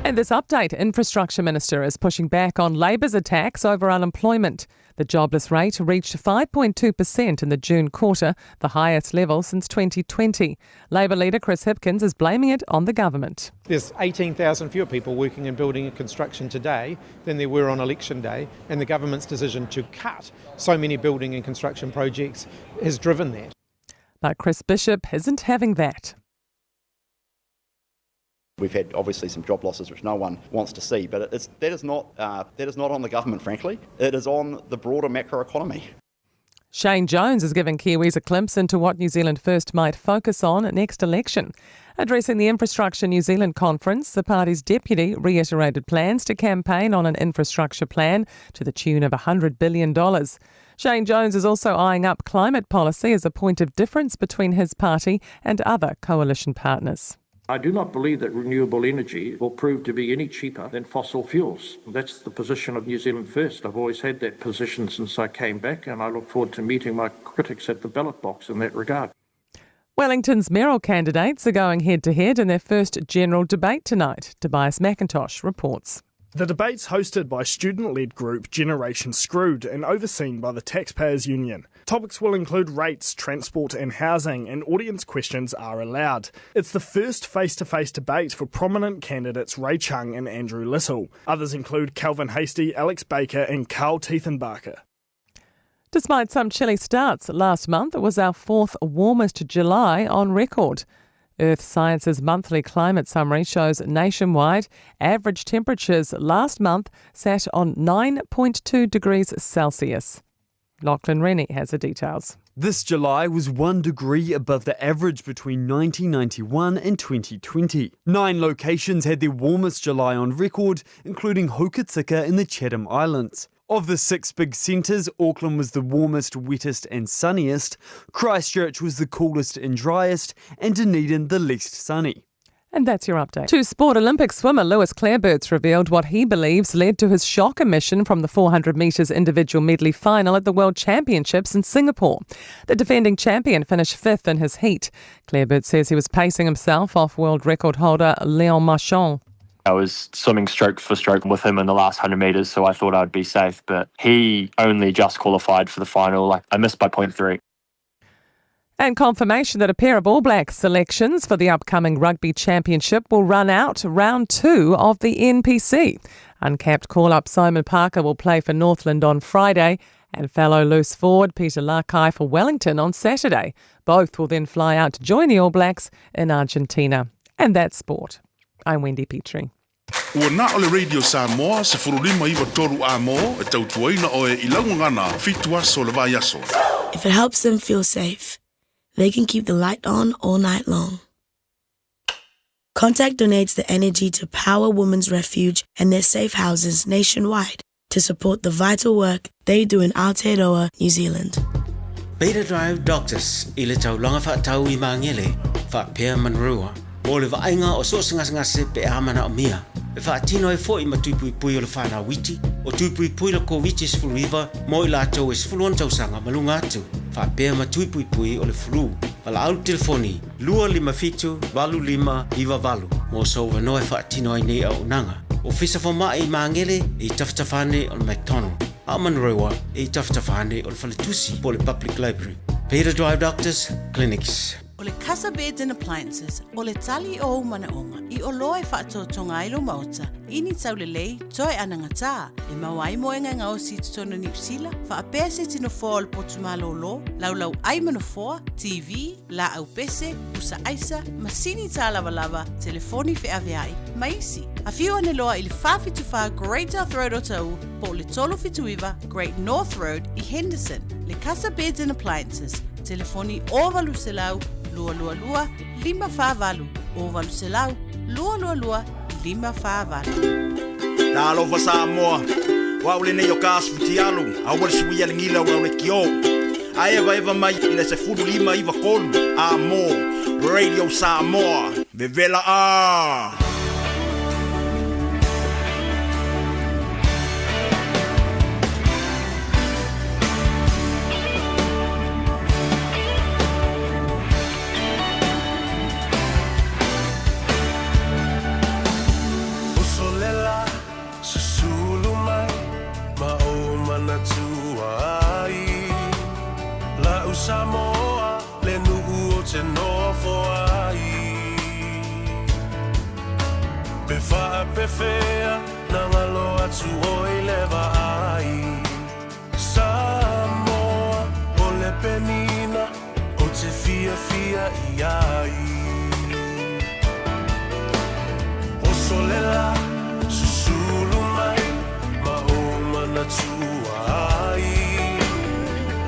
And this update, Infrastructure Minister is pushing back on Labour's attacks over unemployment. The jobless rate reached 5.2% in the June quarter, the highest level since 2020. Labour leader Chris Hipkins is blaming it on the government. There's 18,000 fewer people working in building and construction today than there were on election day, and the government's decision to cut so many building and construction projects has driven that. But Chris Bishop isn't having that. We've had obviously some job losses which no one wants to see, but that is not on the government, frankly. It is on the broader macroeconomy. Shane Jones is giving Kiwis a glimpse into what New Zealand First might focus on next election. Addressing the Infrastructure New Zealand conference, the party's deputy reiterated plans to campaign on an infrastructure plan to the tune of $100 billion. Shane Jones is also eyeing up climate policy as a point of difference between his party and other coalition partners. I do not believe that renewable energy will prove to be any cheaper than fossil fuels. That's the position of New Zealand First. I've always had that position since I came back, and I look forward to meeting my critics at the ballot box in that regard. Wellington's mayoral candidates are going head-to-head in their first general debate tonight. Tobias McIntosh reports. The debate's hosted by student-led group Generation Screwed and overseen by the Taxpayers Union. Topics will include rates, transport and housing, and audience questions are allowed. It's the first face-to-face debate for prominent candidates Ray Chung and Andrew Little. Others include Calvin Hastie, Alex Baker and Carl Tiefenbacher. Despite some chilly starts last month, it was our fourth warmest July on record. Earth Science's monthly climate summary shows nationwide average temperatures last month sat on 9.2 degrees Celsius. Lachlan Rennie has the details. This July was 1 degree above the average between 1991 and 2020. 9 locations had their warmest July on record, including Hokitika in the Chatham Islands. Of the 6 big centres, Auckland was the warmest, wettest and sunniest, Christchurch was the coolest and driest, and Dunedin the least sunny. And that's your update. To sport, Olympic swimmer Lewis Clareburts revealed what he believes led to his shock emission from the 400 metres individual medley final at the World Championships in Singapore. The defending champion finished 5th in his heat. Clareburts says he was pacing himself off world record holder Léon Marchand. I was swimming stroke for stroke with him in the last 100 metres, so I thought I'd be safe. But he only just qualified for the final. I missed by 0.3. And confirmation that a pair of All Blacks selections for the upcoming Rugby Championship will run out round 2 of the NPC. Uncapped call-up Simon Parker will play for Northland on Friday and fellow loose forward Peter Lakai for Wellington on Saturday. Both will then fly out to join the All Blacks in Argentina. And that's sport. I'm Wendy Petrie. Ua na ole Radio Samoa se furulima iwa toru a mo e tautuaina o e ilaungana fitu aso le vai aso. If it helps them feel safe, they can keep the light on all night long. Contact donates the energy to Power Women's Refuge and their safe houses nationwide to support the vital work they do in Aotearoa, New Zealand. Beta Drive Doctors i le taulanga whaatau I maangele, whaapea manrua. O le vaenga o so ngase pe amana o mia. E whaatino e fo I matuipui o le whana witi, o tuipui la COVID is fluiva, mo I lātou is fuluan tausanga malunga atu. Whaapea matuipui o le flu. Wala au telefoni, 255 25 25. Mo so wanoe whaatino ai nei au nanga. O fisa fo mai I maangele I taftafane o le McDonald. A manrewa I taftafane o le Whaletusi po le Public Library. Peter Drive Doctors, Clinics. O le Casa Beds and Appliances, o le tali o manaonga, I o loe whaatotonga ilo mauta, ini tau le lei, toi anangata, e mawai moenga ngau si tutono ni usila, whaapea se tino fōa le potumalo lo, laulau ai manofoa, TV, la au pese, usa aisa, masini tā lava, telefoni fe aveai, maisi. A fiu ane loa I le whawhituwha Great North Road o tau, po le tolo fituiva Great North Road I Henderson, le Casa Beds and Appliances, telefoni o valu se lau, lua lua lua, lima whāwalu. O walu se lau, lua lua lua, lima whāwalu. Nalo fa Samoa, wa ule nei o kasu ti alu, a wale sui alingila wa ule kio. A eva mai ina se fudu lima iwa kolu, a mo, Radio Samoa, vevela a. pefea na ngalo atu oi leva ai Samoa o le penina o te fia i ai O solela susulu mai ma o mana tua ai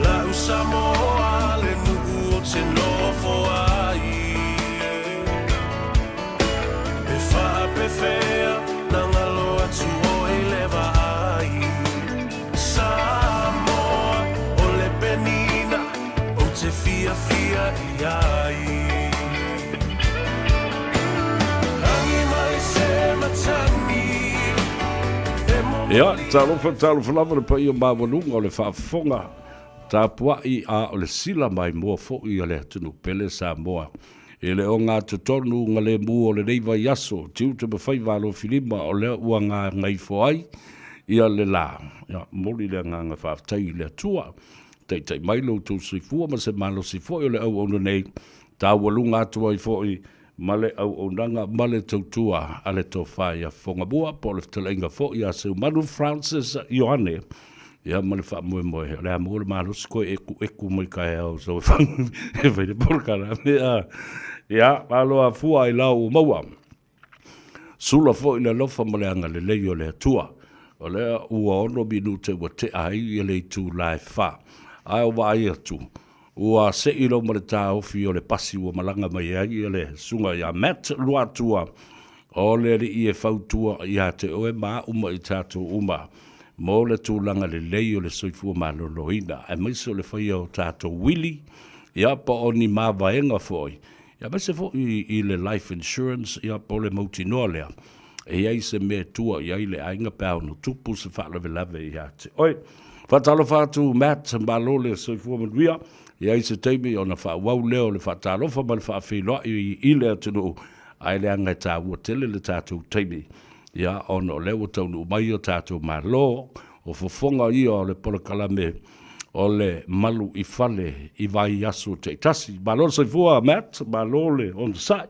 La u Samoa le nuku o te nofo ai E wha pefea na ngalo atu oi leva ai Samoa o le penina o te fia i ai Hangi mai se matani Ia, talofa lava le pai o mawalunga o le whaafonga. Tā puai a o le sila mai mua fo'i a le atunu pele Samoa. E le o ngā tutonu ngā le mua o le reiva i aso, tiu te mawhaiva alo filima o le ua ngā Gagaifo ai, ia le la. Ia, mori le ngā whaatai le atua. Tei mailo tū sifua, ma se malo sifua o le au ona nei. Tā walunga atua i fo'i, ma le au onanga, ma le tautua a le tōwhai a whongabua, po le whatalenga fo'i a seu Manu Francis Ioane. Ia ma le wha moe, le amore malo sko eku mai kai au, so e whaide porkara. Ia, malo a fua i lau maua. Sula fo'i le lofa ma le anga le leio le atua. O le ua ono minu te wa te ai i le tu lai wha. Ai o wa ai atu. Ua se ilo ma le tā ofi o le pasi ua malanga mai ai i le sunga ia Matt Luatua. O le ri i e whautua i a te oe maa uma i tātou uma. Mo le tūlanga le lei o le soifua maloloina. E maiso le whaia o tātou Willy. Ia pa o ni maa vaenga foi. Ia maise foi i le life insurance. Ia pa o le mauti noa lea. E iai se mea tua i ai le ainga pēo no tupu se whaalave lave i a te. Oi, whatalo whātu Matt Mbalo le soifua manuia. Ia i se teimi o na whaawau leo le whaatalofa ma le whaawhiloa i le atunu ai le anga tā ua tele le tātou teimi. Ia ono leo taunu mai o tātou malo o fofonga i o le polokalame o le malu i fale i vai aso te tasi. Malo soifua Matt, malo le on sai.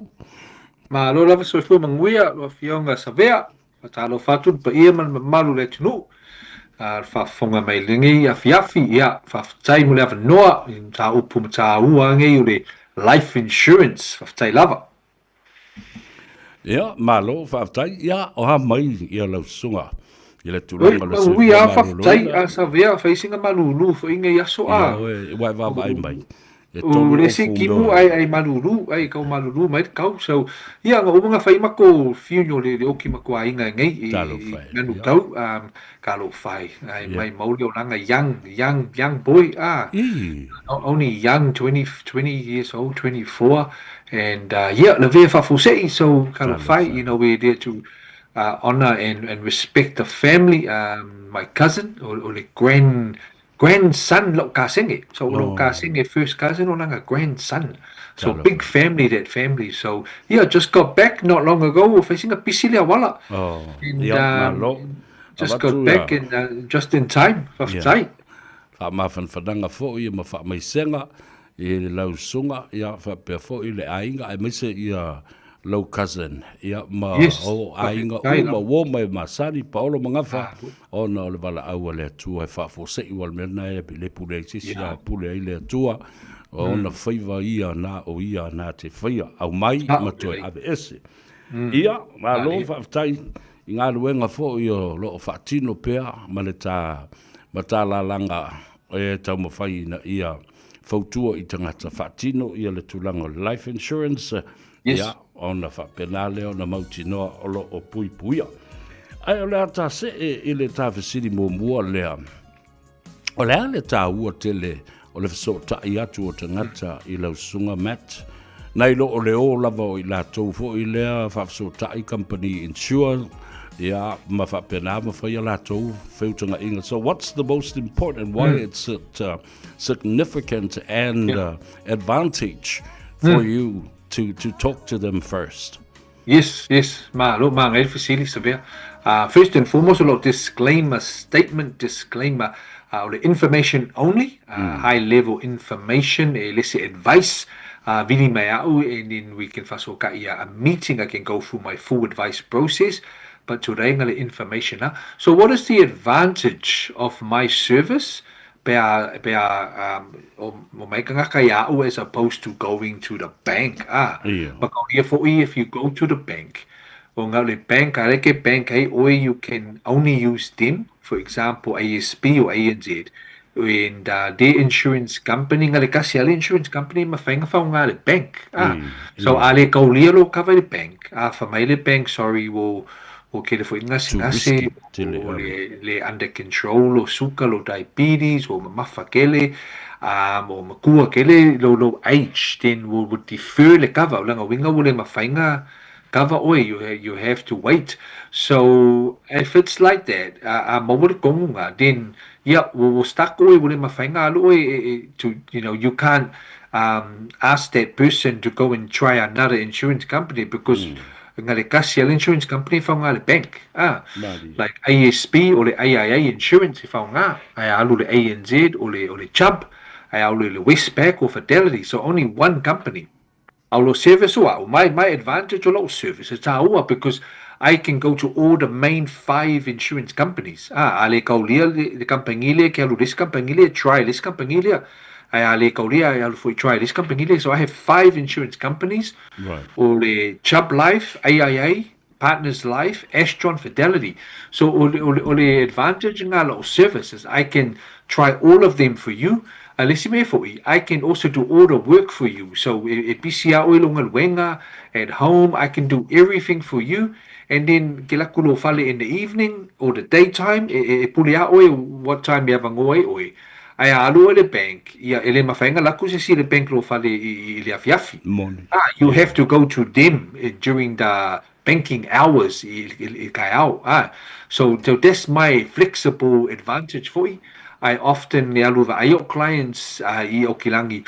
Malo lava soifua manguia lo fionga savea. Whatalo whātun pa ia man malu le tunu. Whafonga mai lingi a fiafi, ia, whaftai mo le awa noa, tā upu ma tā ua ngai o le life insurance, whaftai lava. Ia, malo, whaftai, ia, o ha mai, ia lau sunga. I le tūranga le soifua. Ui a whaftai a sa vea, whaisinga malulu, whainga i aso a. Ia, wai wawa ai mai. O le se kimu ai malulu, ai kau malulu mai kau, so ia nga umanga whai mako fiunyo le oki mako a inga ngai, nganu kau, kalo whai, ai mai mauli o langa young boy, only young, 20 years old, 24, and yeah, le vea whafusei, so kalo whai, you know, we're there to honor and respect the family, my cousin, or the grandson lo kasenge, so lo kasenge first cousin or a grandson, so big family, that family. So yeah, just got back not long ago facing a pisilia wala, and just got back and just in time for tight. Mafan fadanga fo i ma fa mai senga i lau sunga ia fa pe fo i le ainga ai mise ia low cousin ia ma o ainga o wo mai masani Paulo mangafa ona le bala au le tu e fa fo se i wal mena e le pule si ya pule i le tua ona Faiva ia na o ia na te faia au mai ma to ave ese ia ma lo fa tai inga luenga fo i lo fa tino pea ma le ta mata la langa e tau mo fai na ia fautua i tangata fa tino ia le tulanga life insurance ia ona fa penale ona mauti no lo o pui puia ai ole ata se e le ta fesiri mo mua lea ole ale ta ua tele ole so ta ia tu o tangata i lau sunga Matt nai lo ole o lava o i la tau fo i lea fa so ta i company insure ia ma fa pena ma fa ia la tau feutanga inga. So what's the most important, why it's significant and advantage for you to talk to them first? Yes, lo ngai fasili severe. First and foremost, a lot disclaimer statement, disclaimer, information only, high level information, let's say advice. Vini mai au, and then we can fasoka a meeting. I can go through my full advice process. but today ngale information. So what is the advantage of my service? O mai ka ngaka ia'u as opposed to going to the bank. But if you go to the bank, o ngale bank, areke bank, or you can only use them, for example, ASB or ANZ. And their insurance company ngale kasi ale insurance company mawhainga whao ngale bank. So ale kaulia lo cover the bank. Whamaile bank, sorry, wo kele fo ngase o le under control o suka lo diabetes o mafa kele o makua kele lo age, then would defer le cover langa winga wo le mawhainga cover oi, you have to wait. So if it's like that, then we'll stuck away with to, you can't ask that person to go and try another insurance company because insurance company from the bank. Like ASB or the AIA insurance if I the ANZ or the Chubb, I the Westpac or Fidelity. So only one company. Our service, my advantage of our service is because I can go to all the main 5 insurance companies. Ale kaulia the company this company try this company ale kaulia try this company. So I have 5 insurance companies. Right. Or the Chubb Life, AIA, Partners Life, Astron, Fidelity. So all the advantage in our services, I can try all of them for you. I can also do all the work for you. So at home, I can do everything for you. And then in the evening or the daytime, what time you have oi. I alu the bank. Ele mawhainga laku se the bank lo fale ili afiafi. You have to go to them during the banking hours. So that's my flexible advantage for you. I often ayo clients o kilangi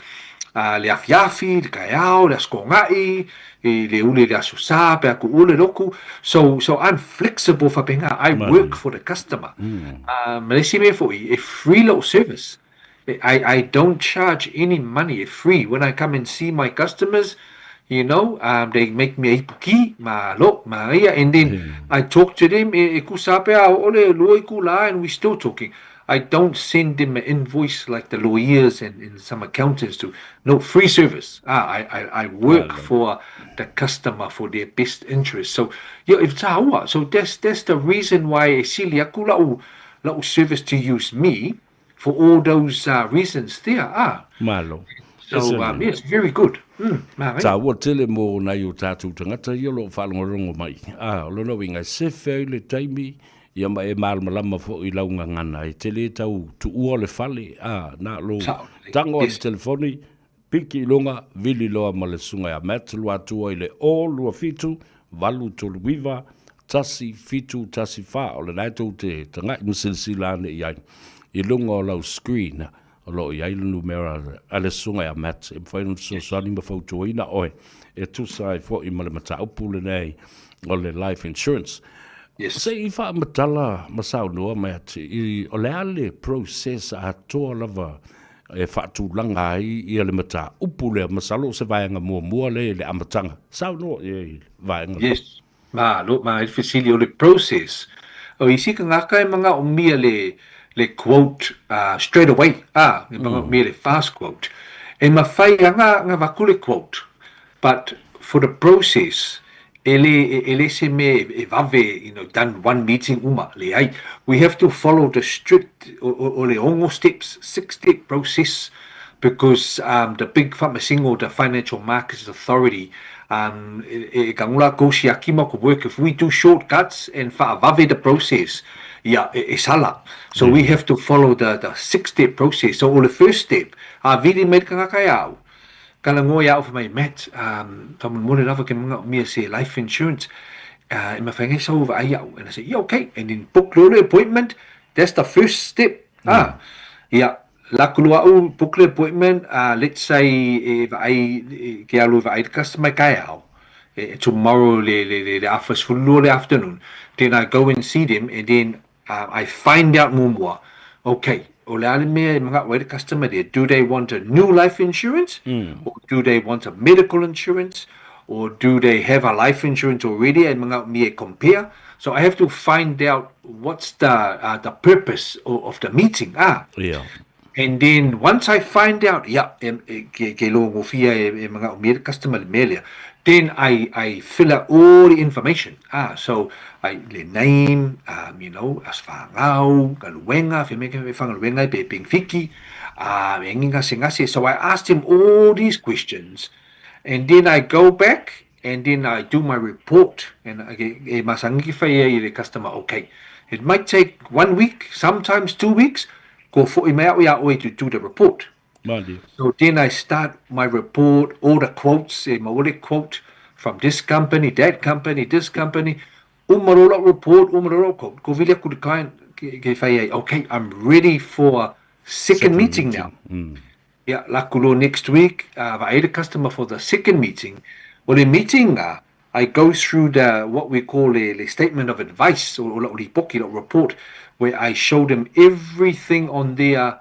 le afiafi, le kaiao, le askongai, le ule le asusa, pe aku ule loku. So I'm flexible for penga. I work for the customer. Malaysia for a free little service. I don't charge any money. It's free. When I come and see my customers, they make me a puki, and then I talk to them, and we're still talking. I don't send them an invoice like the lawyers and some accountants do. No, free service. I work for the customer for their best interest. So so that's the reason why I see lau service to use me for all those reasons there. Malo. So it's very good. Ta wa tele mo na yo tatu tangata yo lo whalongorongo mai. Lono winga se feo le taimi ia mai mal malama fo I launga ngana e tele tau tu ua le fale na lo tango yes. Telefoni piki longa vili loa ma le sunga ya matlu atua I le o lua fitu valu tolu wiva tasi fitu tasi fa o le naito te tanga imsilsila ne iai I longa o lau screen o lo iai le numera ale sunga ya mat e mwhainu so sani ma fautu ina oe e tu sai fo I ma le mata upu le nei o le life insurance. Yes. Se I wha matala masau noa mai ati o le ale process a toa lava e whaatu langa I le mata upu le masalo se vaianga mua le amatanga. Sau noa vaianga. Yes. Ma il fisili o le process. O isi ka ngaka mga umia le quote straight away. Mga umia le fast quote. E mawhai nga wakule quote. But for the process, ele se me vave, done one meeting we have to follow the strict o le ongo steps, 6-step process because the big whamasingo, the Financial Markets Authority, kangula ko si akima ko work if we do shortcuts and vave the process. Sala. So we have to follow the 6-step process. So the first step, vili med kangakayao. Kala ngoi out for my mat, someone wanted other can me say life insurance. In my fingers over and I say, yeah, okay. And then book the appointment. That's the first step. Yeah. Lakulua book the appointment. Let's say if I get over I customer kaya tomorrow the office full afternoon. Then I go and see them and then I find out more. Okay. Mga customer there, do they want a new life insurance or do they want a medical insurance or do they have a life insurance already and mga me compare. So I have to find out what's the purpose of the meeting. Yeah. And then once I find out, customer then I fill out all the information. So the name, as fangau, galuenga, fangaluenga, ping fiki, so I asked him all these questions, and then I go back and then I do my report, and the customer, okay. It might take 1 week, sometimes 2 weeks, go for way to do the report. So then I start my report, all the quotes, my quote from this company, that company, this company, report, quote. Go video could client, okay, I'm ready for second meeting now. Yeah, lakulo next week, I had a customer for the second meeting. Well, in meeting, I go through what we call a statement of advice or report, where I show them everything on there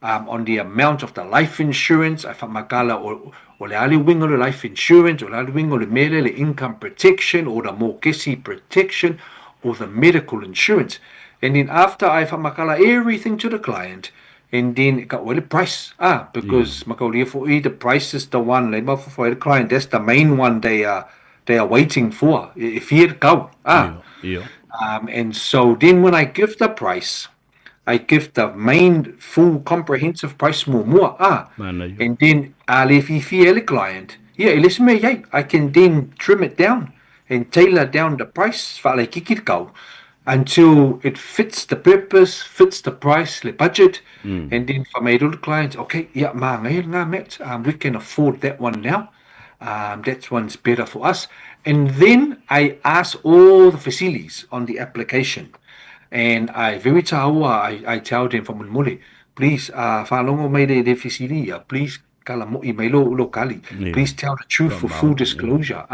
on the amount of the life insurance. I found magala or le ali wing the life insurance, or le ali wing the mele income protection, or the mortgage protection, or the medical insurance. And then after I found magala everything to the client, and then it got the price. Because the price is the one for the client. That's the main one they are waiting for. If he go. And so then when I give the price, I give the main full comprehensive price more. And then if the client, I can then trim it down and tailor down the price for until it fits the purpose, fits the price, the budget, and then for my little clients, okay, we can afford that one now. That one's better for us. And then I ask all the facilities on the application, and I tell them from Muli, please, please, please tell the truth for full disclosure.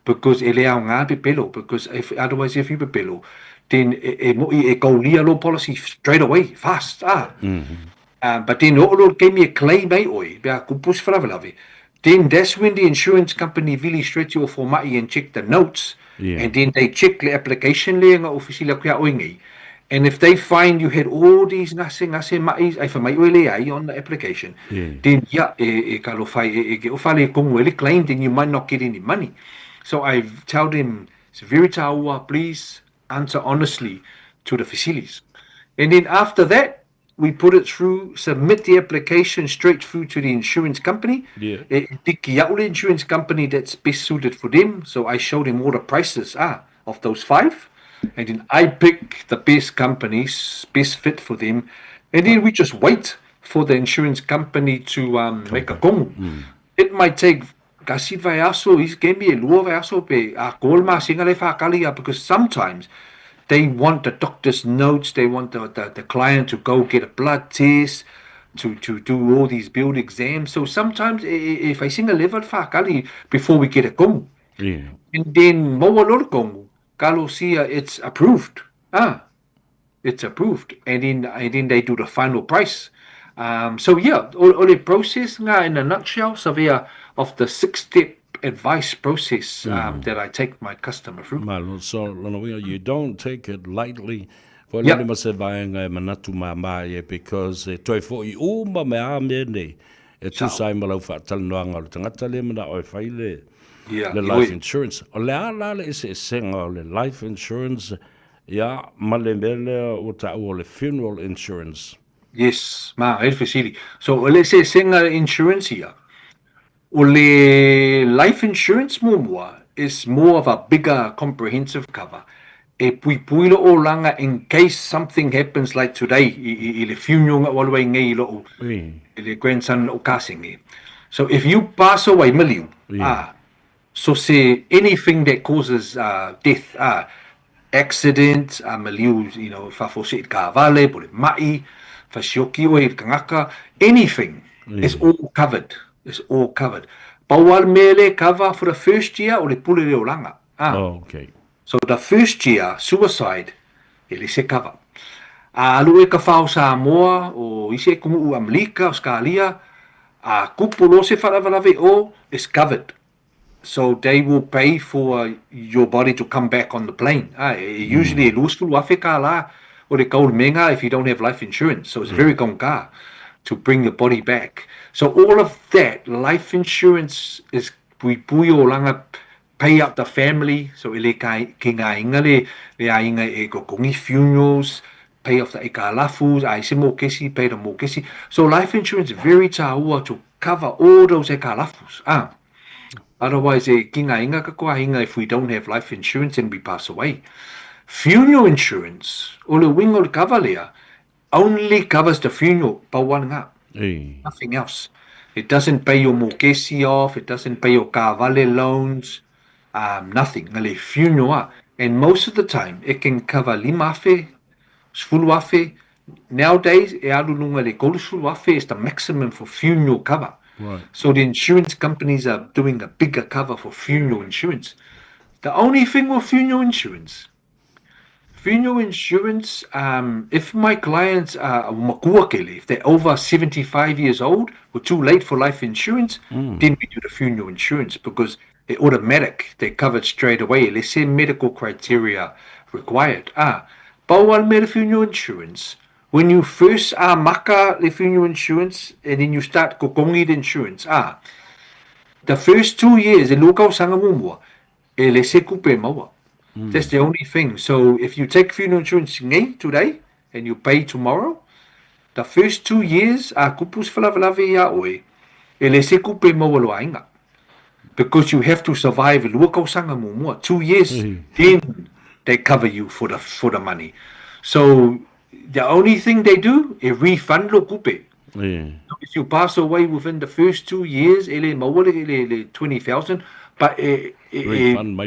Because because if you pelo, then it go low policy straight away, fast. But then gave me a claim, then that's when the insurance company really straight to for and check the notes, and then they check the application and if they find you had all these nothing on the application, then claim, then you might not get any money. So I tell them, please answer honestly to the facilities. And then after that, we put it through, submit the application straight through to the insurance company. The insurance company that's best suited for them. So I show them all the prices of those 5. And then I pick the best companies, best fit for them. And then we just wait for the insurance company to make a call. It might take because sometimes they want the doctor's notes, they want the client to go get a blood test, to do all these build exams. So sometimes if I sing a level before we get a gong, and then it's approved. It's approved, and then they do the final price. So yeah, all the process in a nutshell, severe of the 6-step advice process that I take my customer through. So you don't take it lightly. Because toi fo I uma me a me tu sai malau fa tal noanga le tangata le mana o faile le life insurance o le ala le se senga le life insurance male mele o ta o le funeral insurance. Yes, facility. So let's say senga insurance here. Le life insurance is more of a bigger comprehensive cover. E puilo o langa in case something happens like today, le funeral walway ngai lo le grandson o casing. So if you pass away million, so say anything that causes death, accident, miliu, fa fosit ka vale, pole mai, fa sioki o kangaka, anything is all covered. It's all covered. Pawal mele cover for the first year or le pule le olanga. Okay. So the first year, suicide, ele se cover. Alu e ka whao Samoa, o ise kumu Amerika, Australia, Kupulo se wharawarawe o is covered. So they will pay for your body to come back on the plane. Usually, lusful wafeka la or the gold menga if you don't have life insurance. So it's very gonga to bring your body back. So all of that life insurance is we puyo langa pay out the family. So ele kai kinga inga le inga e kokongi funerals. Pay off the ekalafus, I se mo kesi, pay the mo kesi. So life insurance is very taua to cover all those ekalafus. Otherwise, kinga inga kakoa inga if we don't have life insurance and we pass away. Funeral insurance, o le wingo le cavalier, only covers the funeral, pa wanga. Nothing else. It doesn't pay your mokesi off, it doesn't pay your kavale loans, nothing. Le funeral, and most of the time, it can cover limafe, sfuluafe. Nowadays, e alulunga le kolu sfuluafe is the maximum for funeral cover. Right. So the insurance companies are doing a bigger cover for funeral insurance. The only thing with funeral insurance, if my clients are makuakele, if they're over 75 years old, or too late for life insurance, then we do the funeral insurance because they're automatic. They're covered straight away. Let's say medical criteria required. Bawal made funeral insurance. When you first maka the funeral insurance and then you start kokongi the insurance, the first 2 years, the local sangamumwa, ele se kupe mawa. That's the only thing. So if you take funeral insurance today and you pay tomorrow, the first 2 years, kupus falavalave ya oe, ele se kupe mawa lo ainga. Because you have to survive local sangamumwa 2 years, then they cover you for the money. So the only thing they do is refund lo kupe. If you pass away within the first 2 years, ele mawale ele 20,000, but refund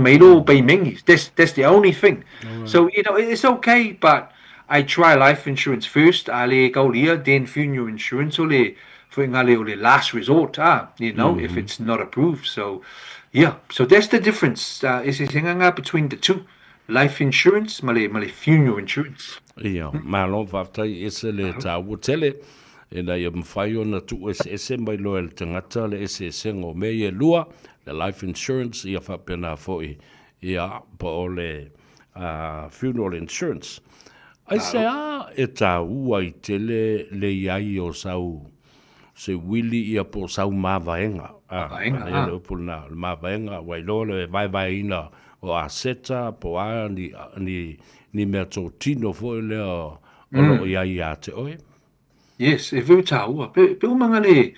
made pay mengis. That's the only thing. So it's okay, but I try life insurance first. Ale kaulia, then funeral insurance ole for ole last resort. If it's not approved. So yeah, so that's the difference. Is between the two. Life insurance, male funeral insurance. Ia, malo whaftai ese le tāua tele, e na ia mwhai o na tu ese mai loa le tangata le ese ngo me e lua, le life insurance, ia whapena foi, ia pa o le funeral insurance. Ai se e tāua I tele le iai o sau, se wili ia po sau mawaenga. Ia le upu na mawaenga, wailoa le vai ina, o a seta po a ni mea tō tino fo leo o lo ia te oe. Yes, e veu tāua. Pe umanga le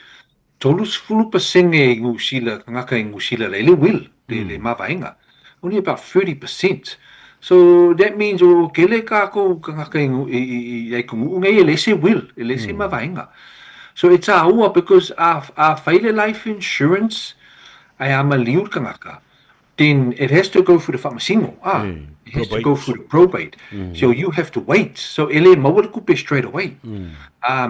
tolus fulu pasenge ngusila, ngaka ngusila le will, le mawaenga. Only about 30%. So that means o kele kako ngaka i kumu ngai le se will, le se mawaenga. So it's tāua because a whaile life insurance ai ama liur kangaka. Then it has to go through the whamasingo. It has to go through the probate. So you have to wait. So ele mawar kupe straight away.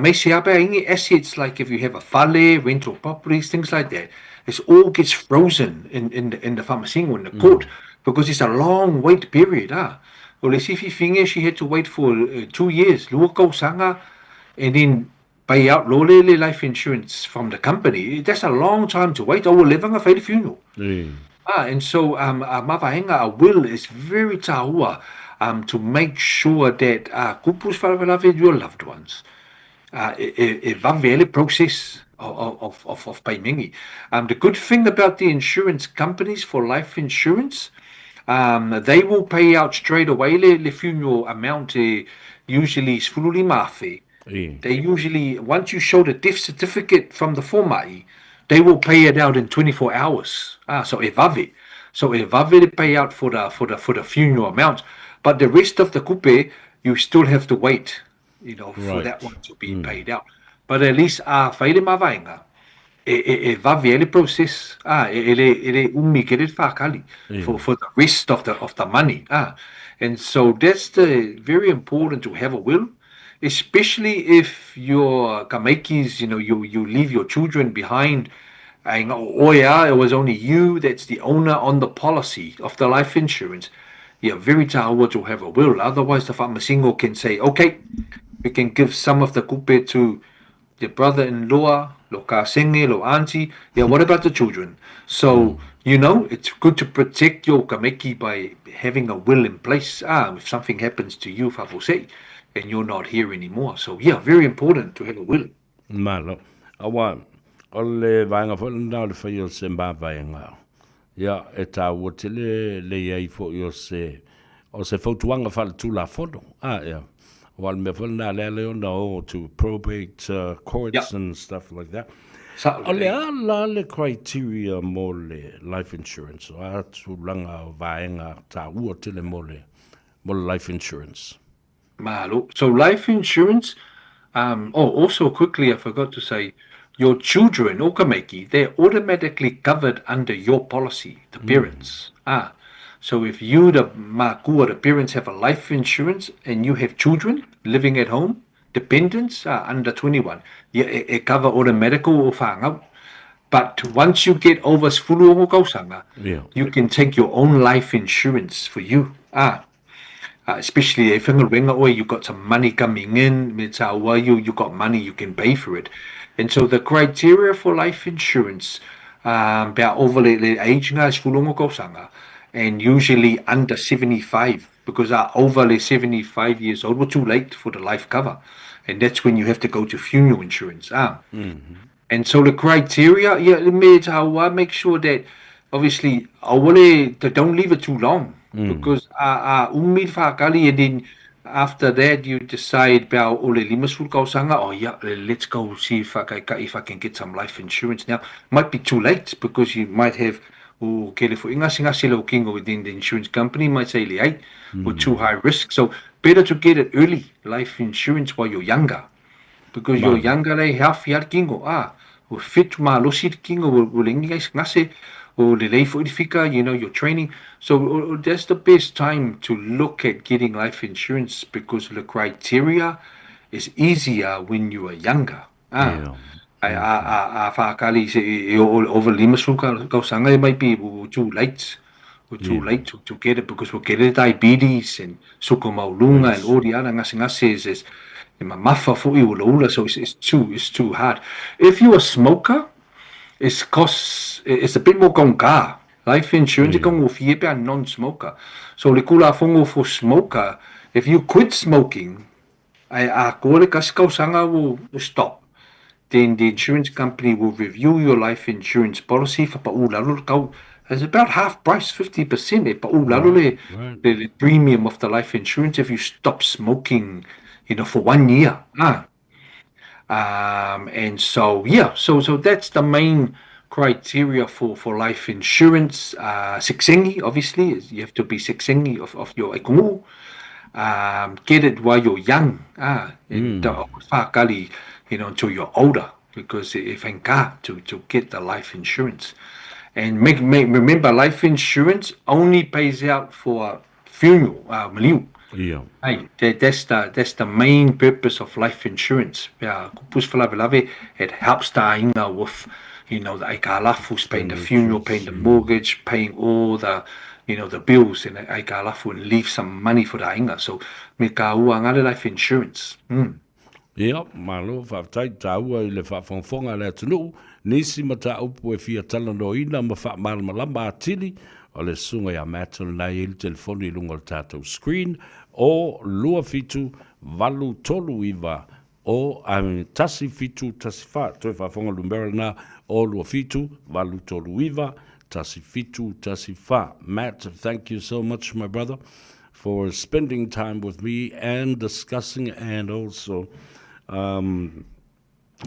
May se apa ingi assets like if you have a fale, rental properties, things like that. It all gets frozen in the whamasingo, in the court, because it's a long wait period. Ole sifi finge she had to wait for 2 years. Luako sanga, and then pay out lolele life insurance from the company. That's a long time to wait. We're living a fair funeral. And so a will is very taua to make sure that kupus whalalave your loved ones. A very process of paymengi. The good thing about the insurance companies for life insurance, they will pay out straight away le funeral amount usually sfululi mafe. They usually, once you show the death certificate from the formai, they will pay it out in 24 hours. So evave. So evave pay out for the funeral amount. But the rest of the coupe, you still have to wait, for that one to be paid out. But at least faile mavainga. Evave ele process. Ele umikere fakali for the rest of the money. And so that's very important to have a will. Especially if your kamakis, you leave your children behind, and it was only you that's the owner on the policy of the life insurance. You're very tawa to have a will. Otherwise, the whamasingo can say, okay, we can give some of the kupe to the brother-in-law, lo kasenge, lo auntie. Yeah, what about the children? So, you know, it's good to protect your kameki by having a will in place. If something happens to you, Fafose, and you're not here anymore. So, yeah, very important to have a will. Malo. Awa, ole vainga whanau le whai o se mbā vainga. Ia, e tā wotele le iai fo i o se whautuanga whale tū la whono. Ia. Wal me whanau le leo na to probate courts and stuff like that. Ole ala le criteria mo le life insurance. O atu langa o vainga tā ua tele mo life insurance. Malo. So life insurance, also quickly, I forgot to say, your children, okameki, they're automatically covered under your policy, the parents. So if you, the makua, the parents have a life insurance and you have children living at home, dependents under 21, yeah, cover automatically o whangau. But once you get over sfulu o kausanga, you can take your own life insurance for you. Especially if you got some money coming in, you got money, you can pay for it. And so the criteria for life insurance, over the age and usually under 75, because over 75 years old, we're too late for the life cover. And that's when you have to go to funeral insurance. And so the criteria, make sure that obviously don't leave it too long. Because and then after that you decide about let's go see if I can get some life insurance now. Might be too late because you might have within the insurance company might say with too high risk. So better to get it early, life insurance while you're younger. Because you're younger, healthy fit you're training. So that's the best time to look at getting life insurance because the criteria is easier when you are younger. It might be too late. Too late to get it because we'll get diabetes and sukumaulunga and all the other ngasingases so it's too hard. If you're a smoker, it's a bit more gonga. Life insurance is non-smoker. So the kula fongo for smoker, if you quit smoking, will stop. Then the insurance company will review your life insurance policy for it's about half price, 50%. The premium of the life insurance if you stop smoking, for 1 year. And so so that's the main criteria for life insurance. Sixengi, obviously, you have to be sixengi of your ekungu. Get it while you're young. Until you're older, because if to get the life insurance. And remember, life insurance only pays out for funeral, miliu. That's the main purpose of life insurance. It helps the with the aikalafus paying the funeral, paying the mortgage, paying all the the bills and aikalafu and leave some money for the ainga. So me ka ngale life insurance. Malo whaftai tāua I le whawhongwhonga le tunu, nisi mata upu e fia talano ina ma whamalama atili, o le sunga ya matal na il telefoni lunga tātou screen, o lua fitu valu tolu iwa, o tasi fitu tasi wha, toi whawhonga lumbera na, o lua fitu valu tolu iwa, tasi fitu tasi wha. Matt, thank you so much, my brother, for spending time with me and discussing and also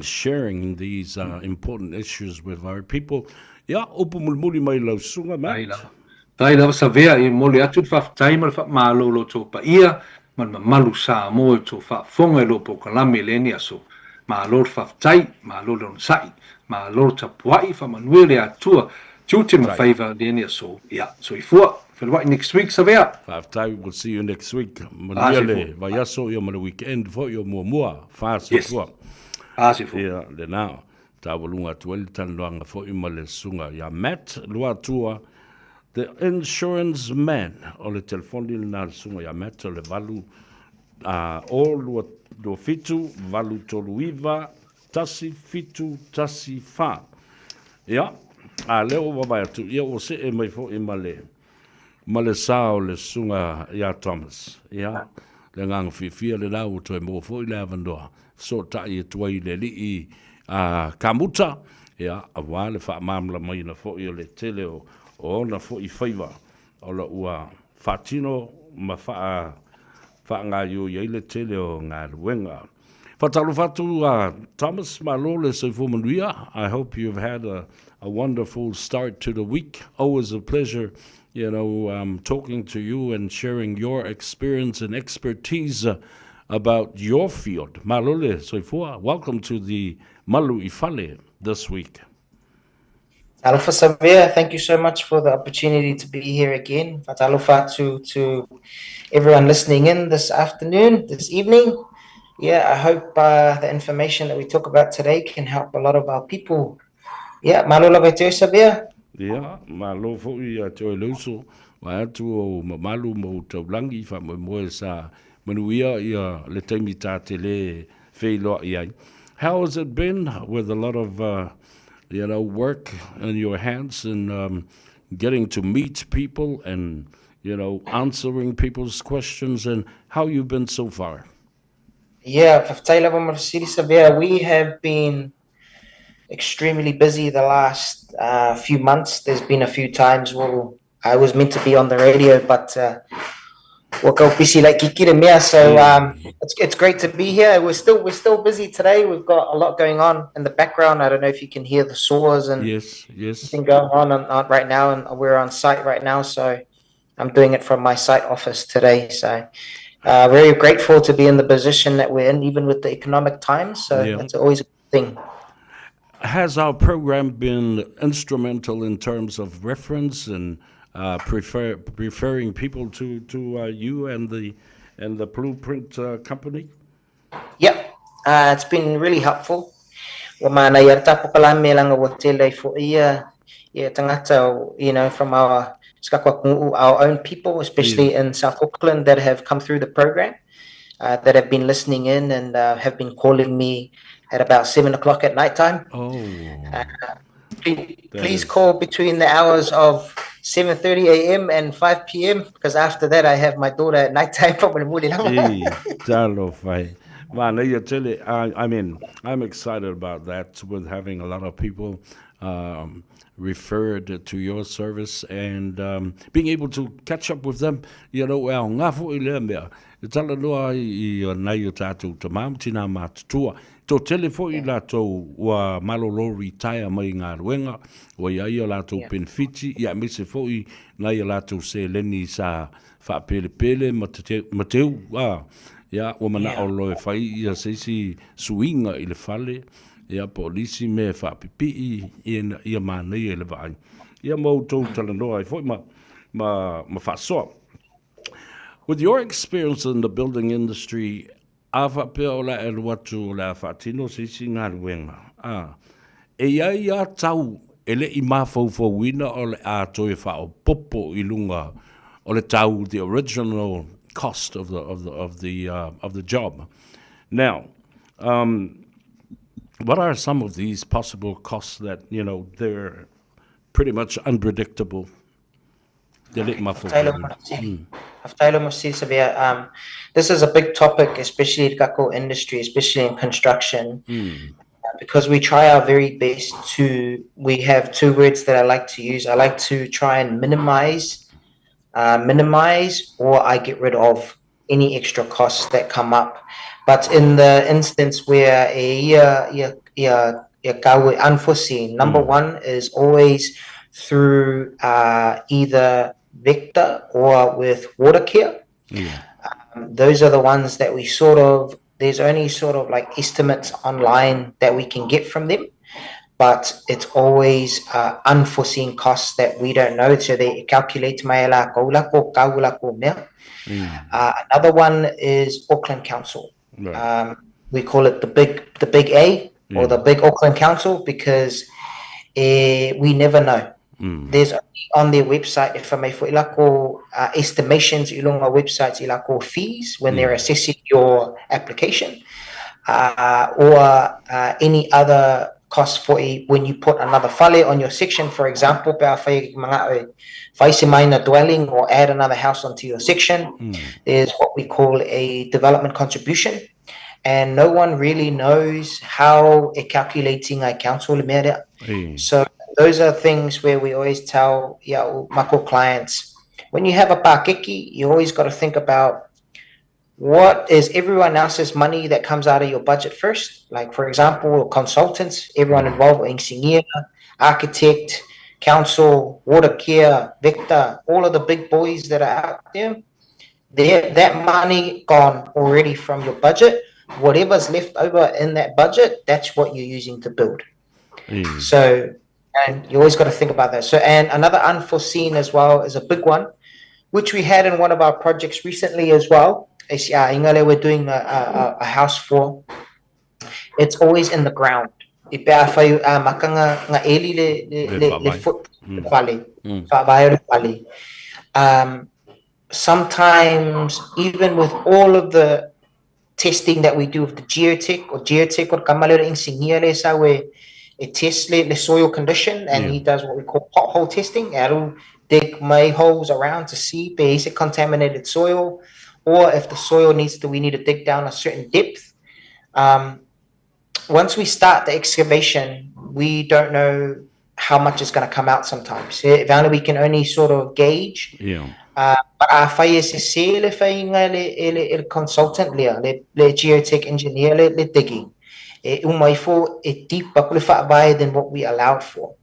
sharing these important issues with our people. Upu mulmuli mai lau sunga, Matt. Taila sa vea I mole atu whaftai mal whamalo lo tō pa ia, man malu Samoa tō whafonga lo po kalame lenia so. Ma lor whaftai, ma lor sai, ma lor tapuai whamanuele atua, tūte ma Faiva lenia so. So I fua, whai next week sa vea. Whaftai, we'll see you next week. Maniale, vaiaso yo mana weekend fo yo mua, whaasa fua. Asifu. Le nao, tāwalunga tueli tanloanga fo ima le sunga. Matt, lua tua, the insurance man, o le telefoni le nā sunga ya Matt, le valu, o lua fitu, valu tolu iwa, tasi fitu tasi fa. Ia, a leo wabai atu, ia o se e mai fo i male sao le sunga ia Thomas. Ia, le ngang fifia le lau toi mo fo i le avandoa. So ta i tuai le li i kamuta. Ia, a wale fa mamla mai na fo i le tele o na fo i Faiva. O la ua fatino ma fa ngā yu i le tele o ngā ruenga. Fatalu fatu Thomas Malole Seifumanuia. I hope you've had a wonderful start to the week. Always a pleasure, talking to you and sharing your experience and expertise about your field. Malole Seifua, welcome to the Malu Ifale this week. Alofa Sabea, thank you so much for the opportunity to be here again. Fatalofa to everyone listening in this afternoon, this evening. Yeah, I hope the information that we talk about today can help a lot of our people. Yeah, malolo veteo Sabea. Yeah, malo fo I to luso, wa atu malu mo taulangi fa mo sa manuia ia le taimita tele feilo ia. How has it been with a lot of work in your hands and getting to meet people and answering people's questions, and how you've been so far? Yeah, we have been extremely busy the last few months. There's been a few times where I was meant to be on the radio, but busy like kikire. So it's great to be here. We're still busy today. We've got a lot going on in the background. I don't know if you can hear the saws and yes everything going on right now, and we're on site right now. So I'm doing it from my site office today. So. Very grateful to be in the position that we're in, even with the economic times. So that's always a good thing. Has our program been instrumental in terms of reference and preferring people to you and the Blueprint company? Yep, it's been really helpful. From our own people, especially in South Auckland, that have come through the program, that have been listening in and have been calling me at about 7 o'clock at night time. Please call between the hours of 7:30 a.m. and 5 p.m. because after that I have my daughter at night time. I'm excited about that, with having a lot of people referred to your service and being able to catch up with them. To telefo I lato wa malolo retire mai ngā ruenga wa ia lato benefiti ia mese fo I na ia lato se leni sa fa pele mateu ia o mana o loe fai ia seisi suinga I le fale ia polisi me fa pipi ia manei ele vai ia mo to talanoa fo ma fa so. With your experience in the building industry, ava peola el watu la fatino sisi ngā ruenga. E ia tau ele I mafau wina o le a toi fa o popo I lunga o le tau, the original cost of the job. Now, what are some of these possible costs that they're pretty much unpredictable? This is a big topic, especially in the industry, especially in construction, because we try our very best we have two words that I like to use. I like to try and minimize, or I get rid of any extra costs that come up. But in the instance where unforeseen, number one is always through either Vector or with water care. Those are the ones that there's only like estimates online that we can get from them, but it's always unforeseen costs that we don't know. So they calculate another one is Auckland Council. We call it the big A or the big Auckland Council because we never know. There's on their website, if I may, for estimations, ilonga websites, fees when they're assessing your application. or any other cost for when you put another fale on your section, for example, dwelling or add another house onto your section. There's what we call a development contribution, and no one really knows how a calculating a council. So those are things where we always tell mako clients, when you have a pakeki, you always got to think about what is everyone else's money that comes out of your budget first. Like, for example, consultants, everyone involved, engineer, architect, council, water care, Victor, all of the big boys that are out there, that money gone already from your budget. Whatever's left over in that budget, that's what you're using to build. So, and you always got to think about that. So, and another unforeseen as well is a big one, which we had in one of our projects recently as well. Is we're doing a house for. It's always in the ground. Sometimes, even with all of the testing that we do with the geotech or kamalera engineer where it tests the soil condition, and he does what we call pothole testing. It'll dig my holes around to see basic contaminated soil, or if the soil we need to dig down a certain depth. Once we start the excavation, we don't know how much is going to come out sometimes. We can only sort of gauge. But our le consultant le geotech engineer le digging. Deeper than what we allowed for.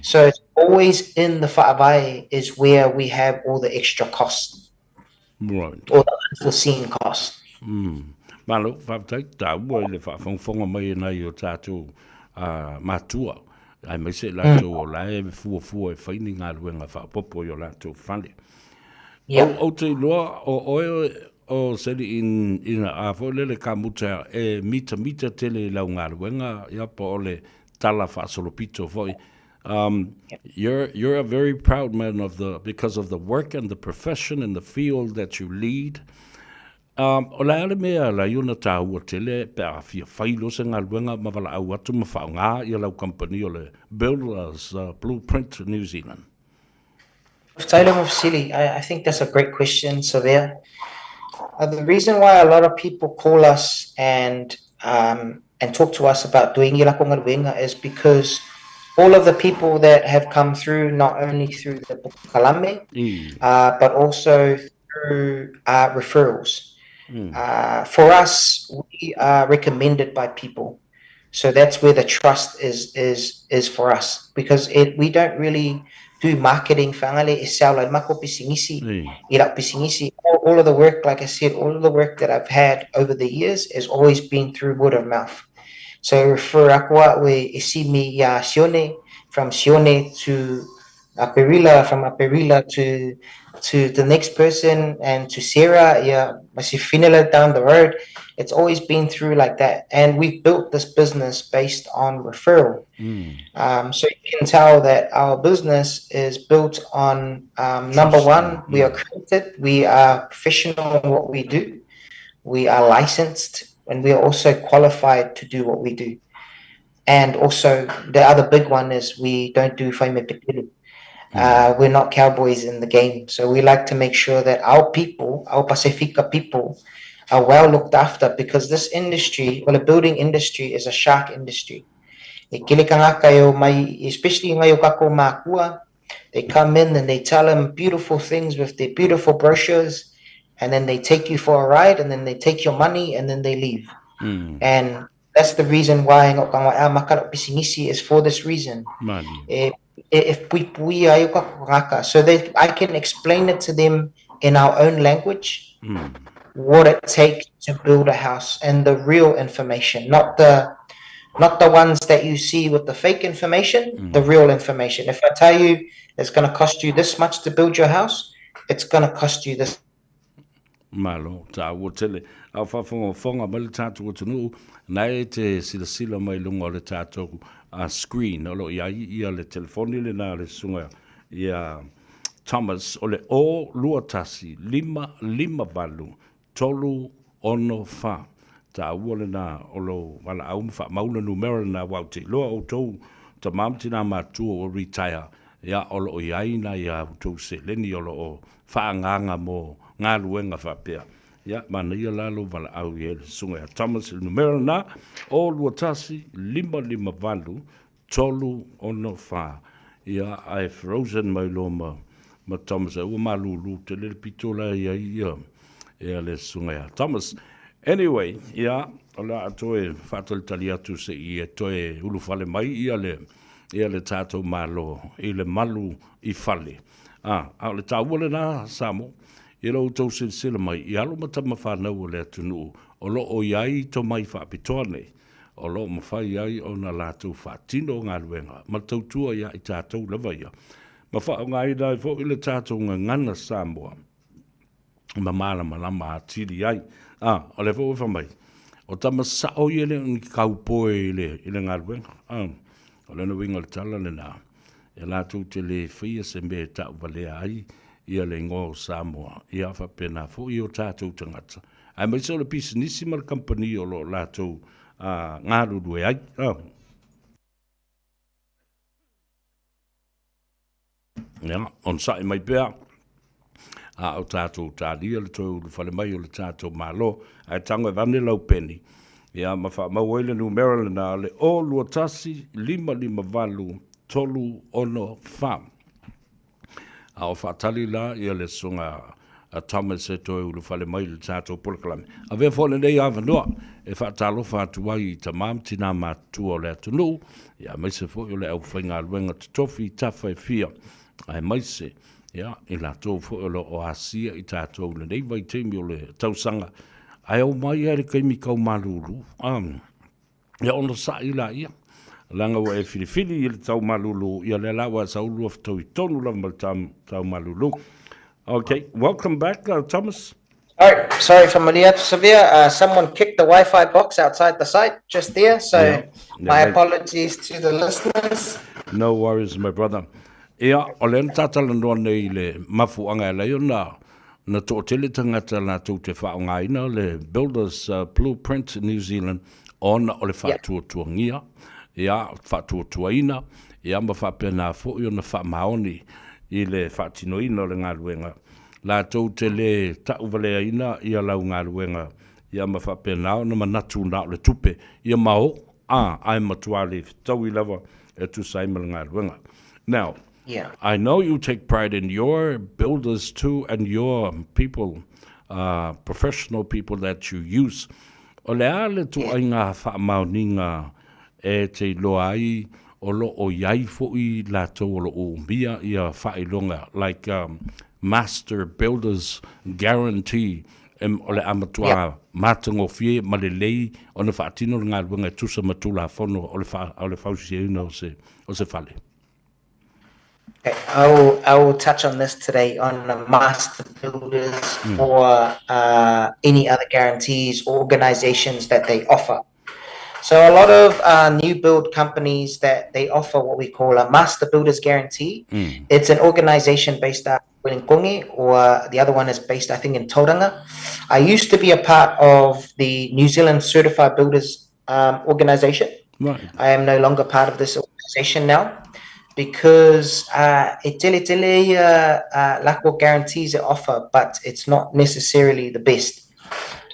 So it's always in the whaavai is where we have all the extra costs. Right. Or the unforeseen costs. Malo, whaatai, tā ua le whaafonga mai nei o tātou mātua. Ai mai se lātou o lae me fua e whaini ngā ruenga whaapopo i o lātou whale. O te loa o oe o seri ina a lele ka muta e mita tele lau ngā ruenga ia po ole tala whaasolopito foi. You're a very proud man because of the work and the profession and the field that you lead. O la ale mea la iuna tā ua tele pe a fia whailo se ngā ruenga mawala au atu mawhaonga i lau company o le Builders Blueprint New Zealand. I think that's a great question, Savia. The reason why a lot of people call us and talk to us about doing Ilakonga Ruenga is because all of the people that have come through, not only through the Kalame, but also through referrals. For us, we are recommended by people. So that's where the trust is for us, because we don't really do marketing. All of the work, like I said, all of the work that I've had over the years has always been through word of mouth. So refer akwa we see me Sione, from Sione to Aperila, from Aperila to the next person, and to Sarah, Masifinela down the road. It's always been through like that. And we've built this business based on referral. So you can tell that our business is built on, number one, we are accredited, we are professional in what we do, we are licensed, and we are also qualified to do what we do. And also, the other big one is we don't do Faiva Petili. We're not cowboys in the game. So we like to make sure that our people, our Pacifica people, are well looked after, because this industry, well, the building industry is a shark industry. Especially they come in and they tell them beautiful things with their beautiful brochures, and then they take you for a ride, and then they take your money, and then they leave. And that's the reason why is for this reason. If we are so that I can explain it to them in our own language, what it takes to build a house, and the real information, not the ones that you see with the fake information, the real information. If I tell you it's going to cost you this much to build your house, it's going to cost you this. Malo, ta ua tele. Au whawhonga mai le tātou tunu, nai te sila mai lunga le tātou screen, olo ia le telefoni le nā le sunga, ia Thomas, ole o luatasi, lima valu, tolu ono wha. ta ua le na o lo wala au mwha mauna numera na wau te loa o tau ta mamtina mātua o retire ia o lo o iai na ia tau se leni o lo o whaanganga mo ngā luenga whapea. Ia, mana ia lalo wala au i ele sunga ya Thomas numera na o luatasi 555 tolu ono wha. Ia, ai frozen mai lo ma Thomas ua malulu te lele pitola ia le sunga ya Thomas. Anyway, ia, ola atoe whatali tali atu se i toe ulufale mai ia le tātou malo, i le malu i fale. Au le tāua le nā Samoa, i lau tau sila mai, i alo matama whanau o le atunu, o lo o iai to mai whapitoa nei, o lo mawhai iai o na lātou whatino o ngā luenga, ma tau tua ia i tātou lewa ia. Ma wha o ngā i dai fo i le tātou ngana Samoa, ma mala malama a tiri ai, o le fo mai, o tama sao i ele ngi kaupoe i le ngā luenga, o le na winga le tala le nā, e lātou te le whia se me tau valea ai, ia le ngō Samoa, ia whapena fo i o tātou tangata. Ai mai sa o le pisi nisi ma le company o lo lātou ngā rurue ai. Ia, on sai mai pēr, o tātou tālia le tau le whale mai o le tātou mālo, ai tanga vane lau peni. Ia, ma wha mauaile numera le nā le o luatasi 555 tolu ono wham. O whaatali la ia le sunga a Thomas e toi ulu whale mai le tātou pulakalame. A vea whole nei awanoa e whaatalo whaatua i ta mamtina mātua o le atunu, ia maise fo i le au whainga luenga te tofi tawhai fia. Ai maise, ia, i la tō fo i o asia i tātou le nei vai teimi o le tausanga. Ai au mai e le kaimi kau malulu. Ia ono sa i la ia. Langa wa e filifili i le tau malulu, ia le lawa sa ulu of tau I tonu la mal tau malulu. Okay, welcome back, Thomas. Sorry for Maria to Severe. Someone kicked the Wi-Fi box outside the site just there, so my apologies to the listeners. No worries, my brother. Ia, o le tatala noa nei le mafuanga e leo na tō tele tangata na tō te whaongaina le Builders Blueprint New Zealand on o le whaatuatuangia. Ia, whaatuatuaina, ia ma whapena fo i o na whaamaoni i le whaatinoina o le ngā luenga. La tau te le tauvalea ina ia lau ngā luenga, ia ma whapena o na manatu na o le tupe, ia mao, ai matuale, tau I lava e tu saima le ngā luenga. Now, I know you take pride in your builders too and your people, professional people that you use. O le ale tu ai ngā whaamaoninga e te loa ai o lo o iai fo I la tau o lo o umbia ia whailonga, like master builders guarantee o le amatua matango fie ma le lei o na whaatino ngā luenga tusa matula whono o le whausiena o se whale. Okay, I will touch on this today on the master builders or any other guarantees or organizations that they offer. So a lot of new build companies that they offer what we call a master builders guarantee. It's an organization based out in Wellington, or the other one is based, I think, in Tauranga. I used to be a part of the New Zealand Certified Builders organization. Right. I am no longer part of this organization now because lack of guarantees they offer, but it's not necessarily the best.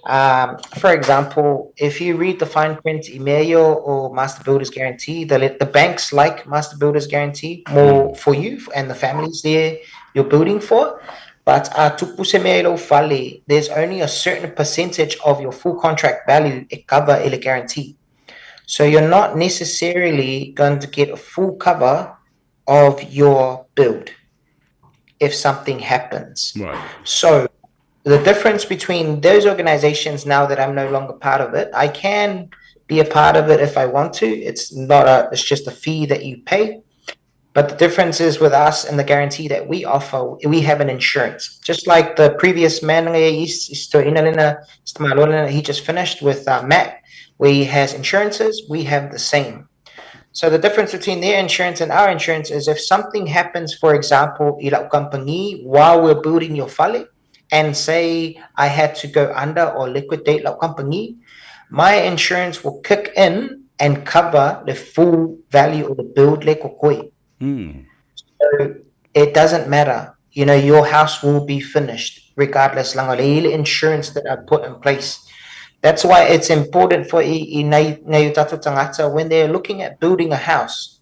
For example, if you read the fine print email or master builders guarantee, the banks like master builders guarantee more for you and the families there you're building for. But there's only a certain percentage of your full contract value it cover a guarantee. So you're not necessarily going to get a full cover of your build if something happens. Right. So the difference between those organizations, now that I'm no longer part of it, I can be a part of it if I want to. It's just a fee that you pay. But the difference is with us and the guarantee that we offer, we have an insurance. Just like the previous man, he just finished with Matt, where he has insurances, we have the same. So the difference between their insurance and our insurance is if something happens, for example, while we're building your fale, and say I had to go under or liquidate la company, my insurance will kick in and cover the full value of the build le kokoi. So it doesn't matter. Your house will be finished regardless lang o le insurance that I put in place. That's why it's important for na yung tato tangata when they're looking at building a house.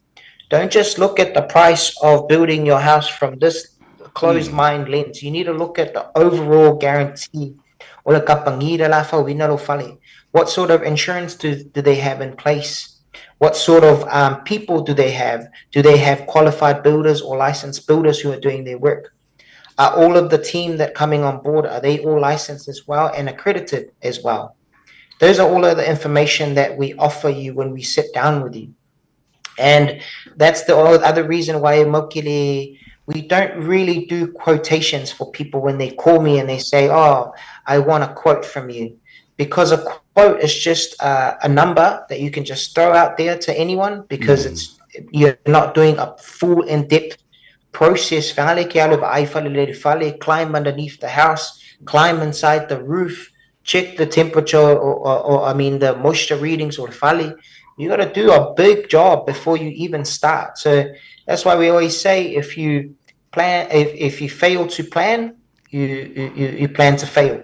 Don't just look at the price of building your house from this closed mind lens. You need to look at the overall guarantee. What sort of insurance do they have in place? What sort of people do they have? Do they have qualified builders or licensed builders who are doing their work? Are all of the team that coming on board, are they all licensed as well and accredited as well? Those are all of the information that we offer you when we sit down with you. And that's the other reason why Mokile, we don't really do quotations for people when they call me and they say, oh, I want a quote from you. Because a quote is just a number that you can just throw out there to anyone because you're not doing a full in-depth process. Climb underneath the house, climb inside the roof, check the temperature or the moisture readings or fali. You got to do a big job before you even start. So that's why we always say if you fail to plan, you plan to fail.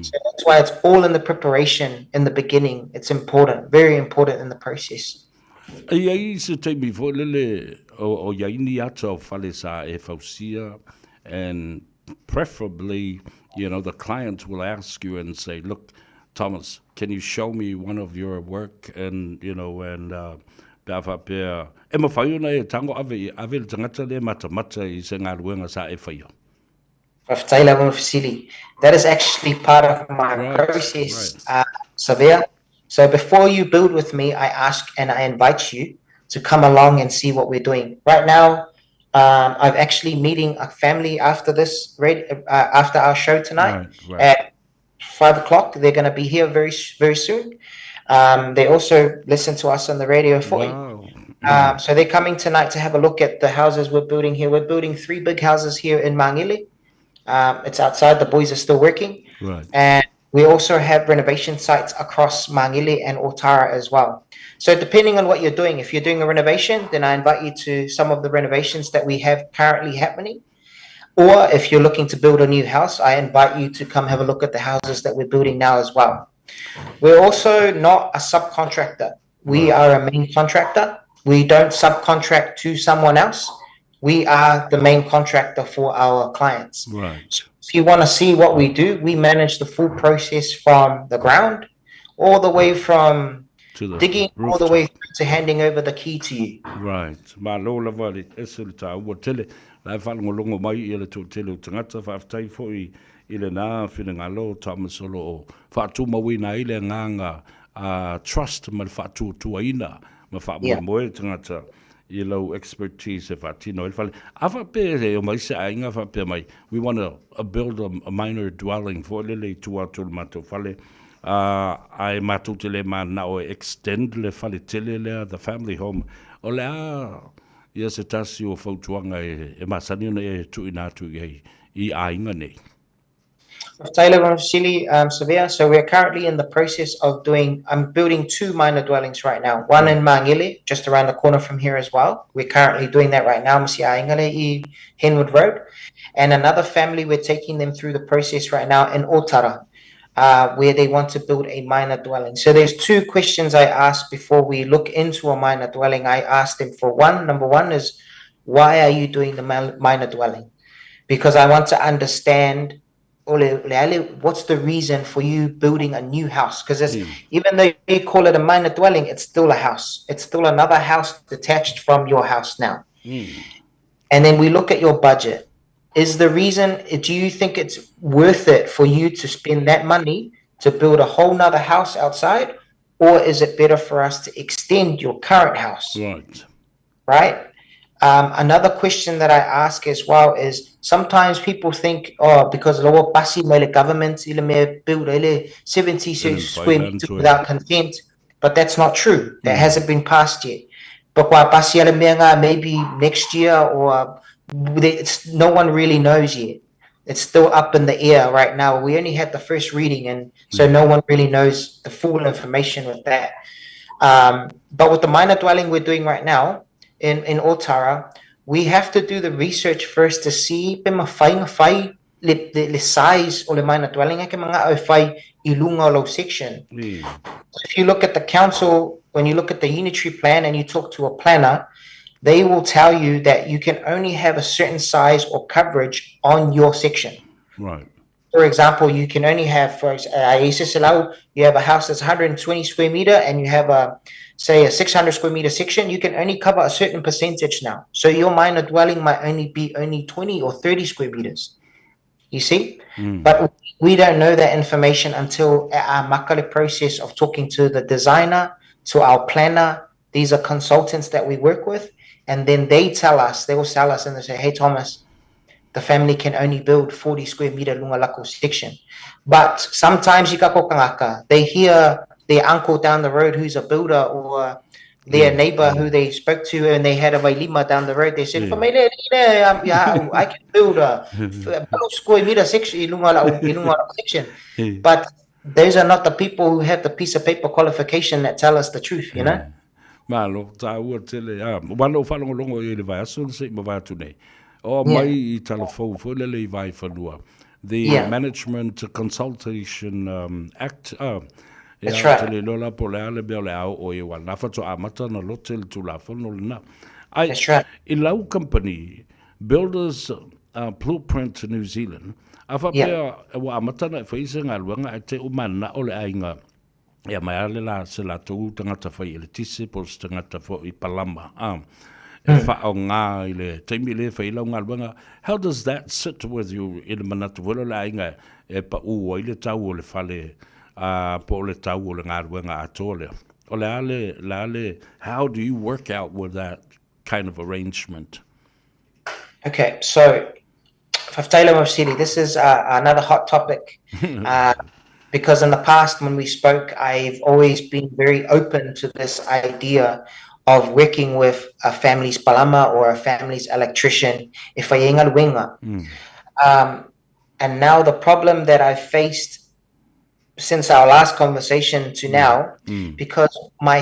So that's why it's all in the preparation in the beginning. It's important, very important in the process. And preferably, the client will ask you and say, look, Thomas, can you show me one of your work? And, that is actually part of my process, Savia. So before you build with me, I ask and I invite you to come along and see what we're doing. Right now, I'm actually meeting a family after this, after our show tonight at 5 o'clock. They're going to be here very, very soon. They also listen to us on the radio for you. So they're coming tonight to have a look at the houses we're building here. We're building 3 big houses here in Mangili. It's outside. The boys are still working. And we also have renovation sites across Mangili and Otara as well. So depending on what you're doing, if you're doing a renovation, then I invite you to some of the renovations that we have currently happening. Or if you're looking to build a new house, I invite you to come have a look at the houses that we're building now as well. We're also not a subcontractor. We are a main contractor. We don't subcontract to someone else. We are the main contractor for our clients. So if you want to see what we do, we manage the full process from the ground, all the way from digging, all the way to handing over the key to you. Trust expertise we want to build a minor dwelling for lele I matutele man now extend le falitele the family home yes it has you fotuanga e masani ne tu inatu I ainga ne. Severe. So we're currently in the process of I'm building 2 minor dwellings right now. One in Mangili, just around the corner from here as well. We're currently doing that right now, Henwood Road. And another family, we're taking them through the process right now in Otara, where they want to build a minor dwelling. So there's 2 questions I ask before we look into a minor dwelling. I ask them for number one is, why are you doing the minor dwelling? Because I want to understand what's the reason for you building a new house? Because even though you call it a minor dwelling, it's still a house. It's still another house detached from your house now. And then we look at your budget. Is the reason, do you think it's worth it for you to spend that money to build a whole nother house outside? Or is it better for us to extend your current house? Right? Another question that I ask as well is, sometimes people think, because the pasi my government may build 70 square meters without consent, but that's not true. That hasn't been passed yet. But maybe next year, or no one really knows yet. it's still up in the air right now. We only had the first reading, and so no one really knows the full information with that. But with the minor dwelling we're doing right now in Otara, we have to do the research first to see the size of the minor dwelling ke mga au fai ilunga lo section. If you look at the council, when you look at the unitary plan and you talk to a planner, they will tell you that you can only have a certain size or coverage on your section. Right. For example, you can only have, you have a house that's 120 square meter and you have a 600 square meter section, you can only cover a certain percentage now. So your minor dwelling might only be 20 or 30 square meters. You see? But we don't know that information until our makale process of talking to the designer, to our planner. These are consultants that we work with. And then they will tell us and they say, hey, Thomas, the family can only build 40 square meter lungalako section. But sometimes they hear their uncle down the road who's a builder, or their neighbor who they spoke to and they had a wailima down the road. They said, I can build a square meter section. But those are not the people who have the piece of paper qualification that tell us the truth, you know? Malo, taua tele, wano whanongo i le vai aso se ma vai tunei. O mai I telefon fo le vai whanua. The Management Consultation Act, that's right. Tele lola po le ale bea le au o e wana. Whato amata na lote le tula whano le na. That's right. I lau company, Builders Blueprint New Zealand, afa pea wa amata na whaisa ngā luanga e te umana o le ainga. Ia mai ale la se la tau tangata whai ele tise po se tangata fo I palama. E whao ngā I le teimi le whai lau ngā luanga. How does that sit with you I le manatu wala la inga e pa ua I le tau o le whale po le tau o le ngā luanga ato le. O le ale, how do you work out with that kind of arrangement? Okay, so Faftaila City, this is another hot topic. Because in the past, when we spoke, I've always been very open to this idea of working with a family's palama or a family's electrician. And now the problem that I've faced since our last conversation to now, because my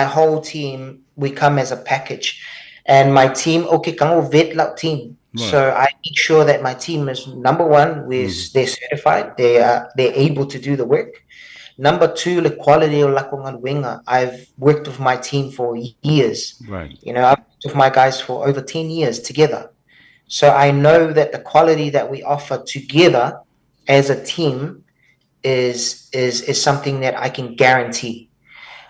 whole team, we come as a package. And my team, team. Right. So I make sure that my team is, number one, they're certified, they're able to do the work. Number two, the quality of lakungan winga. I've worked with my team for years. Right. You know, I've worked with my guys for over 10 years together. So I know that the quality that we offer together as a team is something that I can guarantee.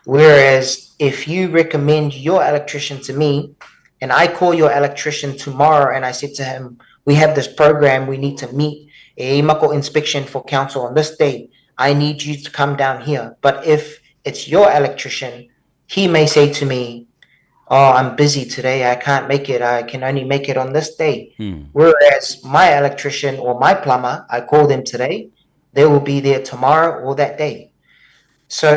Whereas if you recommend your electrician to me, and I call your electrician tomorrow and I said to him, we have this program, we need to meet a mako inspection for council on this day. I need you to come down here. But if it's your electrician, he may say to me, oh, I'm busy today, I can't make it, I can only make it on this day. Whereas my electrician or my plumber, I call them today, they will be there tomorrow or that day. So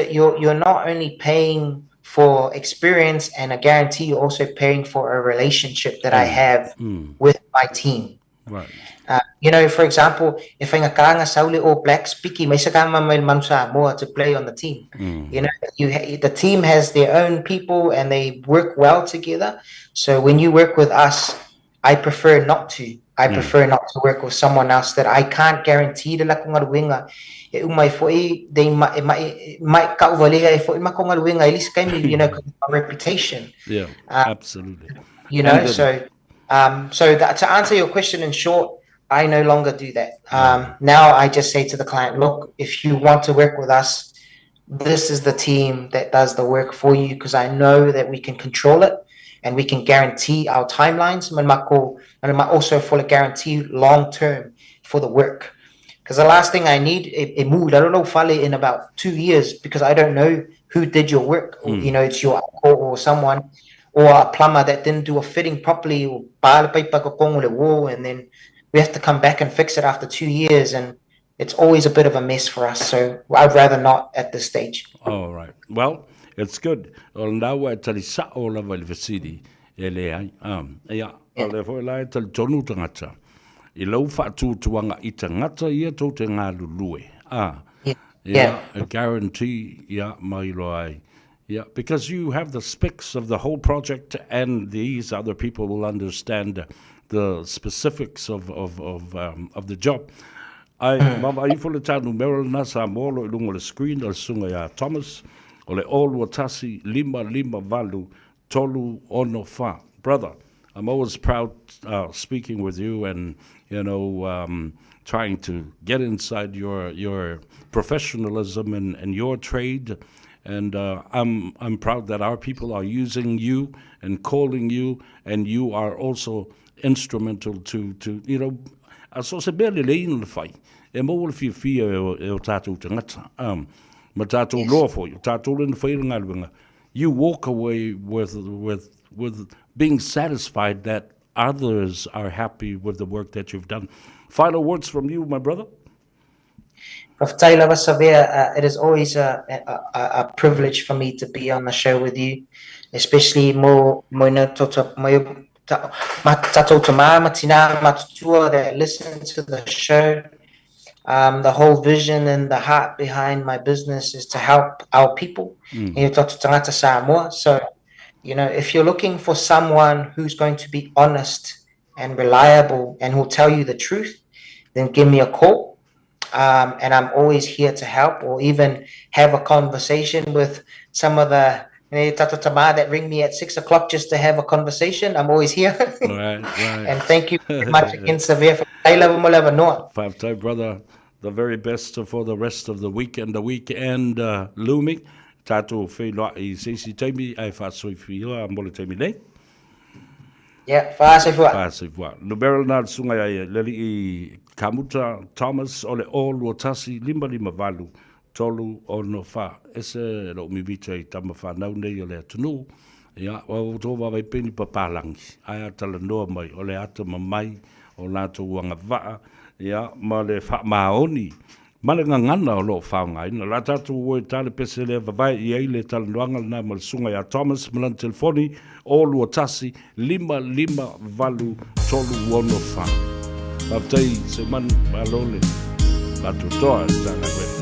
you're not only paying for experience and a guarantee, you're also paying for a relationship that I have with my team. Right. You know, for example, if I'm a karanga saule or black speaking, may sakama may mansa more to play on the team. You know, the team has their own people and they work well together. So when you work with us, I prefer not to. I prefer not to work with someone else that I can't guarantee the lakunga winga. They might at least you know, my reputation. Yeah, absolutely. You know, so that, to answer your question in short, I no longer do that. Now I just say to the client, look, if you want to work with us, this is the team that does the work for you, because I know that we can control it and we can guarantee our timelines. And also for a guarantee long term for the work. Because the last thing I need, I don't know, fale in about 2 years, because I don't know who did your work. Or, you know, it's your uncle or someone, or a plumber that didn't do a fitting properly, or and then we have to come back and fix it after 2 years, and it's always a bit of a mess for us. So I'd rather not at this stage. All right. Well, it's good. I lau whaatutuanga I te ngata ia tau te ngā lulue. Yeah. A guarantee, mai loai. Yeah, because you have the specs of the whole project, and these other people will understand the specifics of the job. Mama I fole tanu Merrill na Samoa I lungo le screen o sunga ya Thomas o le olu tasi lima valu tolu ono fa. Brother, I'm always proud speaking with you and trying to get inside your professionalism and your trade. And I'm proud that our people are using you and calling you, and you are also instrumental to so se bele le in le fai. E mo le fia o tātou te ngata. Ma tātou loa fo, tātou le fai ngā luenga. You walk away with being satisfied that others are happy with the work that you've done. Final words from you, my brother? It is always a privilege for me to be on the show with you, especially that listen to the show. The whole vision and the heart behind my business is to help our people. So, if you're looking for someone who's going to be honest and reliable and who'll tell you the truth, then give me a call. And I'm always here to help, or even have a conversation with some of the that ring me at 6 o'clock just to have a conversation. I'm always here. Right. And thank you very much again, Xavier. Five-time brother, the very best for the rest of the week and the weekend looming. Tato whenua I seisi taimi ai whaasoi whioa mole taimi nei. Yeah, whaasoi fua. Nuberal nā sunga ai leli I Kamuta Thomas ole olu tasi lima valu tolu ono fa. Ese ro mi vita I tama whanau nei o le atunu. Ia, wa tōwa vai peni papalangi. Ai atala noa mai, o le ata mamai, o lātou wanga waa. Ia, ma le maoni. Ma le ngangana o lo whaunga ina. La tātou oi tāle pese le vavai I eile tala noanga na malsunga ia Thomas malan telefoni, olu tasi lima valu tolu ono fa. Maptai se man malole. Batu toa tana kwe.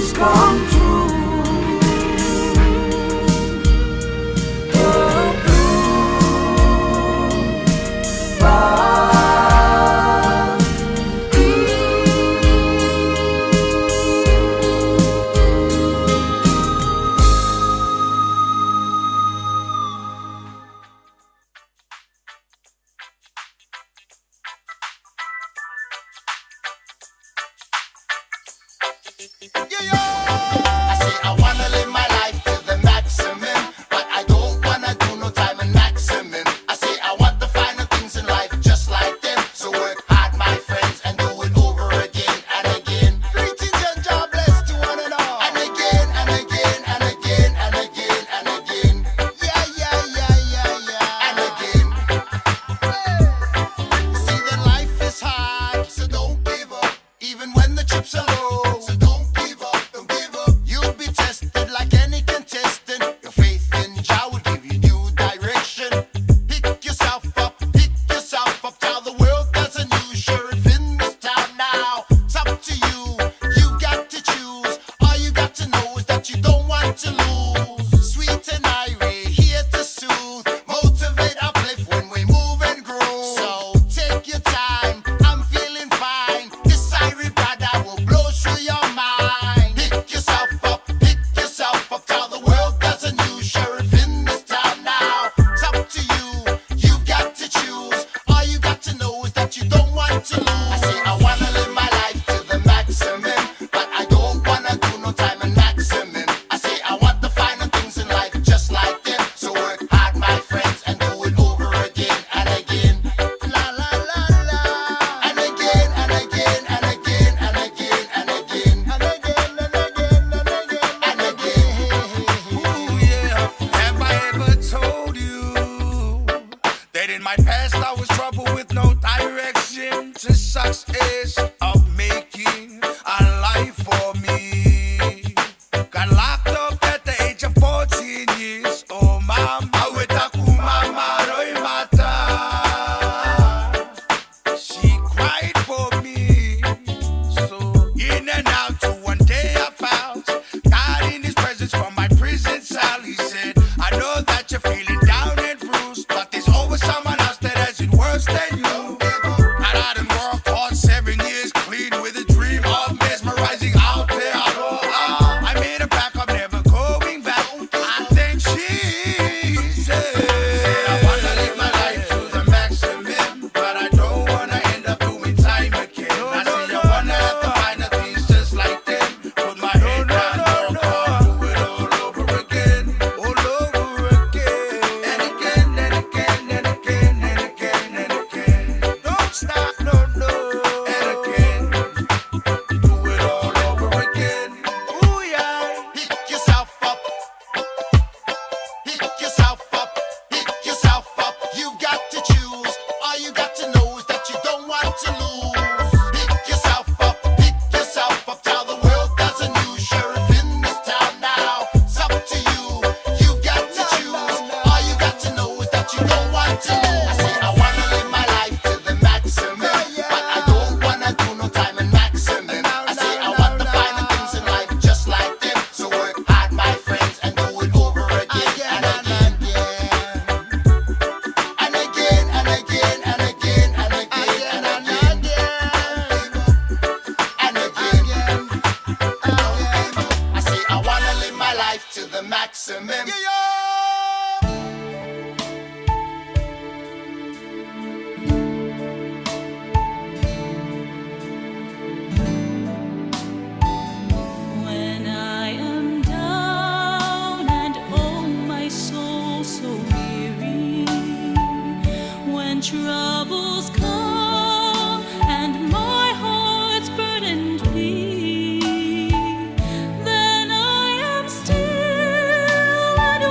dreams come true. I say I wanna live my life to the maximum, but I don't wanna do no time and maximum. I say I want the finer things in life just like them, so work hard, my friends, and do it over again and again. Greetings and God bless to one and all, and again and again and again and again and again. Yeah, yeah, yeah, yeah, yeah, and again. See that life is hard, so don't give up, even when the chips are low. So don't give up, don't give up. You'll be tested like any contestant. Your faith in Jah will give you new direction. Pick yourself up, tell the world there's a new sheriff in this town now. It's up to you, you got to choose. All you got to know is that you don't want to lose. Sweet and irate, here to soothe, motivate, uplift when we move and grow. So take your time, I'm feeling fine. This irate brother will blow through your mind. Pick yourself up, tell the world there's a new sheriff in this town now. It's up to you, you've got to choose. All you got to know is that you don't want to lose. I say I wanna live my life to the maximum, but I don't wanna do no time and maximum. I say I want the finer things in life just like them, so work hard, my friends, and do it over again and again. La la la la, and again and again and again and again and again and again and again and again and again. Ooh, yeah. Have I ever told you that in my past I was trouble with no direction to success of making a life for me? Got locked up at the age of 14 years. Oh, mama, wetaku mama roi mata. She cried for me. So in and out to one day I found God in his presence from my prison cell. He said, I know that you're feeling down and bruised, but there's always someone else that has it worse than you. And I done worked hard 7 years clean with a dream of mesmerizing out there. I made a back, I'm never going back. I thank Jesus. I wanna live my life to the maximum, but I don't wanna end up doing time again. I say I wanna have to find the things just like them. Put my head down, work hard, do it all over again. All over again. And again, and again, and again, and again, and again. Don't stop, no, no. And again, do it all over again. Ooh, yeah. Pick yourself up, pick yourself up, pick yourself up. You've got to choose. All you got to know is that you don't want to lose. Pick yourself up, tell the world there's a new sheriff in this town now. It's up to you, you've got to choose. All you got to know is that you don't want to lose. I say I wanna live my life to the maximum, but I don't wanna do no time and maximum. I say I want the finer things in life just like them, so work hard, my friends, and do it over again and again. And again and again and again and again and again and again. I say I wanna live my life to the maximum. When I am down and oh my soul so weary, when troubles come and my heart's burdened be, then I am still and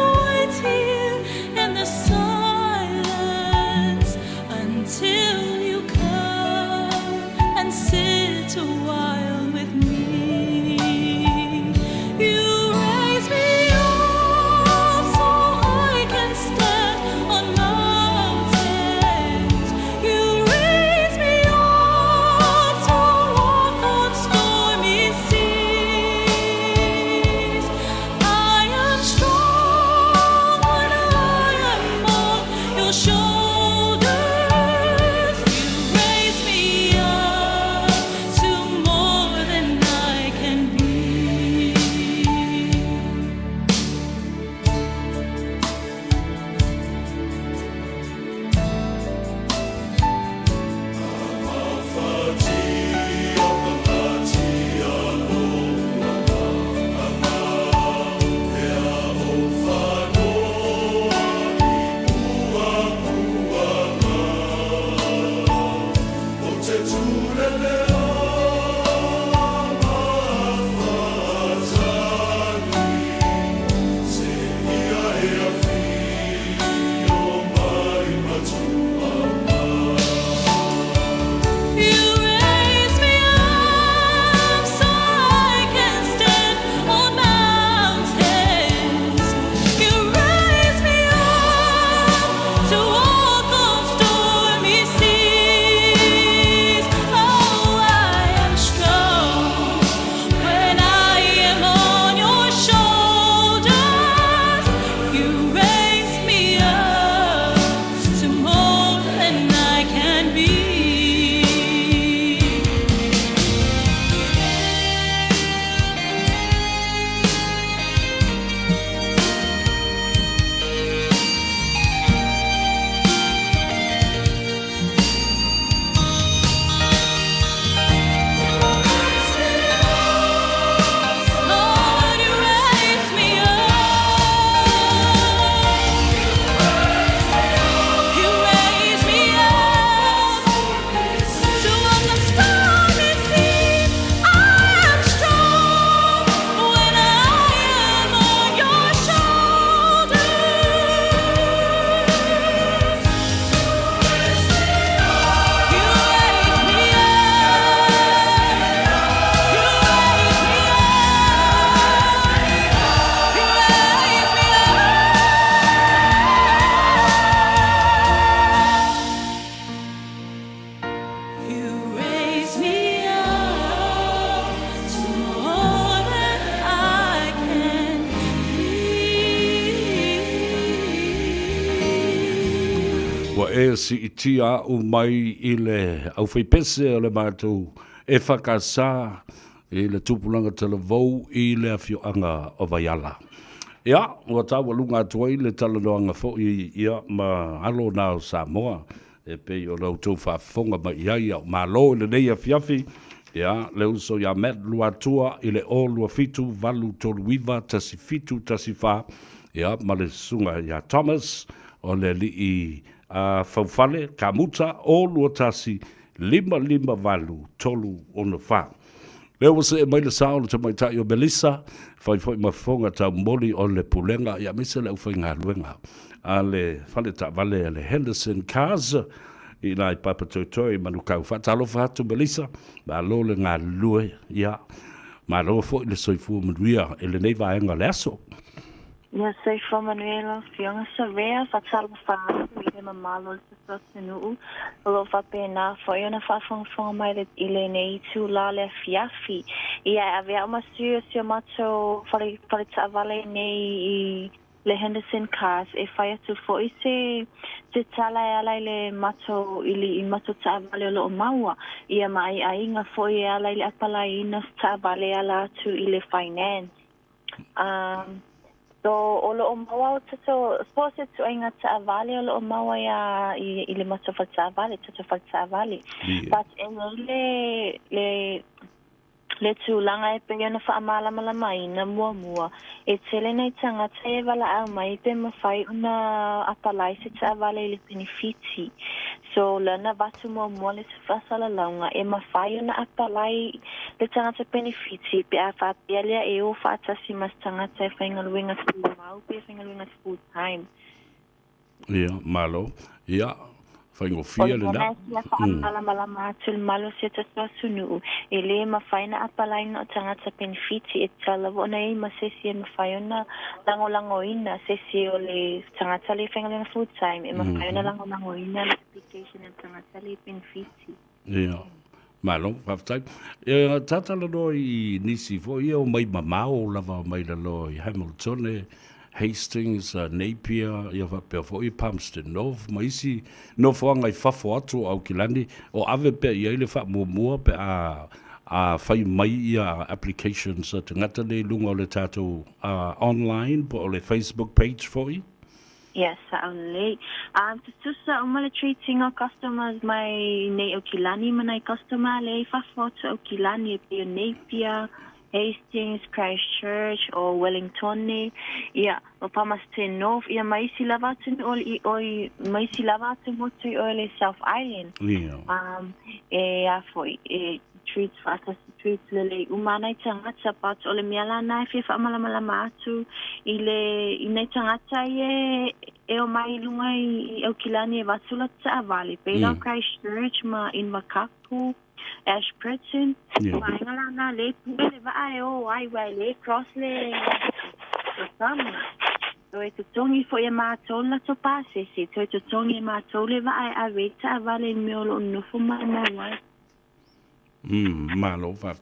e si itia o mai i le au whaipese o le mātou e whakasā i le tupulanga talavou i le awhioanga o Vaiala. Ia, ua tāua lunga atuai le talanoanga fo ia ma alo nā o Samoa e pei o lau tau whaafonga mai iai au mālo i le nei a fiafi. Ia, le uso ia met lua tua i le o lua fitu valu tolu iwa tasi fitu tasi wha. Ia, ma le sunga ia Thomas o le li i faufale ka muta o lua tasi lima valu tolu ona wha. Leo se e mai le sao le tamaitai o Melissa, fai mafonga tau moli o le pulenga, ia misa le ufai ngā luenga. A le fale ta vale le Henderson Cars, i nai papa toi manu kau whatalo whatu Melissa, ma lo le ngā lue, ia, ma lo fo le soifu manuia, e le nei vaenga le aso. Ia soifu manuela, fionga sa rea, whatalo whatu, i le mamalo le sinu lo fa pena fo ona fa fong mai i le nei tu la le fiafi ia avea uma si macho fale ta vale nei le Henderson Cars e fai tu fo ise te tala ala le macho ili I macho ta vale lo maua ia mai ainga fo ia ala le apala ina ta vale ala tu ile finance so olo o maua o tato spose tu inga ta avale olo o maua ia I le mato falta avale tato falta avale but le tu langa e pe yana fa amala mai na mua e tele nei tanga te vala au mai pe mafai una apalai se ta avale le benefiti so lana vatu mua le fasala longa e mafai una apalai le tanga te benefiti pe a fa pelia e o fa tasi mas tanga te whainga luenga mau pe whainga luenga full time ia malo ia whaingo fia le na malama tul malo se ta sunu ele mafaina apalai no tanga te benefiti e tala bona e masesi e mafaina lango ina sesi o le tanga tali whainga luenga full time e mafaina lango ina le application e tanga tali benefiti ia malo whaftai tatala no I nisi fo ia o mai mamao lava mai la lo I Hamilton Hastings, Napier, ia whapea fo I Palmerston North, ma isi no whaanga I whafo atu au kilani, o ave pe ia ile wha mua pe a whai mai ia applications te ngata nei lunga o le tātou online, po o le Facebook page fo I? Yes, only. Tusa umale treating our customers mai nei o kilani manai customer le whafo o kilani e pe Napier, Hastings, Christchurch or Wellington ia o Palmerston North ia mai si lavaten oi mai si lavaten motu o le South Island e a foi e treats fata treats le umana tangata pat o le miala na fi fa mala matu ile ina tangata e o mai lunga I o kilani e vasula ta vale pe Christchurch ma in Makapu Ashburton, maingala na le pule va o ai le cross le sama. So e tongi fo e ma tola to passe si to tongi ma tole va ai aveta vale miolo no fu ma wa. Malo fa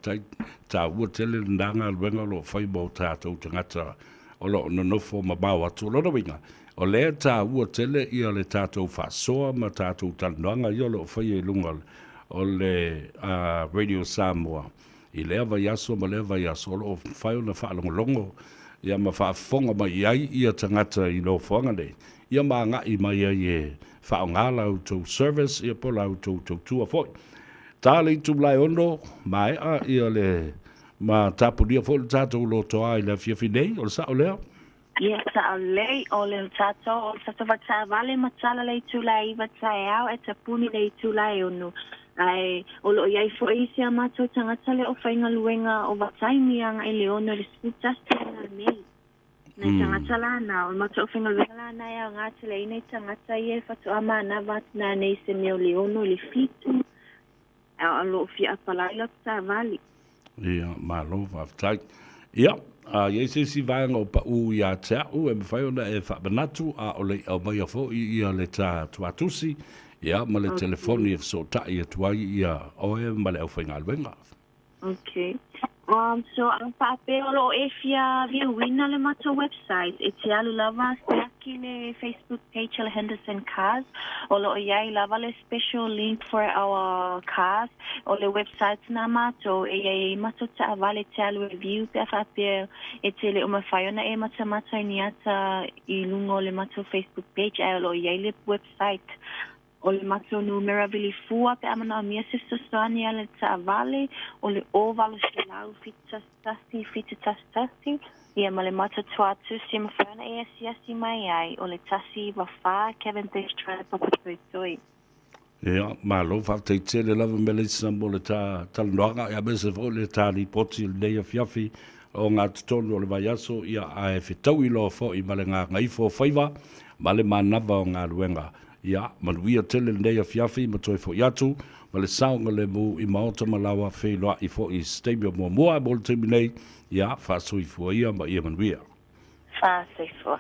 ta wo tele ndanga lwenga lo fai bo ta to tangata o lo no fo ma ba wa to lo winga. O le ta wo tele I le tato fa so ma tato tananga yo lo fai e lunga o le Radio Samoa I leva yaso ma leva yaso o whai o na whaalongolongo ia ma whaafonga mai iai ia tangata I lo whanga nei ia ma ngai mai ai e whaongala au tau service ia pola au tau tua foi tāle tu lai ono mai a ia le ma tapuria foi tātou lo toa I le fiafi nei o le sa o lea Yes, o le tato whatsa vale matala le tu lai vatsai au e tapuni le tu lai ono ai o lo iai fo isi a mato tangata le o whainga luenga o watai mianga I leono le sputasta nei nei tangata lana o mato o whainga luenga lana ia ngata le inei tangata ie whatu ama na vatna nei se meo leono le fitu a lo fi apalai la ta vali ia malo whaftai ia ia se vaenga o pa u ia tau e mwhai ona e whabanatu a o le au mai a fo ia le tā tuatusi ia ma le telefoni e so tai e tuai ia oe ma le au whainga alwenga. Okay. So ang paapelo if ya via wina le mato website it's ya lava staki le Facebook page le Henderson Cars o lo ya lava le special link for our cars o le website na mato e mato ta vale tal review pe paapelo it's le umafayona e mata ni ata ilungo le mato Facebook page e lo ya le website o le mato numero vili fua pe amana mia sister Sonia le Valley o le ovalo selau fitastasi ia ma le mato tuatu sima fana e siasi mai ai o le tasi wafa Kevin Fish Trap Papatoi. Ia, malo whafteite le lava mele sambo le talanoanga ia mese fo le tali poti le neia fiafi o ngā tutonu o le vaiaso ia a e whetau ilo fo i male ngā Gagaifo Faiva ma le manava o ngā luenga. Ia, manuia tele nei a fiafi, ma toi fo iatu, ma le saunga le mu i maota malawa wheloa i fo i stebio mua mo le temi nei, ia, whaasui fua ia, ma ia manuia. Whaasui fua.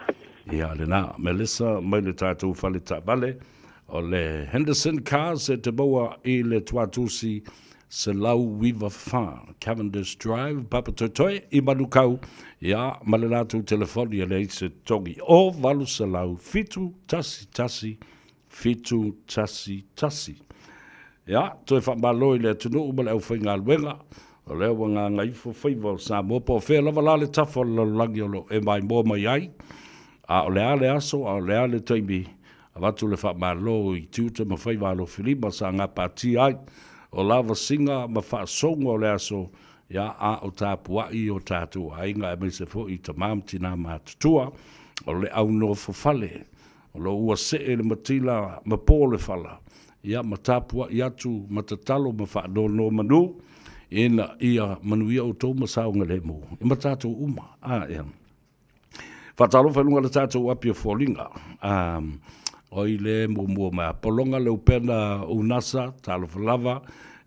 Ia, le nā, Melissa, mai le tātou whale tā vale, o le Henderson Cars e te maua i le tuatusi se lau wiva wha, Cavendish Drive, Papatoetoe, i manukau, ia, ma le nātou telefoni a le se tongi o valu se lau, fitu, tasi, fitu tasi. Ia, toi whamaloi le tunu uma le au whainga luenga, o leo wanga Gagaifo Faiva o Samoa, po whea lava la le tafo la langi o lo e mai mō mai ai, a o le ale aso, a o le ale taimi, a watu le whamaloi tiuta ma Faiva alo Filima sa ngā pāti ai, o lava singa ma whaasonga o le aso, ia a o tāpuai o tātua, ainga e me se fo i tamam tina mātutua, o le au no fofale, o lo ua se e le matila ma pōle whala. Ia matapua i atu matatalo ma whaanono manu, ina ia manuia o tō masaunga le mo. I matatou uma, ia. Whatalo whanunga le tātou api o fōlinga. O i le mua ma polonga le upena unasa, talo whalava,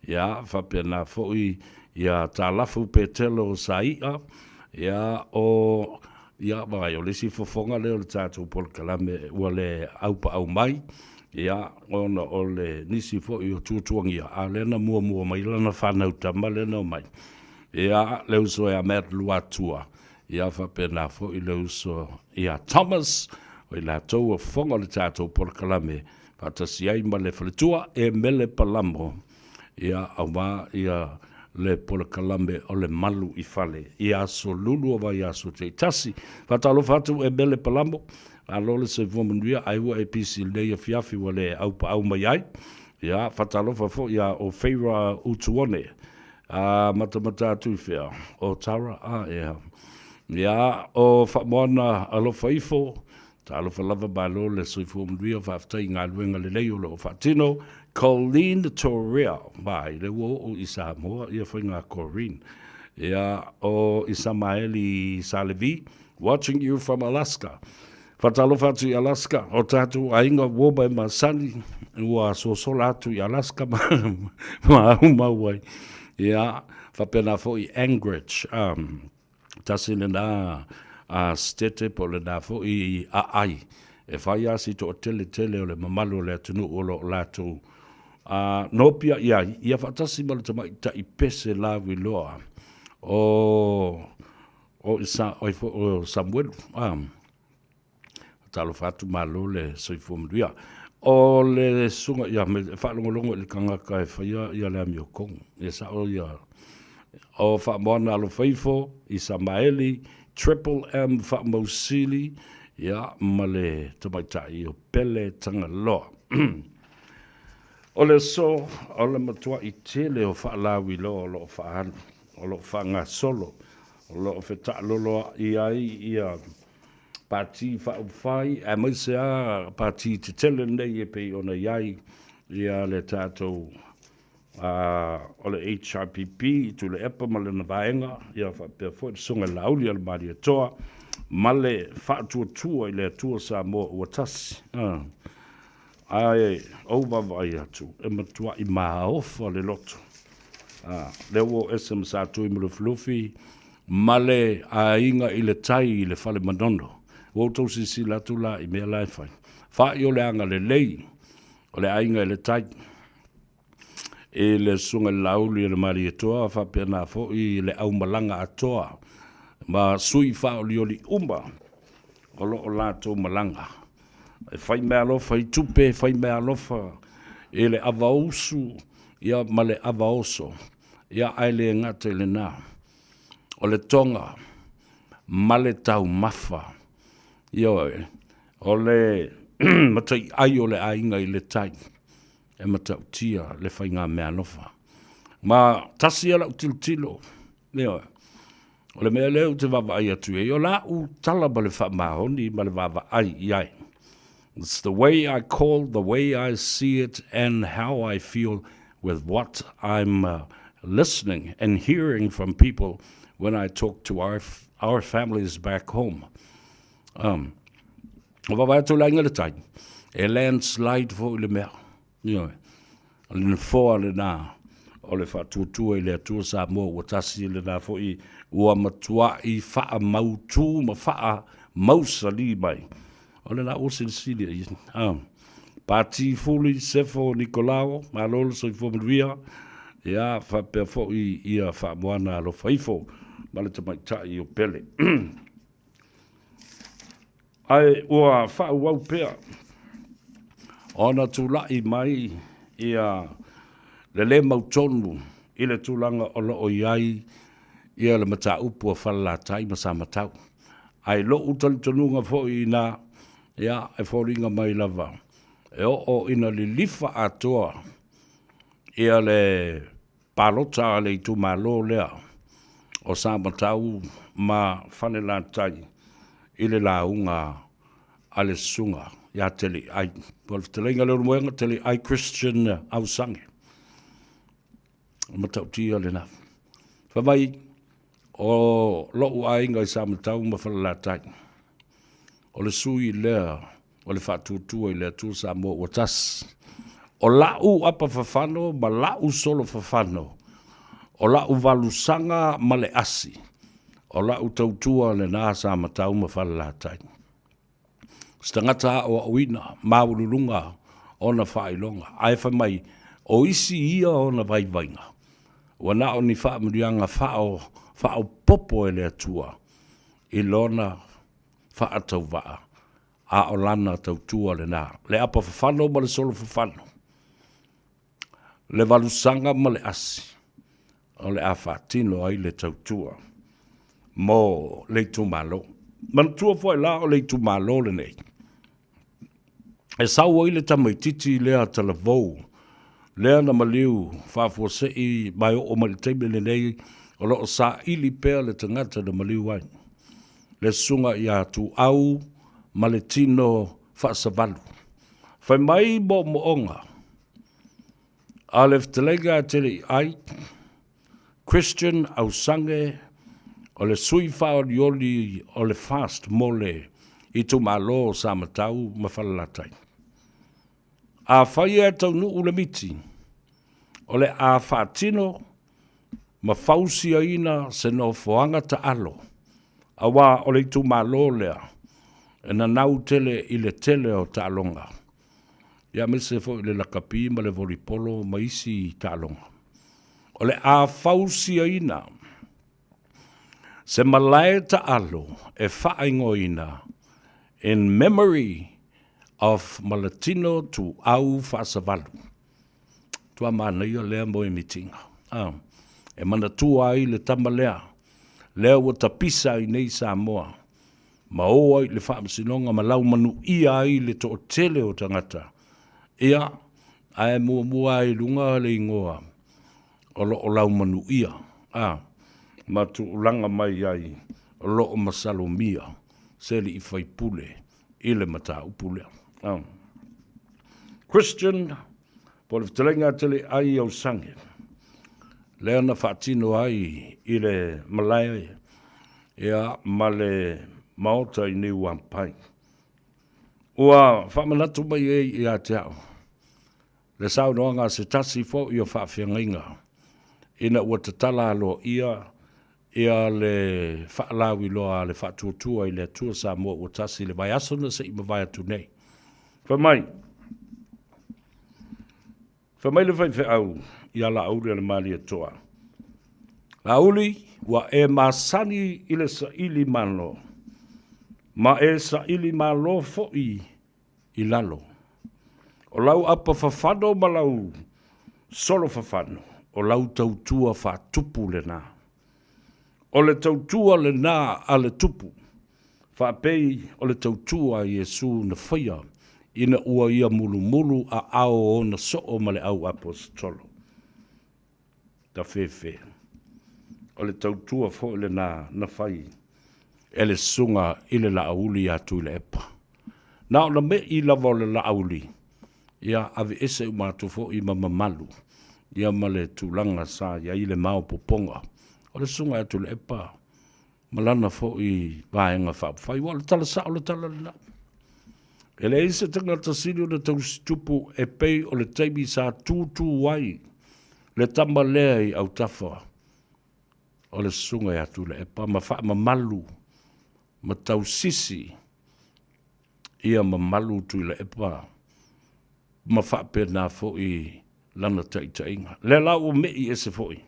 ia whapena fōi, ia tālafu pe telo sa ia, ia o... Ia vai o lesi fofonga leo le tātou pol kalame ua le aupa au mai. Ia ona o le nisi fo i o tuatuangia. A lena mua mai lana whanau tama lena o mai. Ia leo so e a mer lua tua. Ia whapena fo i leo so ia Thomas o i la tau o fonga le tātou pol kalame. Patasi ai ma le whaletua e mele palamo. Ia au ma ia... le pola kalambe o le malu i fale. I aso lulu o vai aso te tasi. Fatalo fatu e bele palambo. A lole se vomanuia aiwa e pisi le ia fiafi wa le aupa au mai ai. Ia fatalo fafo ia o Faiva utuone. Matamata atu i fea. O Tara ia. Ia o Famoana alo Faifo. Ta alo falava ba lole se vomanuia faftai ngā luenga le leo lo fatino. Colleen Torrea, vai, le wo o i Samoa, ia whainga Corinne. Ia o Isamaeli Salevi, watching you from Alaska. Whatalo whatu i Alaska, o tātou ainga woba e masani, ua sosola atu i Alaska, ma umawai. Ia, whapena fo i Anchorage, tasine nā stete po le nā fo i Aai. E whai asi to o tele o le mamalu le atunu o lo lātou. Nopia ia fatasi mal tama ta ipese la wiloa o Samuel talo fatu malo le soifom dia o le sunga ia me fa longo le kanga ka fa ia le mi kong ia sa o ia o fa mona lo faifo Isamaeli Triple M fa mosili ia male tamaita i o pele tanga lo o le so, o le matua i tele o whaalawi lo o lo whaahan, o lo whanga solo, o lo wheta lolo i ai i a pāti whaupwhai, a maise a pāti te tele nei e pei ona iai i a le tātou o le HRPP, tu le epa ma le na vaenga, i a whapea fwoi sunga lauli al maari atoa, ma le whaatua tua i le atua Samoa ua tasi. Ai, au vai atu, e matua i maofa le loto. Leo o esem sa tui mulu flufi, male a inga i le tai i le fale manono. O tau si la tula i mea laifai. Fa i o le anga le lei, o le ainga i le tai. e le sunga lauli le mari toa fa pena fo I le au malanga atoa ma sui fa oli umba o lo la to malanga e fai me alofa I tupe fai me alofa e le avausu ia male avaoso ia aile ngate le na o le tonga male tau mafa ia o le matai ai o le ainga I le tai e matau tia le fai ngā mea nofa. Ma tasi ala utiltilo, leo, o le mea leo te wawa ai atu e, o la u tala ma le wha mahoni ma le wawa ai iai. It's the way I call, the way I see it, and how I feel with what I'm listening and hearing from people when I talk to our families back home. O wawa atu la inga le tai, e landslide fo le mea. Yo, le foa le na o le whatutua I le atua Samoa ua tasi le na fo I ua matua I wha mautu ma wha mausali mai. O le na o silsili Pati fuli sefo Nicolao ma lolo so I fo mruia ia wha pia fo I ia wha moana alo whaifo ma le tamaitai o pele. Ai ua wha uau pia ona tulai mai ia le mautonu I le tulanga o loo iai ia le mata upu a whalatai ma sa matau. Ai lo utalitonunga fo I na ia e fōringa mai lava. E o ina li lifa atoa ia le palota le tu malo lea o sa matau ma whanelatai I le launga ale sunga. Ya tele ai telenga le moenga tele ai Christian au sange matau tia le na fa mai o lo ai ngai sa matau ma fa la tai o le sui le o le fatu tu le tu sa mo watas o la u apa fa fano ma la u solo fa fano o la u valusanga ma le asi o la u tautua le na sa matau ma fa la tai stangata o wina maulunga ona failonga ai fa mai o isi ia ona vai vainga wana oni fa mrianga fa o popo ele atua ilona fa atova a olana tautua le na le apa fa fano ma le solo fa fano le valusanga ma le asi o le afatino ai le tautua mo le tumalo man tua foi la o le tumalo le nei e sau ile tamaititi lea talavou, lea na maliu, whaafuasei mai o maliteime le nei, o loo sa ili pea le tangata na maliu ai. Le sunga I atu au, maletino whaasavalu. Whai mai mo moonga, a le ftelega tele ai, Christian au sange, o le sui whaorioli o le fast mole, I tu malo sa matau mawhalalatai. A whai e tau nu ule miti, o le a whaatino, ma whausia ina se no whoanga ta alo, a wā o le tu malo lea, e na nau tele I le tele o ta alonga. Ia me se fo I le lakapi ma le volipolo ma isi ta alonga. O le a whausia ina, se malae ta alo e whaingo ina, in memory of Malatino to au Fasavalu. Tua mana ia lea mo e mitinga. E mana tua ai le tamalea. Lea wa tapisa I nei Samoa. Ma o ai le whaamsinonga ma lau manu ia ai le to tele o tangata. Ia, ai mua ai lunga le ingoa. O lau manu ia. Ma tu ulanga mai ai. O lo masalomia. Seli I whaipule. Ile mata upulea. Christian, po le telenga tele ai au sange. Lea na whaatino ai I le malai ia male maota I ni wampai. Ua whamanatu mai I a te au. Le sau noanga se tasi fo I o whawhiangainga. Ina ua tatala alo ia le whaalawi loa le whaatuatua I le atua Samoa ua tasi le vai asona se I mawai atu nei. Whamai le whai au ia la auli le mali atoa. La uli wa e masani ile sa ili malo. Ma e sa ili malo fo'i i lalo. O lau apa fafano ma lau solo fafano. O lau tautua fa tupu le nā. O le tautua le nā a le tupu. Fa pei o le tautua Yesu na whaia. Ina ua ia mulu mulu a ao o na soo ma le au apostolo. Ta fefe. O le tautua fo le nā na whai. E le sunga ile la auli atu le epa. Na o na me i lava o le la auli. Ia ave ese umatu fo i mamamalu. Ia ma le tūlanga sa ia i le mao poponga. O le sunga atu le epa. Malana fo i vaenga whai. Wa le tala sa o le tala le nau. E le isa tanga tasiri o le taustupu e pei o le taimi sa tūtū wai. Le tamba lea i au tafa. O le sunga e atu le epa. Ma wha ma malu. Ma tau sisi. Ia ma malu tu le epa. Ma wha pena fo i lana taitainga. Le lau o mei ese fo i.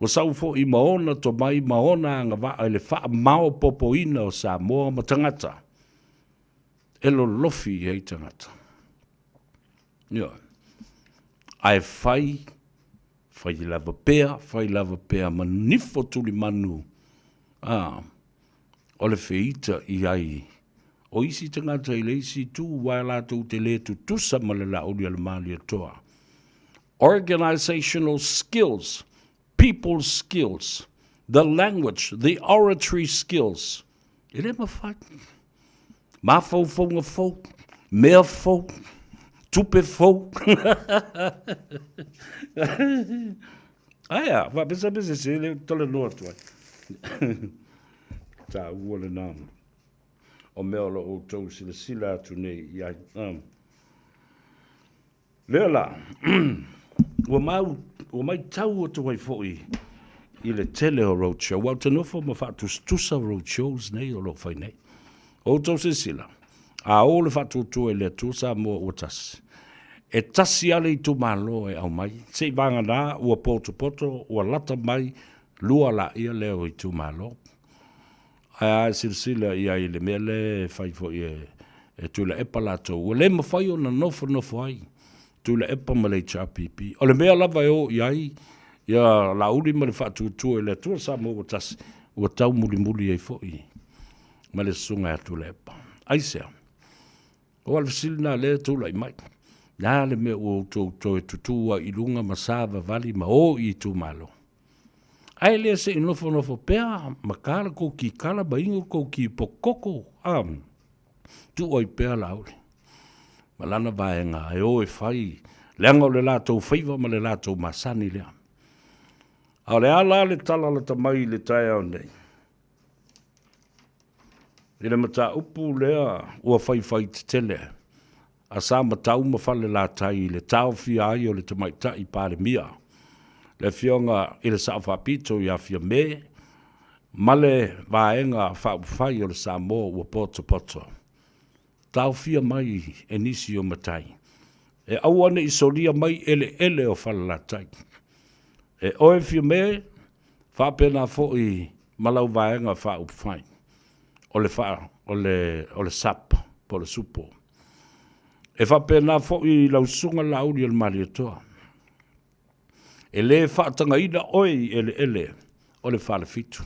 O sau fo i maona to mai maona anga wa le wha mao popoina o Samoa ma tangata. Elo lofi e tangata. Ia. Ai fai lava pea, manifo tuli manu. O le feita i ai. O isi tangata i le isi tu waila tu te le tu tusa ma le la uli al mali atoa. Organizational skills, people skills, the language, the oratory skills. Ele ma fai. Ma fau nga fau, mea fau, tupe fau. Aia, wa pesa se le tole noa tuai. Ta ua le nāma. O mea lo o tau sila atu nei iai. Lea la, ua mai tau o tuai foi i le tele o roadshow. Wau tanofo ma whātu stusa roadshows nei o lo whai nei. O tau se sila. A o le whātu tu e le tu sa mua ua tasi. E tasi ale i tu malo e au mai. Se i vanga nā, ua poto, ua lata mai, lua la ia leo i tu malo. Ai sila ia i le mea le whai fo i e tu le epa lato. Ua le mawhai o na nofo ai. Tu le epa ma le HRPP. O le mea lava e o i ai. Ia la uri ma le whātu tu e le tu sa mua ua tasi. Ua tau muli e fo i. Ma le sunga atu le epa. Aisea. O alfasili nā le tu lai mai. Nā le mea o to e tutua i lunga ma sāva vali ma o i tu malo. Ai lea se inofo pea ma kala ko ki kala ba ingo ko ki pokoko. Tu oi pea lauri. Ma lana vaenga e o e fai. Leanga o le lātou Faiva ma le lātou masani lea. Au le ala le tala la tamai le tai au nei. Ile mata upu lea ua fai te tele. A sa matau ma fale la tai le tau fia ai o le tamaita i pare mia. Le fionga i le sa whapito i a fia me. Male vaenga whai o le Samoa ua poto. Tau fia mai e nisi o matai. E awane i solia mai ele o fale la tai. E oe fia me whapena fo i malau vaenga whai. O le sap, po le supo. E whapena fo i lausunga lauri al mali atoa. E le whaatanga ina oi ele, o le whale fitu.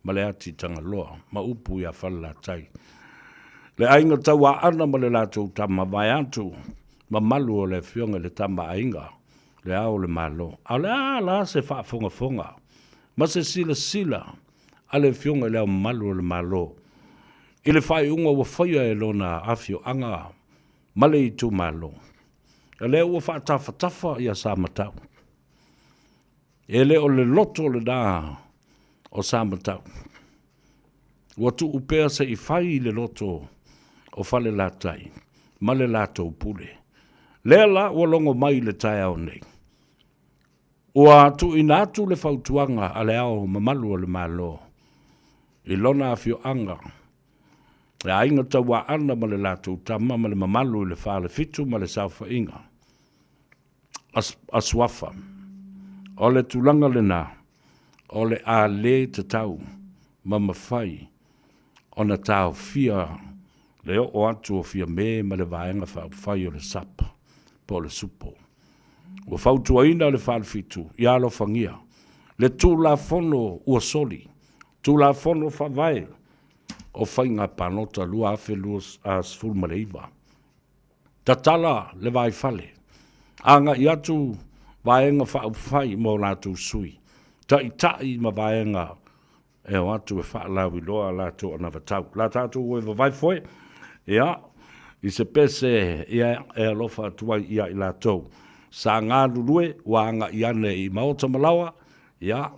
Ma le ati tanga loa, ma upu i a whale la tai. Le ainga taua ana ma le lato tama vai atu, ma malu o le fionga le tama ainga, le au le malo. A le la se whaafonga. Ma se sila, a le fionga le au malu o le malo. I le whai unga ua whaia e lona afio anga male i tu malo. E le ua whaatafa i a sa matau. E le o le loto le nā o sa matau. Ua tu upea se i whai le loto o whale la tai. Male la tau pule. Le la ua longo mai le tai au nei. Ua tu inatu le whautuanga a le au mamalu o le malo. I lona afio anga. E ainga taua ana ma le lātou tama ma le mamalu i le whale fitu ma le sauwha inga. Aswafa. O le tulanga le nā, o le a le te tau, ma mawhai, o na tau fia, le o atu o fia me ma le vaenga whai o le sapa, po le supo. Ua whautua ina o le whalfitu, i alo whangia, le tūla fono ua soli, tūla fono whawai, o whai ngā panota lua awhi lua a sfulma le iwa. Tatala le vai fale, anga i atu vaenga whai mo lātou sui, tai ma vaenga e o atu e whaalawi loa lātou ana vatau. La tātou e vai foe, ia, i se pese ia e alofa atuai ia i lātou. Sa ngā lulue, wa anga i ane i maota malawa, ia,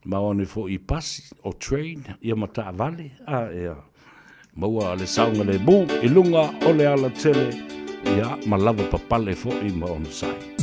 maone fo i pasi o train, ia mata vale, ia, maua le saunga le bu, i lunga o le ala tele, ia, malava papale fo i maone sai.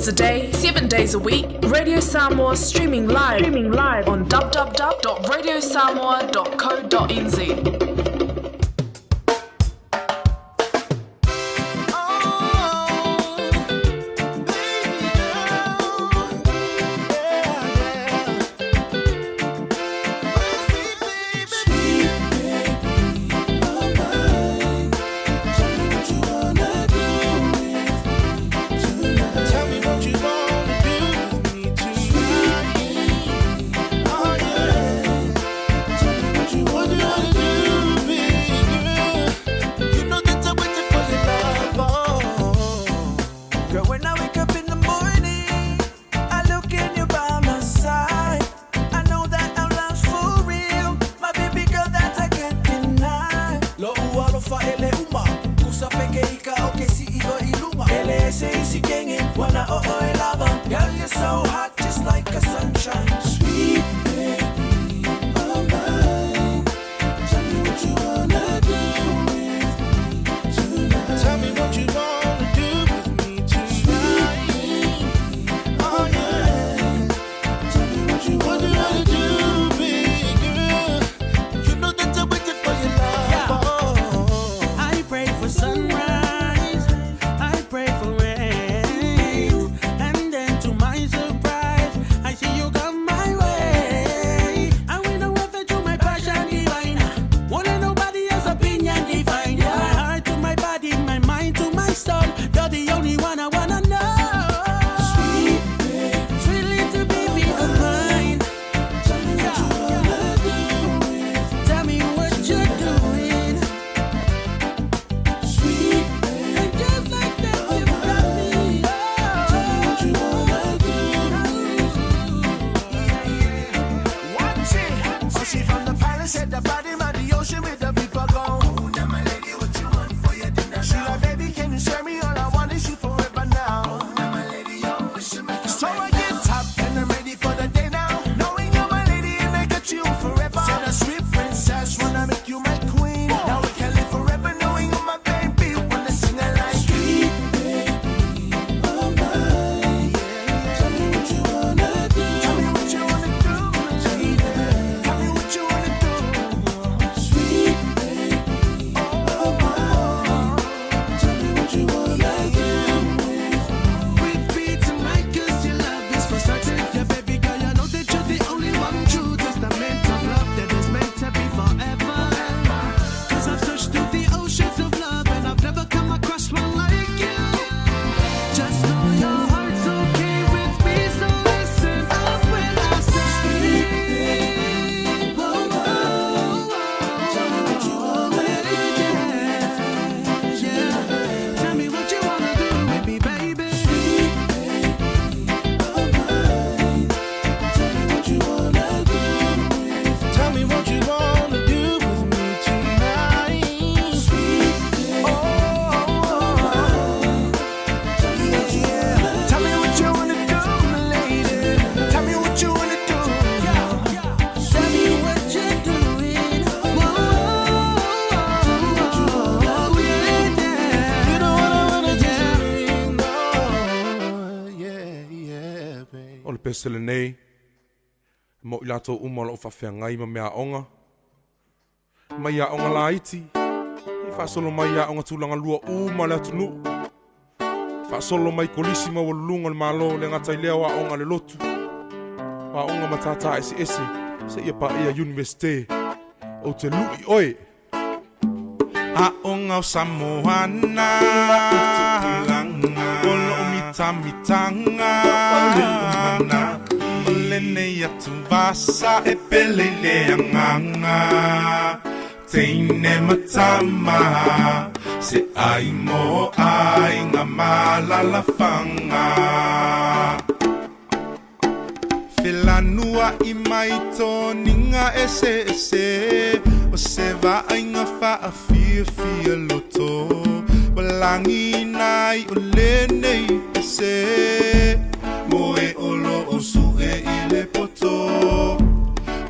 A day, 7 days a week. Radio Samoa streaming live on www.radiosamoa.co.nz. pesele nei. Mo I lato umalo o whawhiangai ma mea onga. Mai a onga la iti. I whasolo mai a onga tūlanga lua uma le atunu. Whasolo mai kolisi ma walunga le malo le ngatai leo a onga le lotu. A onga matata esi se ia pa ia universite. O te lui oe. A onga o Samoana. Olo o mitanga. Ole nei atu vasa e pele le anganga. Teine matama. Se ai mo ai ngā malalawhanga. Whilanua I mai tōninga ese. O se vainga whaawhia loto. Walangi nai o lenei ese. Moe olo o sue I le poto.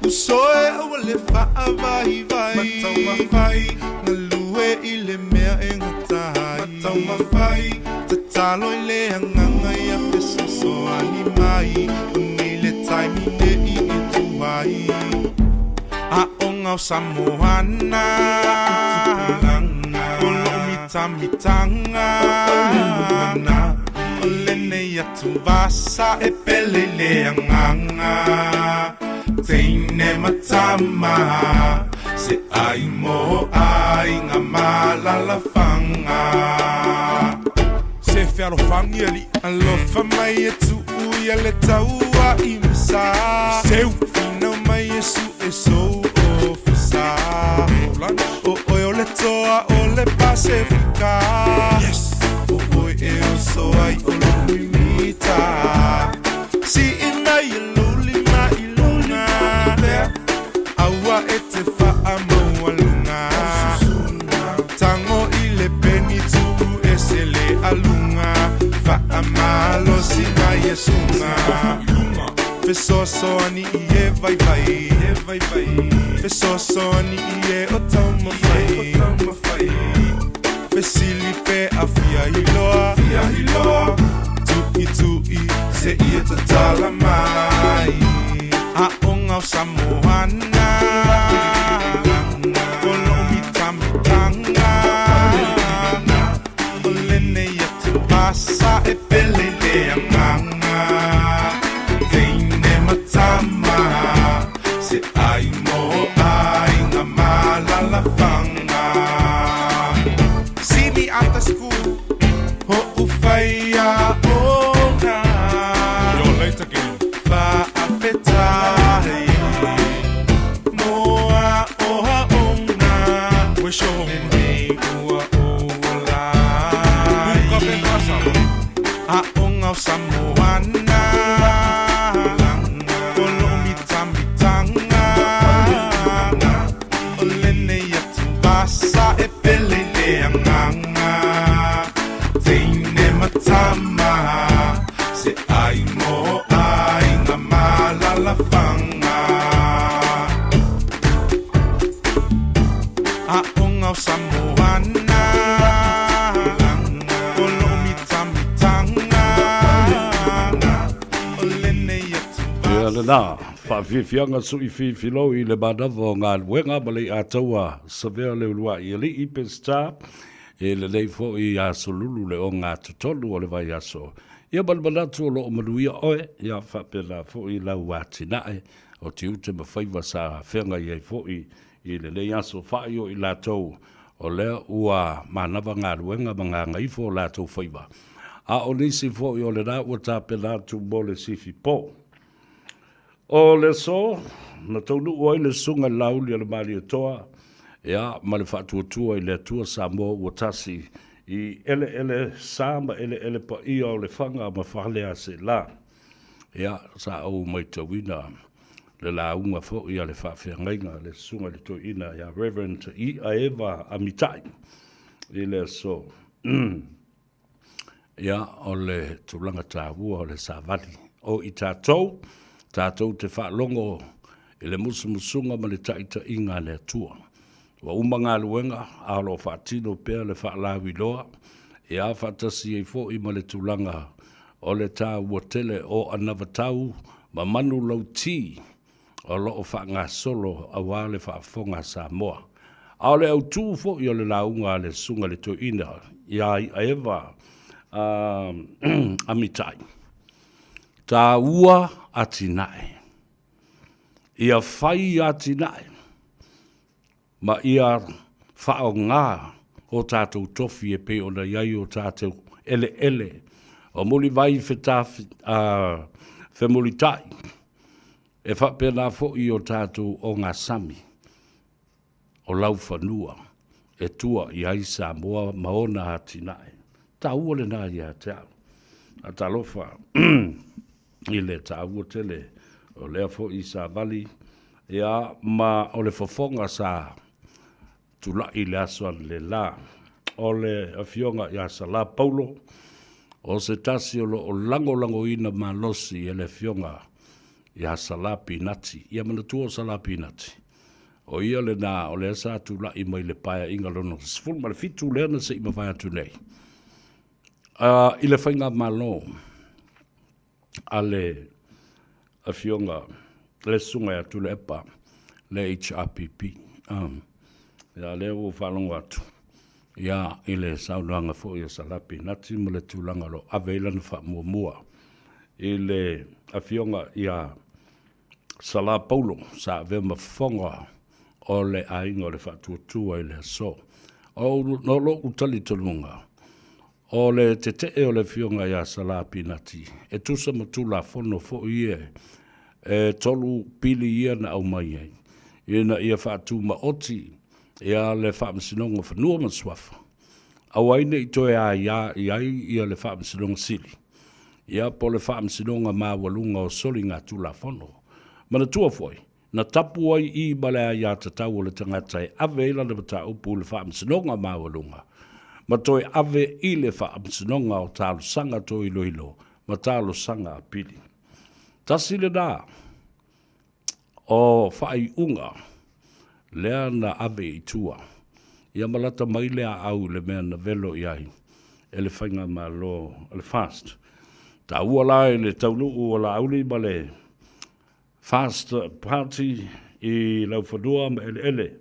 Usoe o le whaawai vai. Matau mawhai. Ngalue I le mea e ngatai. Matau mawhai. Te talo I le anganga I a whesoso ani mai. Ungi le taimi te I tuai. A onga o Samoana. Olo mitanga. Ole nei atu vasa e pele le anganga. Teine matama. Se ai mo ai ngā malalawhanga. Se wharofangi ali alofa mai e tu ui ale taua I misa. Seu fina mai e su e sou o fisa. O oi o le toa o le Pasifika. Yes. O oi e o so ai o lui mita. Si ina I luli ma I luna. Aua e te wha maua lunga. Tango I le peni tuku e se le alunga. Wha malo si ngai e sunga. Fesoso ani I e vai vai. Fesoso ani I e o tau mawhai. Fesili pe a fia hiloa. Tui se I e te tala mai. A onga o Samoana. Olo mitanga. Ole nei atu vasa e pele le anganga. Teine matama. Se ai mo ai ngā malalawhanga. See me after school. Ho ufaya onga. You're late again. Whaafetai. Moa oha onga. Wish o nei ua olai. Buka pe vasa. A onga o Samoana. Olo mitanga. Ole nei atu vasa e pele le anganga. Teine matama. Se ai mo ai ngā malalawhanga. A onga o Samoana. Olo mitanga. Ole nei atu vasa. Nā, whawhiwhianga sui whiwhilo I le manawa o ngā luenga male a taua savea le ulua I ali I pesta e le nei fo I a solulu le o ngā tutolu o le vai aso. Ia malmanatu o loo manuia oe, ia whapena fo I lau atinae o te ute ma Faiva sa whenga I fo I le nei aso whai o I lātou o lea ua manawa ngā luenga ma ngā Gagaifo o lātou Faiva. A o nisi fo I o le nā ua tāpena tu mo le sifi po. O le so, na taunu oi le sunga lauli o le mali toa, ia ma le whatuatua I le atua Samoa ua tasi I ele sama ele pa ia o le whanga ma whalea se la. Ia sa au mai tawina le la unga fo ia le whawhiangainga le sunga le toina ia Reverend I Aeva Amitai. I le so. Ia o le tulanga tāwua o le savali. O I tātou te whaalongo I le musunga ma le taita inga le atua. Wa umanga luenga alo whaatino pea le whaalawi loa. E a whaatasi e fo I ma le tulanga o le tā ua tele o anava tau, ma manu lau ti, o loo whaanga solo a wale whaafonga Samoa. A le au tū fo i o le launga le sunga le to ina, ia i aewa amitai. Tā ua atinae. Ia whai atinae. Ma ia whao ngā o tātou tofi e pe o na iai o tātou ele ele. O muli vai whemuli tai. E whapena fo i o tātou o ngā sami. O lau whanua. E tua i ai Samoa maona atinae. Tā ua le nā ia te au. A tā lofa i le tā ua tele o lea fo i sa vali. Ia ma o le fofonga sa tula i le aswan le la. O le afionga ia sa la paulo. O se tasi o lango ina ma losi e le fionga ia sa la pinati. Ia manatua sa la pinati. O ia le nā o le asa tula i mai le paia inga lono. Sifun ma le fitu lena se ima vai atu nei. I le whainga malo a le afionga le sunga atu le epa le HRPP. Ia le o whalonga atu. Ia i le saunuanga fo i salapi nati mo le tūlanga lo aveila na wha mua. I le afionga ia Sala Paulo sa vema fonga o le ainga o le whatuatua i le so. O no lo utali tulunga. O le te o le fionga ia Sala Pinati. E tusa matula fono fo ie e tolu pili ia na au mai ei. Ia ia whatu maoti ia le whaamsinonga whanua maswafa. Au aine i toe a iai ia le whaamsinonga sili. Ia po le whaamsinonga maa walunga o soli ngā tula fono. Mana tua foi, na tapu ai i balea ia tatau o le tangata e ave ila le bata upu le whaamsinonga maa walunga. Ma toe ave i le whaamsinonga o tālu sanga to ilo ilo, ma tālu sanga a pili. Tasi le nā, o whai unga, lea na ave i tua. Ia malata mai lea au le mea na velo i ai. E le whainga maa lo, le fast. Ta ua lai le taulu ua la auli ma le fast party i lau whanua ma ele.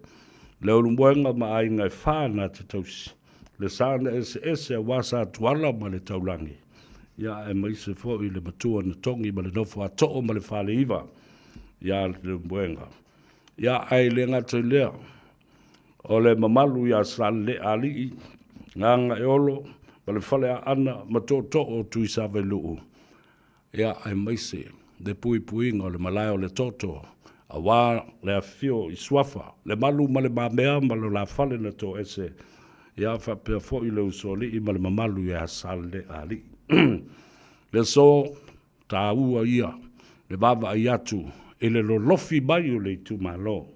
Le ulumwenga ma ai ngai whāna te tausi. Le sāna ese a wasa tuala ma le taulangi. Ia e maise fo i le matua na tongi ma le nofo a to'o ma le whale iwa. Ia le ulumwenga. Ia ai le ngata lea. O le mamalu ia sāna le ali nganga e olo. Ma le whale a ana ma to'o tui sawe luu. Ia ai maise. De pui puinga o le malai o le toto. A wā le a fio i swafa. Le malu ma le mamea ma le la whale na to ese. Ia whapea fo i le usoli i ma le mamalu ia sāle ali. Le so tā ua ia. Le baba i atu. E le lo lofi mai o le tu malo.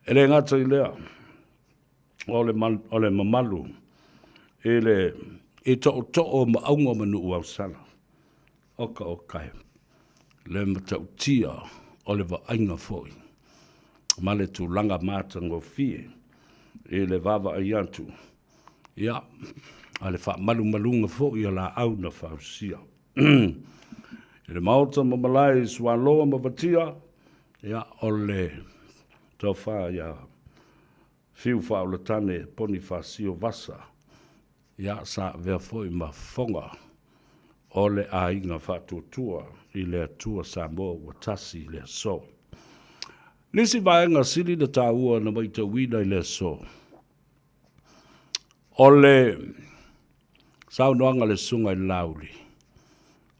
E le ngata i lea. O le mamalu. E le e to'o ma aunga manu ua sala. Oka o kai. Le matautia o le vainga foi. Ma le tūlanga mātango fie. E le vava ai atu. Ia. A le wha malunga foi a la au na whausia. E le maota mamalai sua loa mawatia. Ia o le tau wha ia fiu wha o le tane poni wha sio vasa. Ia sa vea foi ma fonga. O le ainga whatuatua i le atua Samoa wa tasi i le so. Nisi vaenga sili na tāua na maita wina i le so. O le saunoanga le sunga i lauli.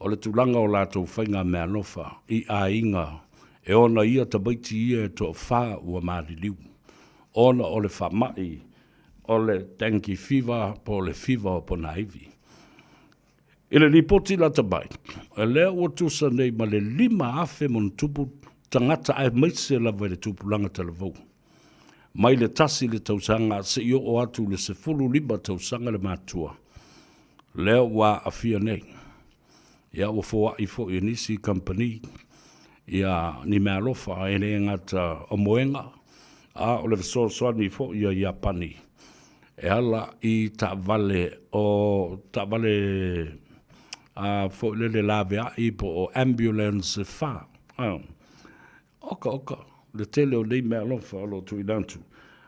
O le tulanga o lātou whainga mea nofa i ainga e ona ia tabaiti ia e to wha ua maariliu. Ona o le whamai o le tanki fiva po le fiva o pona iwi. Ile ripoti la tabai. E lea ua tusa nei ma le 5 afe mon tupu tangata ai maise la vai le tupu langa talavou. Mai le tasi le tausanga se i o atu le se fulu 5 tausanga le mātua. Lea ua afia nei. Ia ua fua i fo i nisi company. Ia ni mea lofa e le ngata o moenga. A o le soani fo i a Iapani. E ala i ta vale fo le lave ai po o ambulance fa. Oka, le tele o nei mea lofa o lo tui nantu.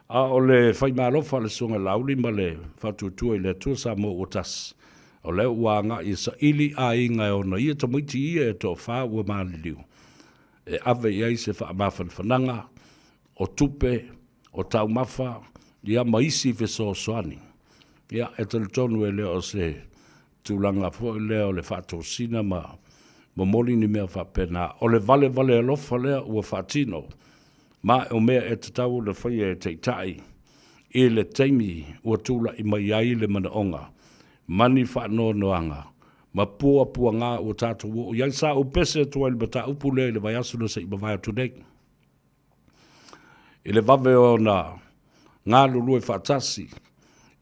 O le whai mea lofa le songa lauli ma le whatutua I le tua sa mo o tas. O le uanga I sa ili a inga o na ia tamuiti ia e tō wha ua maali liu. E ave iai se wha mawhan whananga, o tupe, o tau mawha, ia maisi fe so soani. Ia e tali tonu e leo se tūlanga fo leo le whatosina ma moli ni mea whapena. O le vale alofa lea ua whatino. Ma o mea e te tau le whaia e teitai. I le teimi ua tūla I mai ai le mana onga. Mani whanoanoanga. Ma pua ngā ua tātou o. Iai sa o pese tua ili bata upu le vai asuna se I mawai tunei. I le vave o na ngā lulu e whatasi.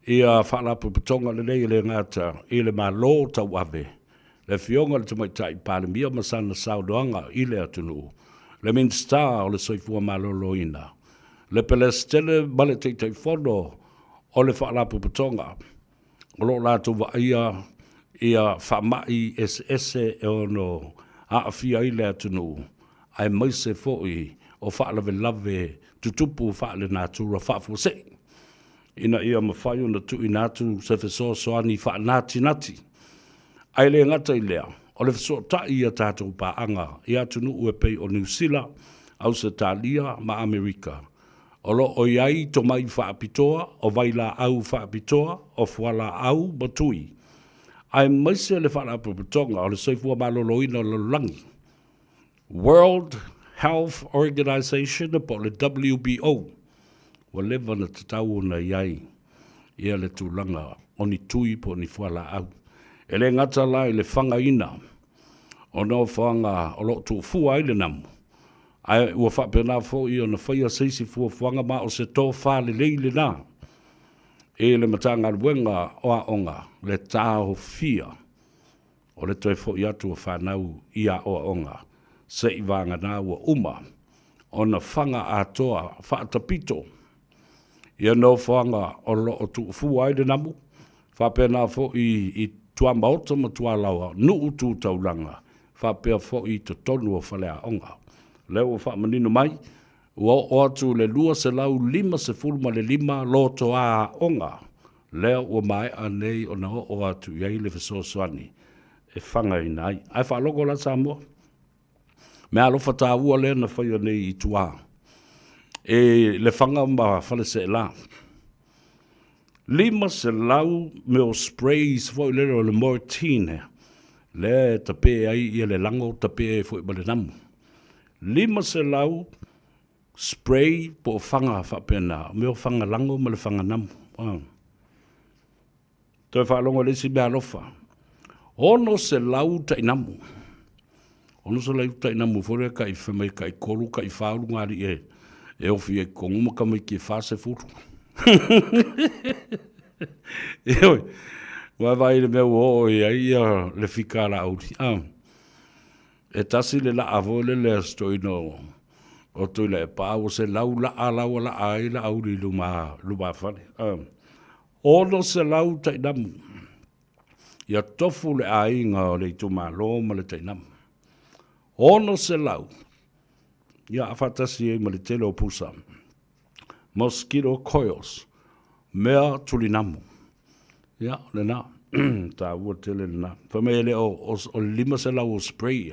Ia whalapu putonga le nei le ngāta. I le malo tau ave. Le fionga le tamai tai pāle mia masana saudoanga I le atunu. Le minsta o le soifua malolo ina. Le pelestele male te te fono o le whaalapu putonga. O lo lātu wa ia whamai ese e ono a awhia I le atunu. Ai maise foi o whaalawe lave tutupu whaale nātura whaafu se. Ina ia mawhai o na tui nātu se wheso soani wha nati. Ai le ngata I lea, o le wheso tai ia tātou pāanga, I atunu ue pei o New Zealand, Australia ma Amerika. O lo o iai to mai whaapitoa, o vaila au whaapitoa, o whala au batui. Ai maise le whaalapu putonga, o le soifua maloloina lo langi. World Health Organization, po le WBO, wa lewa na tatau na iai, ia le tūlanga, o ni tui po ni whala au. E le ngata lai le whanga ina, o no whanga o lo tu fua I le namu. Ai ua whapena fo I o na whaia seisi fua whanga ma o se tō whale le nā. E le matanga ruenga o a onga, le tāo fia. O le toi fo I atu o whanau ia o a onga. Se I vanga nā ua uma. O na whanga atoa whaatapito. Ia no whanga o lo o tu fua I le namu. Whapena fo I tua maota ma tua laua, nuu tū taulanga, whapea fo I te tonu o whalea onga. Leo o whamanino mai, ua o atu le lua se lau 5 se fulma le 5 loto a onga. Leo o mai anei o na o atu iai le wheso soani, e whanga I nai. Ai whaloko la Samoa. Me alofa tā ua le na whaia nei I tua. E le whanga ma whale se la. 5 se lau me o sprays foi le o le mortine. Le tape ai I le lango tape foi ba le namu. 5 se lau spray po fanga whapena. Me o fanga lango ma le fanga namu. Toi whalongo le si mea lofa. Ono se lau tai namu. Ono se lau tai namu fore kai whamai kai koru kai whauru ngari e ofi e konguma kamai ki whase furu. Eoi, vai le meu o ia le fikala auri. E tasi le la avo le stoi no o tu le pa o se lau la ai la auri luma fale. Ono se lau tai namu. Ia tofu le ainga o le tuma lo ma le tai namu. Ono se lau. Ia afatasi e ma le tele o pusa. Mosquito coils. Mea tulinamu. Ia, le na. Tā ua tele le na. Whamea le o 5 se lau o spray.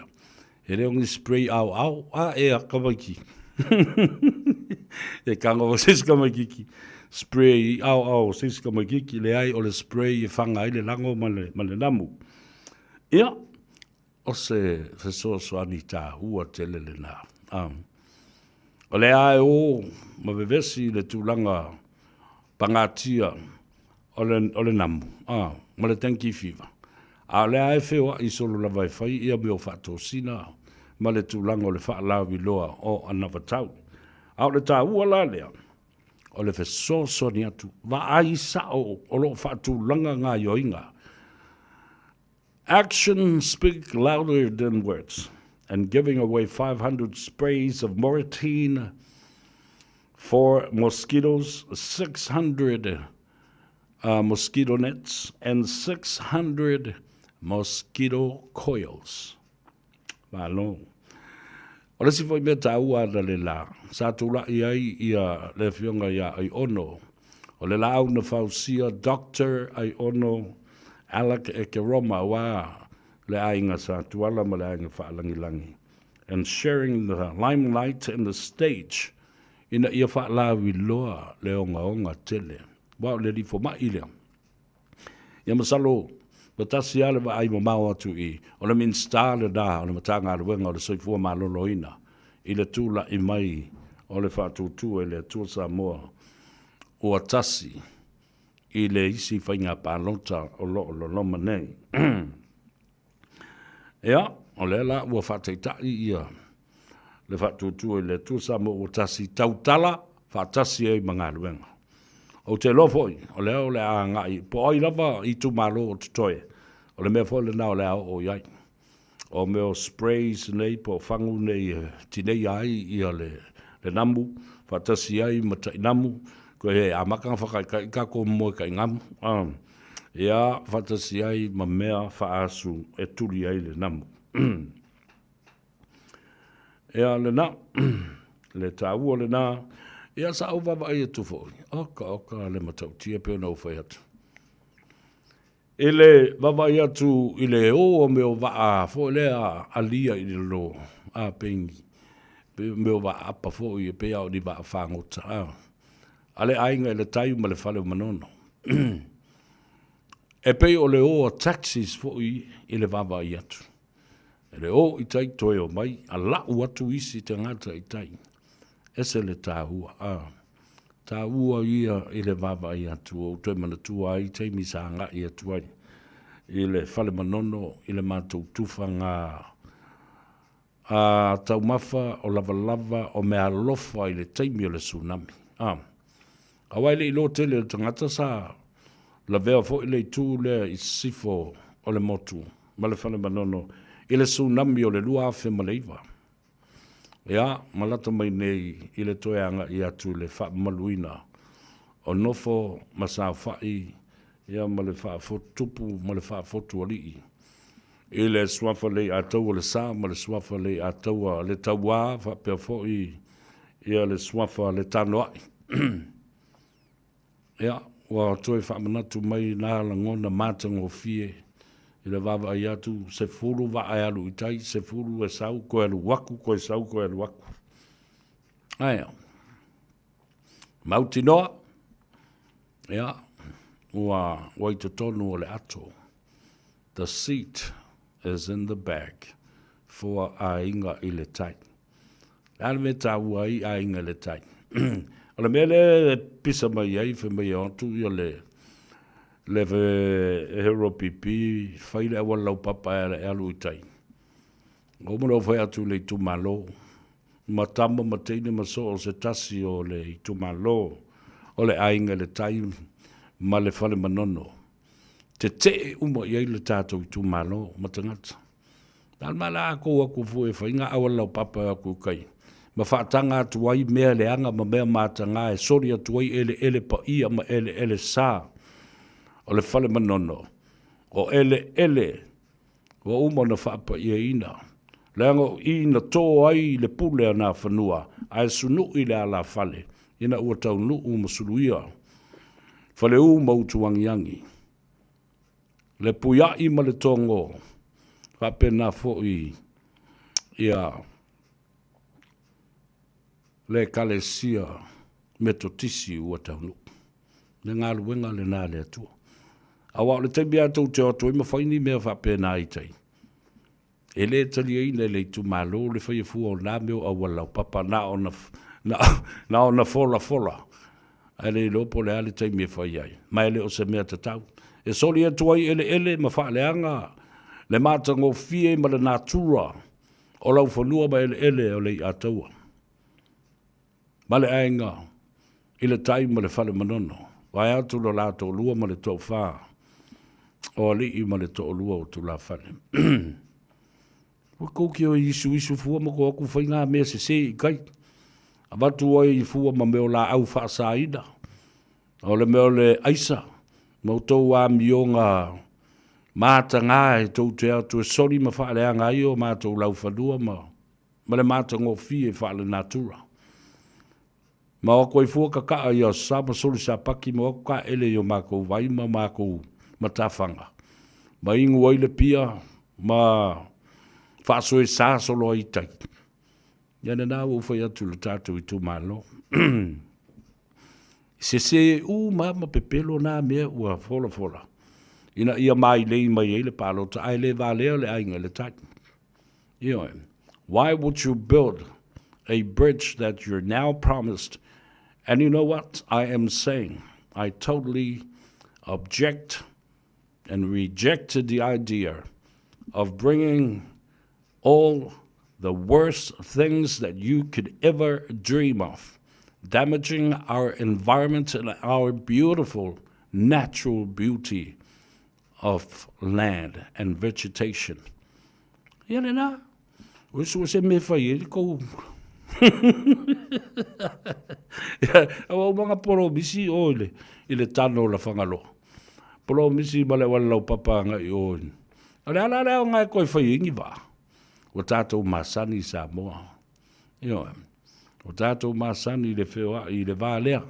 E le ongi spray au. E a kamaiki. E kanga o 6 kamaiki. Spray au 6 kamaiki. Le ai o le spray e whanga ai le lango ma le namu. Ia, o se fesoani tā ua tele le na. O le ai o ma vevesi le tūlanga pangatia o le namu. Ma le tanki fiva. A le ai whewa I solo la vai whai ia me o whaatosina ma le tūlanga o le whaalawi loa o anawatau. A o le tā ua la lea o le fesosoni atu. Va ai sao o lo whaatūlanga ngā yoinga. Actions speak louder than words. And giving away 500 sprays of Moritine for mosquitoes, 600 mosquito nets, and 600 mosquito coils. Malo. O le si foi mea tāua na le la. Sa tūla ai ia le fionga ia ai ono. O le la au na fausia Dr. ai ono Alec Ekeroma wa le ainga sa tuala ma le ainga whaalangilangi. And sharing the limelight and the stage ina ia whaalawi loa le onga tele. Wao le li fo mai lea. Ia masalo, patasi ale wa ai mamau atu i, o le min star le da, o le matanga le wenga o le soifua malolo ina, i le tūla i mai, o le whātutu e le tua Samoa, o atasi, i le isi whainga pālota o lo loma nei. Ea, o le la ua whāteitai ia, le whātutu e le tua Samoa o tasi tautala, whātasi e mga luenga. O te lofoi, o le a ngai, po ai lava i tu malo o tutoe, o le mea foi le nao le au o iai. O meo sprays nei, po fangu nei, tinei ai i a le namu, whatasi ai matai namu, ko he a makanga whakai ka ko moe kai ngamu. Ia whatasi ai ma mea whaasu e turi ai le namu. Ia le na, le tāua le na, ia sa au wawa ai atu fōi. Oka le matau tia peo nau whai atu. Ele wawa ai atu i le o meo waa fōi lea alia i le lo. A pengi. Meo waa apa fōi e pea o ni waa whangota. Ale ainga i le taiu ma le whale manono. E pei o le o taxis fōi i le wawa ai atu. E le o i tai toi o mai. A lau atu isi te ngata i tai. Ese le tāhua. Tāhua ia i le wawa i atu o toi mana tua ai teimi sa nga i atu ai. I le whale manono, i le mātou tufa ngā tau mafa o lava o mea lofa i le teimi o le tsunami. Awai le ilo tele o tangata sa la vea fo i le tū le i sifo o le motu. Ma le whale manono i le tsunami o le lua awhi maleiva. Ia, malata mai nei i le toeanga i atu le wha maluina o nofo masa whai ia ma le wha fotupu ma le wha fotu alii. I le swafa le ataua le sa ma le swafa le ataua le taua wha pia foi ia le swafa le tanoai. Ia, wa toi wha manatu mai nā la ngona mātango fie i le wawa ai atu, se furu wa ai alu i tai, se furu e sau, koe alu waku, koe sau, koe alu waku. Aia. Mauti noa, ia, ua waita tonu o le ato. The seat is in the bag for a inga i le tai. Ala me tā ua i a inga le tai. Ala me le pisa mai ai, fe mai atu, ia le hero pipi faile awa lau papa e alu i tai. O mano fai atu le tu malo. Matama mateine maso o se tasi o le tu malo. O le ainga le tai ma le fale manono. Te umo iei le tātou i tu malo matangata. Tal mala ako aku fue fai nga awa lau papa aku kai. Ma whaatanga atu ai mea le anga ma mea matanga e sori atu ai ele pa ia ma ele saa. O le fale manono, o ele, o umana whaapa ia ina. Leango ina tō ai le pule ana whanua, ai sunu i le ala fale, ina ua tau nuu masuluia. Fale u mautuangiangi. Le puia i ma le tongo, whape na fo ia le kalesia metotisi ua tau nuu. Le ngā luenga le nā le atua. Awa le te bia tau te oto i mawhaini mea whape nā i tai. E le tali eina le tu malo le whai fua o nā meo awa lau papa na ona fola. E le lopo le ale tai mea whai ai. Mai le o se mea tatau. E soli atu ai ele ma wha leanga. Le mātango fie ma le natura. O lau whanua ma ele o le ataua. Ma le ainga. I le tai ma le whale manono. Vai atu lo la to lua ma le tō whā. O li i ma le tō lua o tu la whane. Wa kouki o isu fua ma ko aku whai ngā mea se i kai. A watu o i fua ma meo la au wha sa ina. O le meo le aisa. Mau tō wā mionga Māta ngā e tau te au tu e sori ma whaalea ngā i o mātou lau whanua ma le māta ngō fi e whaale natura. Ma o koe fua kakaa i o sama soli sa paki ma o ka ele i o mākou waima mākou matawhanga. Ma ingu oile pia ma whaasoe sā solo i tai. Iana nā uwhai atu le tātou i tū mālo. Se ma pepelo nā mea ua fola. Ina ia mai lei mai ele palo ta ai le va le ainga le tai. Why would you build a bridge that you're now promised? And you know what I am saying? I totally object and rejected the idea of bringing all the worst things that you could ever dream of, damaging our environment and our beautiful natural beauty of land and vegetation. Iana nā, o se me whai e kou. Awa mga poro misi o ile tano la whangalo. Poro misi male wala papanga i o. Ale o ngai koe whai ingi wā. O tātou masani Samoa. O tātou masani le whewa i le wā lea.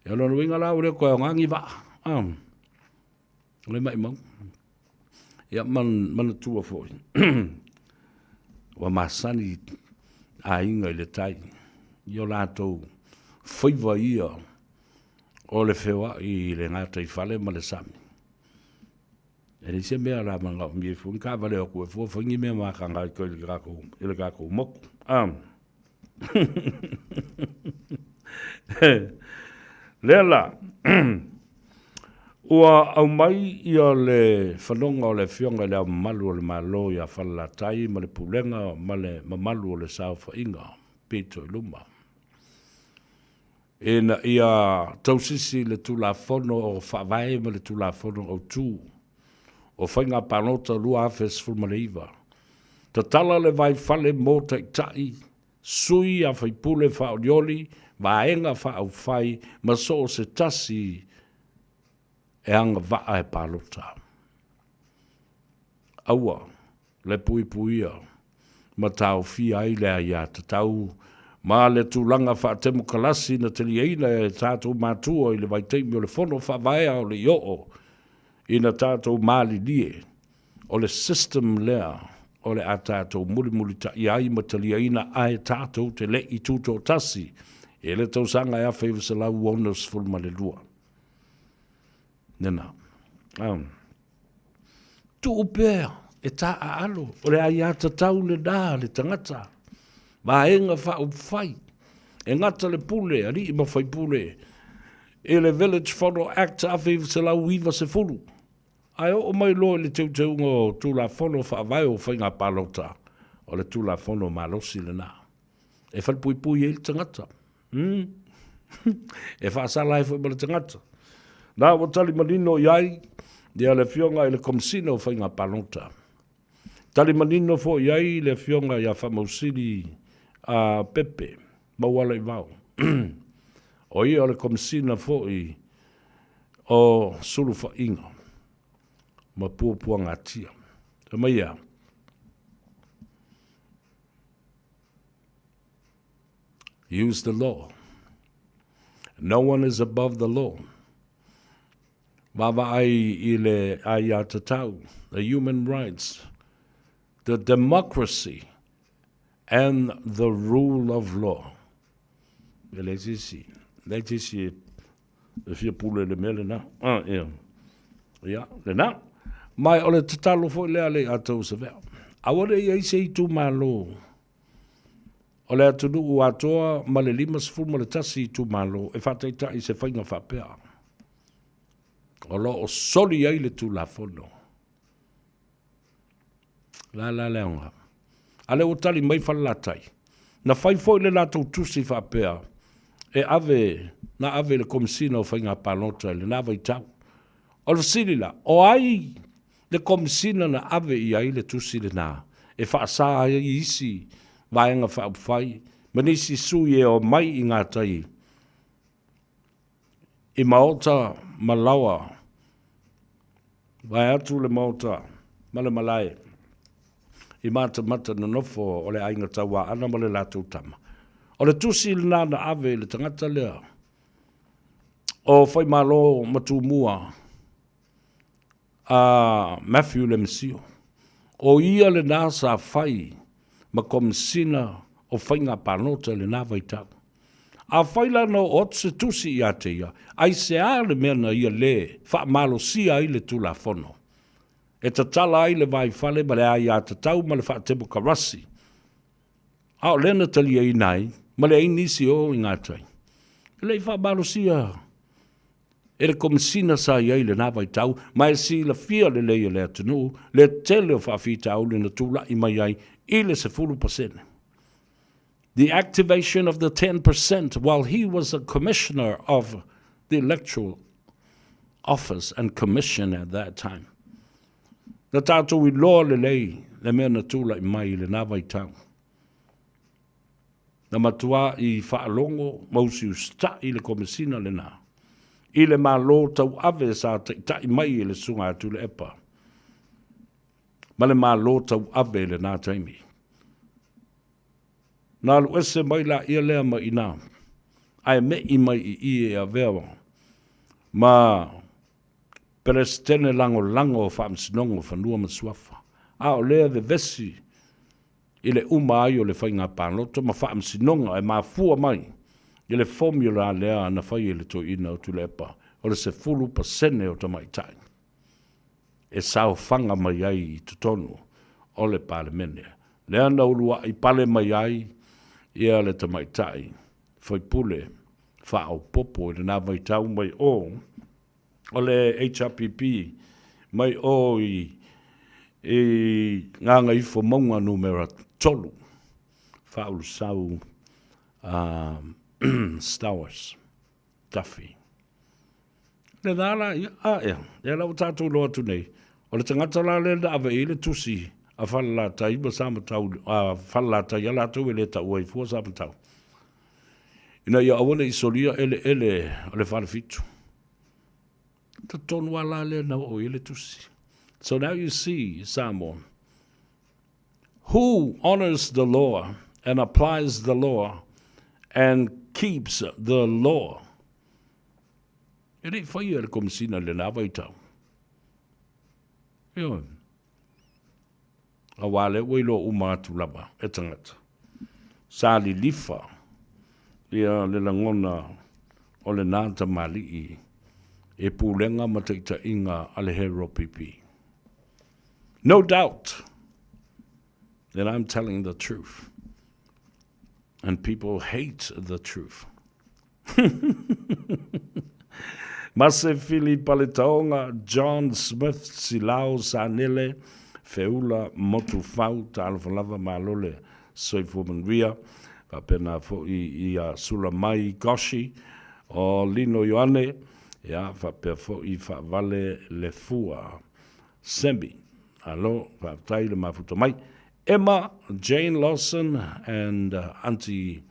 E alono winga lau re koe o ngangi wā. Le mai mau. Ia mana tua foi. Wa masani a inga i le tai. Io lātou Faiva ia o le whewa i le ngātai whale ma le sami. E ni se mea la manga o mie fu. Nka vale o kue fu. Whangi mea maka ngai koe le kako moku. Lela. Ua au mai ia le whanonga o le whionga le au malu o le malo ia whala tai ma le pulenga ma le mamalu o le sao whainga pito i luma. E na ia tausisi le tula whono o whawai ma le tula whono o tū o whainga panota lua awhes fulmareiva. Ta tala le vai whale mō tai sui a whaipule whaorioli vaenga whaau whai ma so se tasi e anga vaa e palota. Aua, le puipuia, ma tau fia ai lea ia te tau, ma le tūlanga wha temu kalasi na te lieina e tātou mātua i le vaiteimi o le whono wha vaea o le ioo, i na tātou māli lie, o le system lea, o le a tātou mulimuli ta i ai ma te lieina ai tātou te le i tūtou tasi, e le tausanga e a Faiva se lau wonus fulma le lua. Nena. Tu upea e ta a alo. O le ai ata tau le da le tangata. Wa enga wha u whai. E ngata le pule, a ri ima whai pule. E le Village Photo Act a Faiva se lau iwa se fulu. Ai o mai loa le teu o tūla whono wha vai o whainga palota. O le tūla whono malosi le nā. E whai pui pui e le tangata. E wha salai whai ma le tangata. Nā o tali manino iai, dia le fionga i le komsino whainga palota. Tali manino fo iai le fionga i a whamausiri a Pepe, mawala i vau. O ia le komsina fo i o sulu whainga, ma puapua ngā tia. Te mai ia. Use the law. No one is above the law. Baba ai ile ai atatau, the human rights, the democracy, and the rule of law. Let's see if you pull the mele na. Yeah, na. Mai ole tatalo fo le ale atou se vea. Awore ia se tu malo. Ole atu u atoa ma le lima se fu ma le tasi tu malo e fataita i se fainga fa pea. O lo o soli ai le tu la fono. La leonga. Ale o tali mai falatai. Na fai foi le la tau tusi fa pea. E na ave le komsina o whainga palota le na vai tau. O le sili la. O ai le komsina na ave i ai le tusi le na. E wha sa ai isi vaenga wha upwhai. Manisi sui e o mai i ngā tai. I maota malawa Vai atu le mauta, male malai. I mata na nofo o le ainga tawa ana male lātou tama. O le tusi le nana ave le tangata lea. O whai malo matu mua a Matthew le Mesio. O ia le nasa whai ma komisina o whainga panota le nā vaitau. A whaila no ot se tusi i ate ia. Ai se ale mea na ia le wha malo sia i le tula fono. E ta tala ai le vai fale ma le ai a ta tau ma le wha tebo karasi. A o lena tali ai nai ma le ai nisi o i ngatai. E le wha malo sia. E le komisina sa iai le nā vaitau ma e si la fia le leia le atunu le tele o wha fita au le na tula i mai ai i le se fulu pasene. The activation of the 10% while he was a commissioner of the electoral office and commission at that time. Na tātou I loa le lei le mea na tūla I mai le nā vaitau. Na matua I whaalongo mausi usta I le komisina le nā. I le malo tau ave sa tai mai I le sunga atu le epa. Ma le malo tau ave le nā taimi. Nā lu ese mai la ia lea ma ina. Ai me I mai I e a vewa. Ma perestene lango lango whaamsinongo whanua masuafa. A o lea de vesi I le uma ai o le whainga pāloto ma whaamsinonga e ma fua mai. I le formula lea na whai I le to ina o tu le epa. O le se fulu pasene o tamaitai. E sao whanga mai ai I tutonu o le palemene. Lea na ulua I pale mai ai ia le tamaitai, whai pule, whaau popo, I le nā vaitau mai o le HRPP, mai o I ngā Gagaifo maunga numera tolu, whaau sau Stowers, Duffy. Le nāla, ia lau tātou loa tu nei, o le tangata la le da ave I le tusi, a whalata I ma samatau, a whalata I ala tau ele tau ai fua samatau. Ina ia awane I solia ele o le whalafitu. Ta tonu ala le na o ele tusi. So now you see, Samoa, who honors the law and applies the law and keeps the law. E rei whai ele komisina le nā vaitau. Ia. A wale wailo umatu lava, e tangata. Sali lifa, ia le langona o le nāta mali e pūlenga mataita inga ale hero pipi. No doubt that I'm telling the truth. And people hate the truth. Mase Fili Paletaonga, John Smith, Silao Sanele, Feula motu fau talafalava malole soifu manria papena fo I sula mai goshi o lino yoane ya fa fo I fa vale le fua sembi alo fa taile mafuto mai Emma Jane Lawson and Auntie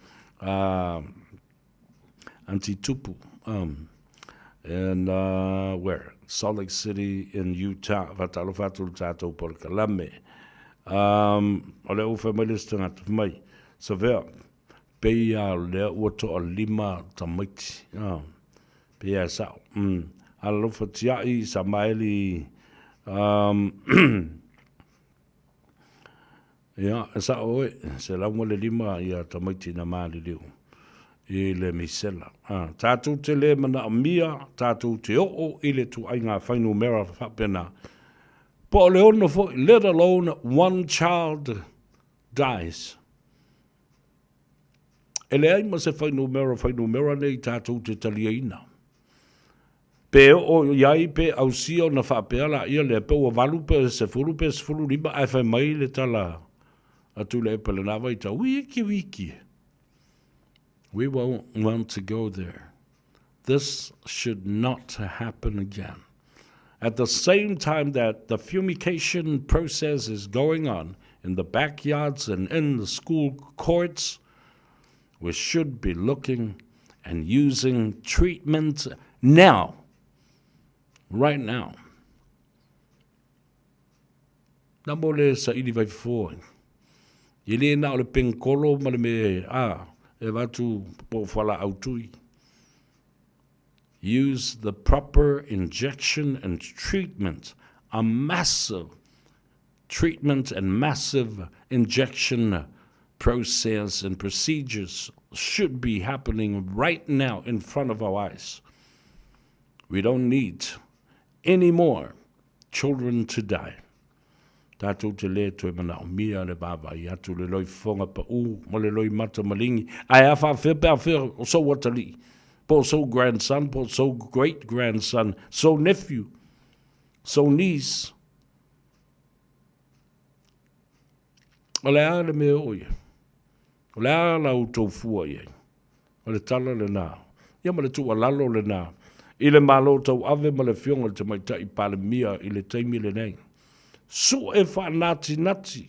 Tupu and where Salt Lake City in Utah, vatalo fatul tato por kalame. Ole ufa malista ngat mai. So ver peia le oto lima tamiti. Peia sa. Alo fatia I samaili ya sa oe se la mo le lima ia tamiti na mali liu. I le misela. Tātou te le mana mia, tātou te o I le tu ai ngā whainu mera whapena. Po le ono fo, let alone one child dies. E le ai ma se whainu mera nei tātou te taliaina. Pe o iai pe au sio na whapeala ia le pe o valu pe se fulu lima ai whai mai le tala atu le epa le nawa I ta wiki. We won't want to go there. This should not happen again. At the same time that the fumigation process is going on in the backyards and in the school courts, we should be looking and using treatment now, right now, Na mo le sa ili vai fo. Ile na o le pengkolo ma le me e watu po whala autui. Use the proper injection and treatment. A massive treatment and massive injection process and procedures should be happening right now in front of our eyes. We don't need any more children to die. Tātou te le toi mana o mia le baba I atu le loi fonga pa ma le loi mata malingi. Ai a wha so watali. Po so grandson, po so great-grandson, so nephew, so niece. O le a le me oia. O le a la utou fua iei. O le tala le nā. Ia ma le tu alalo le nā. I le malo tau ave ma le fionga te mai tai pale mia I le teimi le nei. Su e wha nati.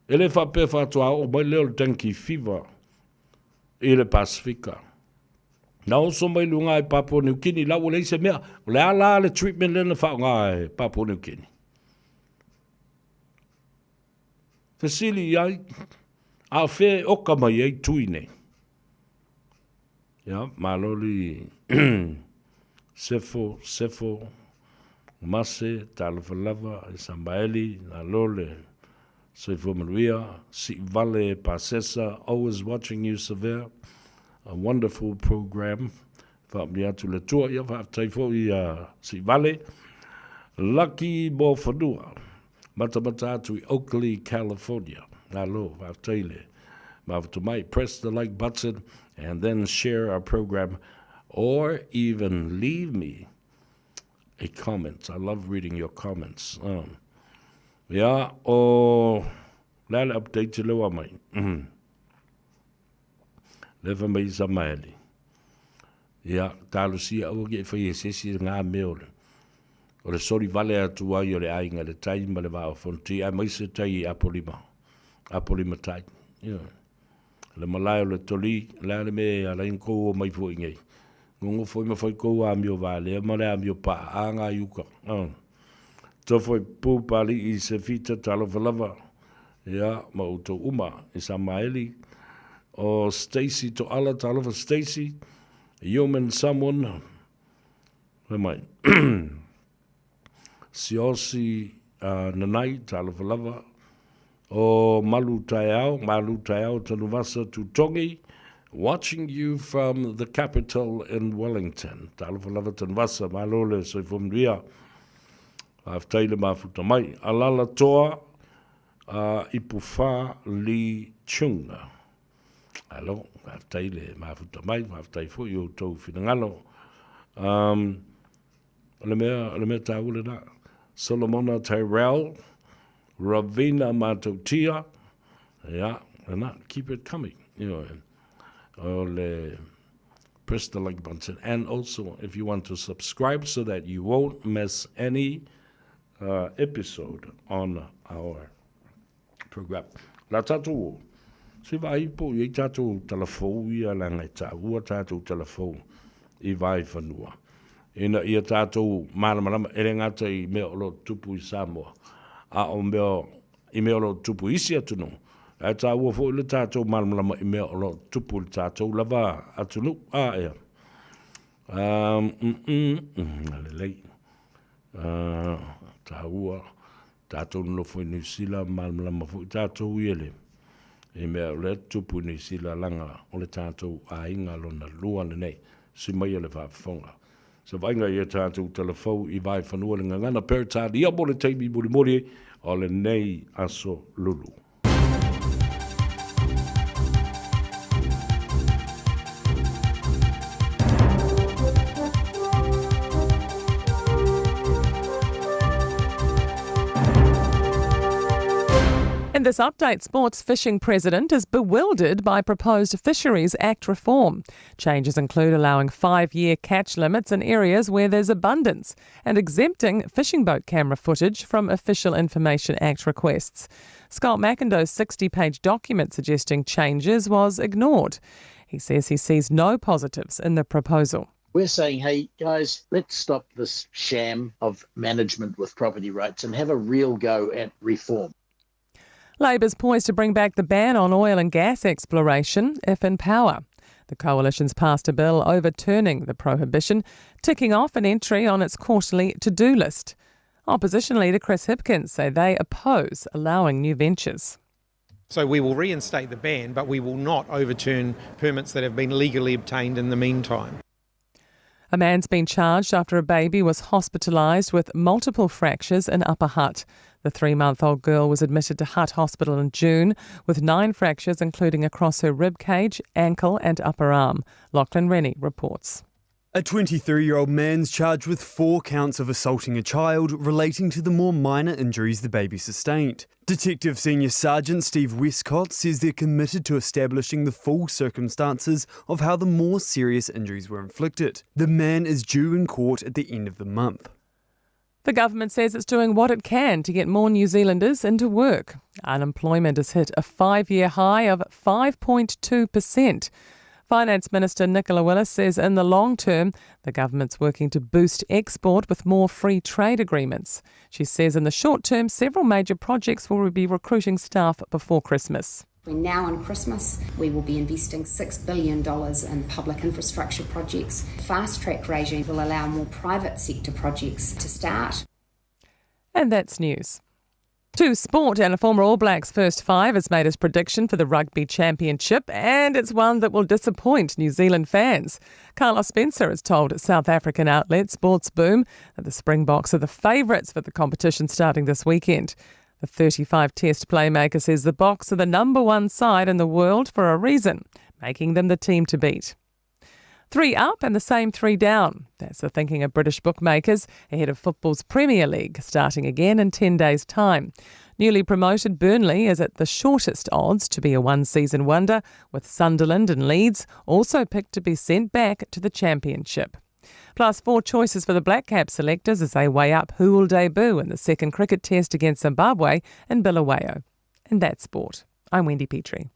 E le wha pe wha tua o mai leo le tanki Faiva I le Pasifika. Na oso mai lunga I Papua New Guinea, lau le se mea, o le ala le treatment le na wha ngā e Papua New Guinea. Fasili ai, a whe oka mai ei tui nei. Ia, maloli sefo, mase, talawalawa, e sambaeli, na lole, Saifo Maria, Si Vale Pasesa, always watching you, Severe. A wonderful program. Whaamiatu le tua, ia whaaftaifo I Si Vale. Lucky Bofadua. Matamata atu I Oakley, California. Hello, whaaftaile. Mawhatumai, press the like button and then share our program or even leave me a comment. I love reading your comments. Ia, o lale update te lewa mai. Lewa mai sa maeli. Ia, tālusia au ke whai e sesi ngā meole. O le sori vale atu ai o le ainga le tai ma le wao fonti. Ai mai se tai I Apolima tai. Ia. Le malai o le toli, lale me ala inko o mai fo ingei. Ngongo foi ma foi ko a mio vale, ma le a mio pa anga yuka. To foi pupali I se fita talawalawa. Ia, ma uto uma I Samaeli. O Stacy to ala talawa Stacy. Human someone. Mai. Siosi nanai talawalawa. O malu taiao tanuvasa tutongi. Watching you from the capital in Wellington. Talawalawa tanuvasa malole so fumria. Aftaile mafuta mai. Alala toa ipufa li chunga. Alo, aftaile mafuta mai, aftaifo yo tau finangalo. Le mea taule na. Solomona Tyrell, Ravina Matotia. Yeah, and that, keep it coming. You know, press the like button. And also, if you want to subscribe so that you won't miss any episode on our program. La tatou, se vai po I tatou telefou ia langa ta ua tatou telefou I vai fanua. Ina ia tatou malama ere ngata I mea lo tupu I Samoa. A o mea I mea lo tupu isi atunu. A ta ua fo le tatou malama I mea lo tupu le tatou lava atunu. A ea. Lelei. Ta ua tatou no foi New Zealand malama foi tatou iele e mea le tupu New Zealand langa o le tatou a inga lona lua nei si mai le whaafonga so vainga I tatou telefou I vai whanua le ngangana peritadi ia mo le teimi mori o le nei aso lulu. In this update, Sports Fishing President is bewildered by proposed Fisheries Act reform. Changes include allowing 5-year catch limits in areas where there's abundance and exempting fishing boat camera footage from Official Information Act requests. Scott McIndoe's 60-page document suggesting changes was ignored. He says he sees no positives in the proposal. We're saying, hey, guys, let's stop this sham of management with property rights and have a real go at reform. Labor's poised to bring back the ban on oil and gas exploration if in power. The coalition's passed a bill overturning the prohibition, ticking off an entry on its quarterly to-do list. Opposition leader Chris Hipkins say they oppose allowing new ventures. So we will reinstate the ban, but we will not overturn permits that have been legally obtained in the meantime. A man's been charged after a baby was hospitalised with multiple fractures in Upper Hutt. The 3-month-old girl was admitted to Hutt Hospital in June with 9 fractures, including across her rib cage, ankle and upper arm. Lachlan Rennie reports. A 23-year-old man's charged with 4 counts of assaulting a child relating to the more minor injuries the baby sustained. Detective Senior Sergeant Steve Westcott says they're committed to establishing the full circumstances of how the more serious injuries were inflicted. The man is due in court at the end of the month. The government says it's doing what it can to get more New Zealanders into work. Unemployment has hit a 5-year high of 5.2%. Finance Minister Nicola Willis says in the long term, the government's working to boost export with more free trade agreements. She says in the short term, several major projects will be recruiting staff before Christmas. Between now and Christmas, we will be investing $6 billion in public infrastructure projects. Fast track regime will allow more private sector projects to start. And that's news. To sport, and a former All Blacks first 5 has made his prediction for the Rugby Championship, and it's one that will disappoint New Zealand fans. Carlos Spencer has told South African outlet Sports Boom that the Springboks are the favourites for the competition starting this weekend. The 35-test playmaker says the Boks are the number 1 side in the world for a reason, making them the team to beat. 3 up and the same 3 down. That's the thinking of British bookmakers ahead of football's Premier League, starting again in 10 days' time. Newly promoted Burnley is at the shortest odds to be a one-season wonder, with Sunderland and Leeds also picked to be sent back to the Championship. Plus 4 choices for the Black Cap selectors as they weigh up who will debut in the second cricket test against Zimbabwe in Bulawayo. And that's sport. I'm Wendy Petrie.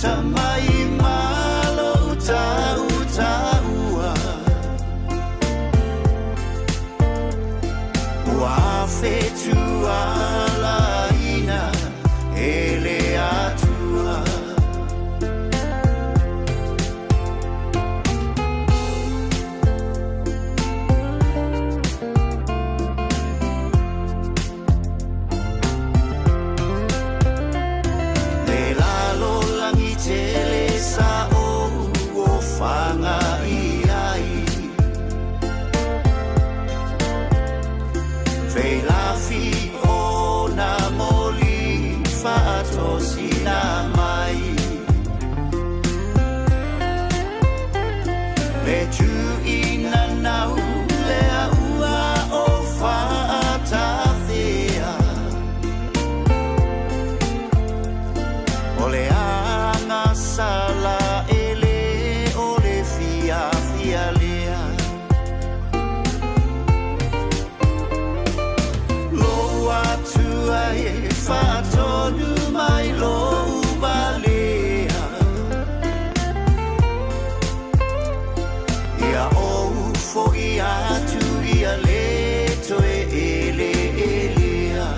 tamai malo tau taua Ua fetu ala ina ele atua Le lalo langi tele sa o fanga iai Veilafi o na moli fato sina mai Le tu ina nau le ua o fata thea O le anga sala ele o le fia fia lea Tua e fatonu mai lo balea Ia o fo ia tu ia le to e ele elea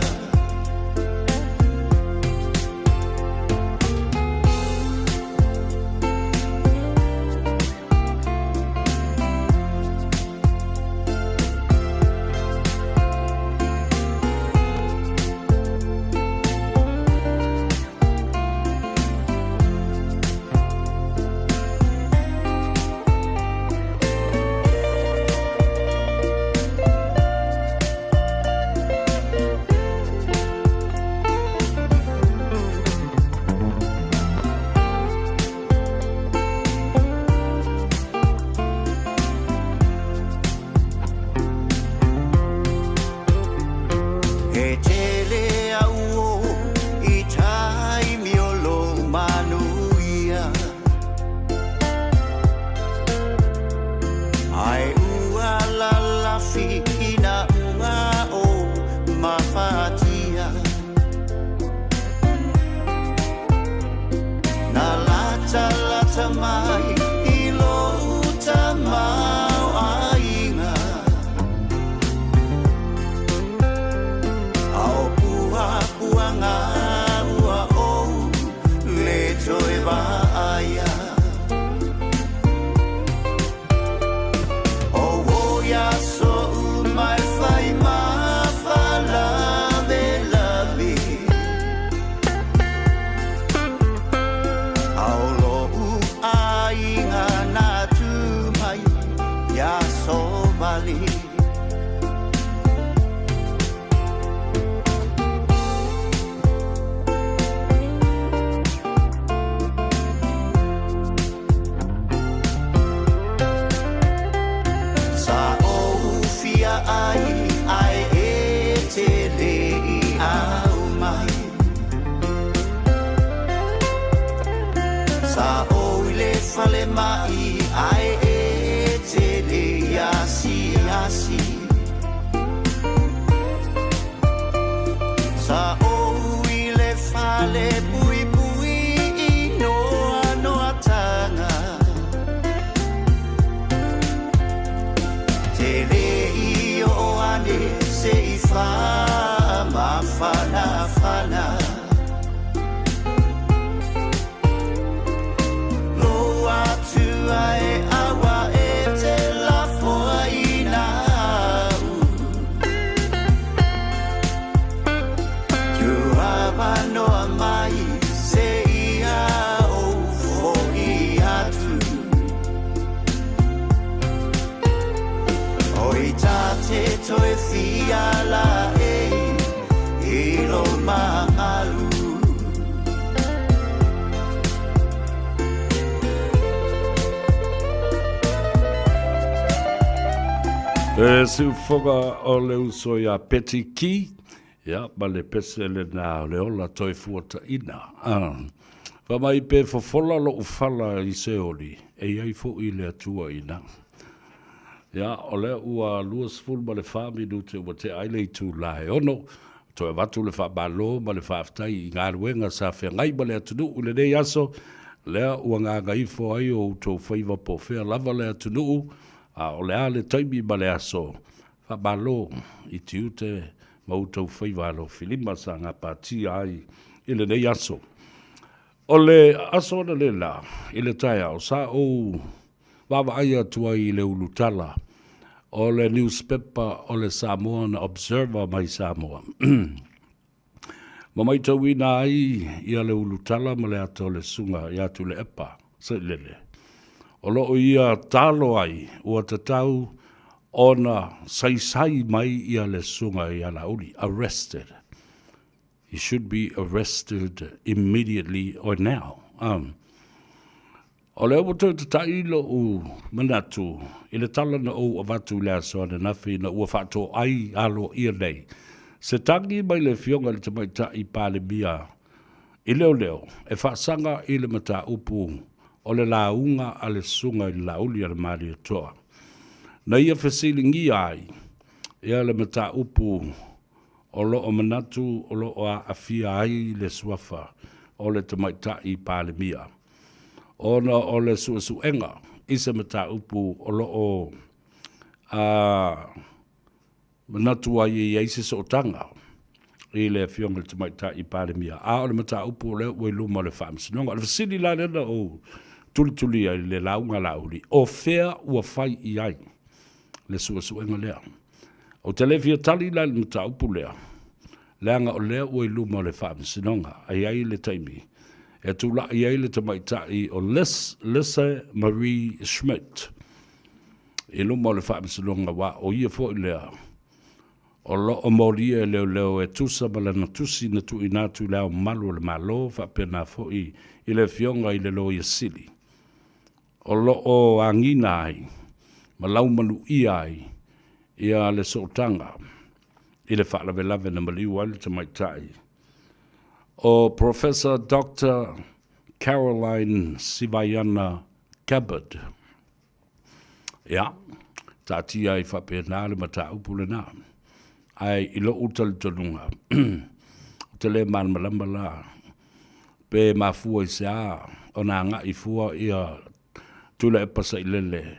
E tele au I tai miolo manuia Ai ua la la fi ina ua o mafatia Na lata lata mai I lo uta mau ainga Au pua puanga ua o le toe baaya O ya so mai fai ma fala me labi Au lo u ainga na tu mai ya so bali Sa o fia ai e te le I au mai Sa o le fale mai ai e te le asi asi Sa o le fale pui pui I noa noa tanga Tele I o ane se I fa ma fana fana Lo atu ai awa e te la foa I na Tu abanoa mai se ia o fo I atu Oi tate toe fia la e lo maalu Si foga o le uso ia peti ki, ia, ma le pese le na le ola toi fuata ina. Fa mai pe fofola lo ufala I se oli, e iai fo I le atua ina. Ia, o le ua luas ful ma le wha minute ua te aile I tū lahe ono, to e watu le wha malo ma le wha aftai I ngā ruenga sa whea ngai ma le atunu u le nei aso, lea ua ngā Gagaifo ai o tō Faiva po whea lava lea tunu, o lea le taimi ma lea so, whabalo i tiute mau tō Faiva alo Filima sa ngā pāti ai i le nei aso. O le aso na le la, i le taia o sa o wawa aia tua i le ulutala, o le newspaper o le Samoan Observer mai Samoa. Ma mai tau ina ai ia le ulutala ma le ato le sunga i atu le epa, sa lele. O loo ia talo ai ua tatau ona sai mai ia le sunga i ala uli, arrested. He should be arrested immediately or now. O le o tau tatai lo u manatu, i le tala na o avatu le aso na nafi na ua whato ai alo ia nei. Se tangi mai le fionga le tamaita i pāle mia, i leo, e whaasanga i le mata upu, o le launga a le sunga i lauli a le maari atoa. Na ia whasilingi ai, ia le mata upu, o lo o manatu, o lo o a awhia ai le suafa, o le tamaita i pāle mia. Ona o le suenga, i se mata upu, o lo o manatu ai i eise so tanga i le fionga te mai ta i pāle mia. A o le mata upu le ue luma le whaamsinonga. Le fasini la lena o tuli ai le launga lauri. O whea ua whai i ai le suenga lea. O te lewhia tali la le mata upu lea. Leanga o lea ue luma le whaamsinonga. Ai le taimi. E tula i ai le te mai ta i o Lisa Marie Schmidt. I luma le whaamsinonga wa o ia fo i lea. O lo o moria leo e tusa bala na tusi na tu inatu leo malu le malo fa pena fo i le fionga i le lo i sili. O lo o angina ai, malau manu i ai, ia le sotanga, i le wha lave lave na maliu ai le tamaitai. O Professor Dr. Caroline Sivayana Cabot. Ia, tati ai fa pena le mata upule na. Ai ilo utal tonunga. Utale man malambala. Pe mafua i sea. Ona nga i fua ia tula e pasa ilele.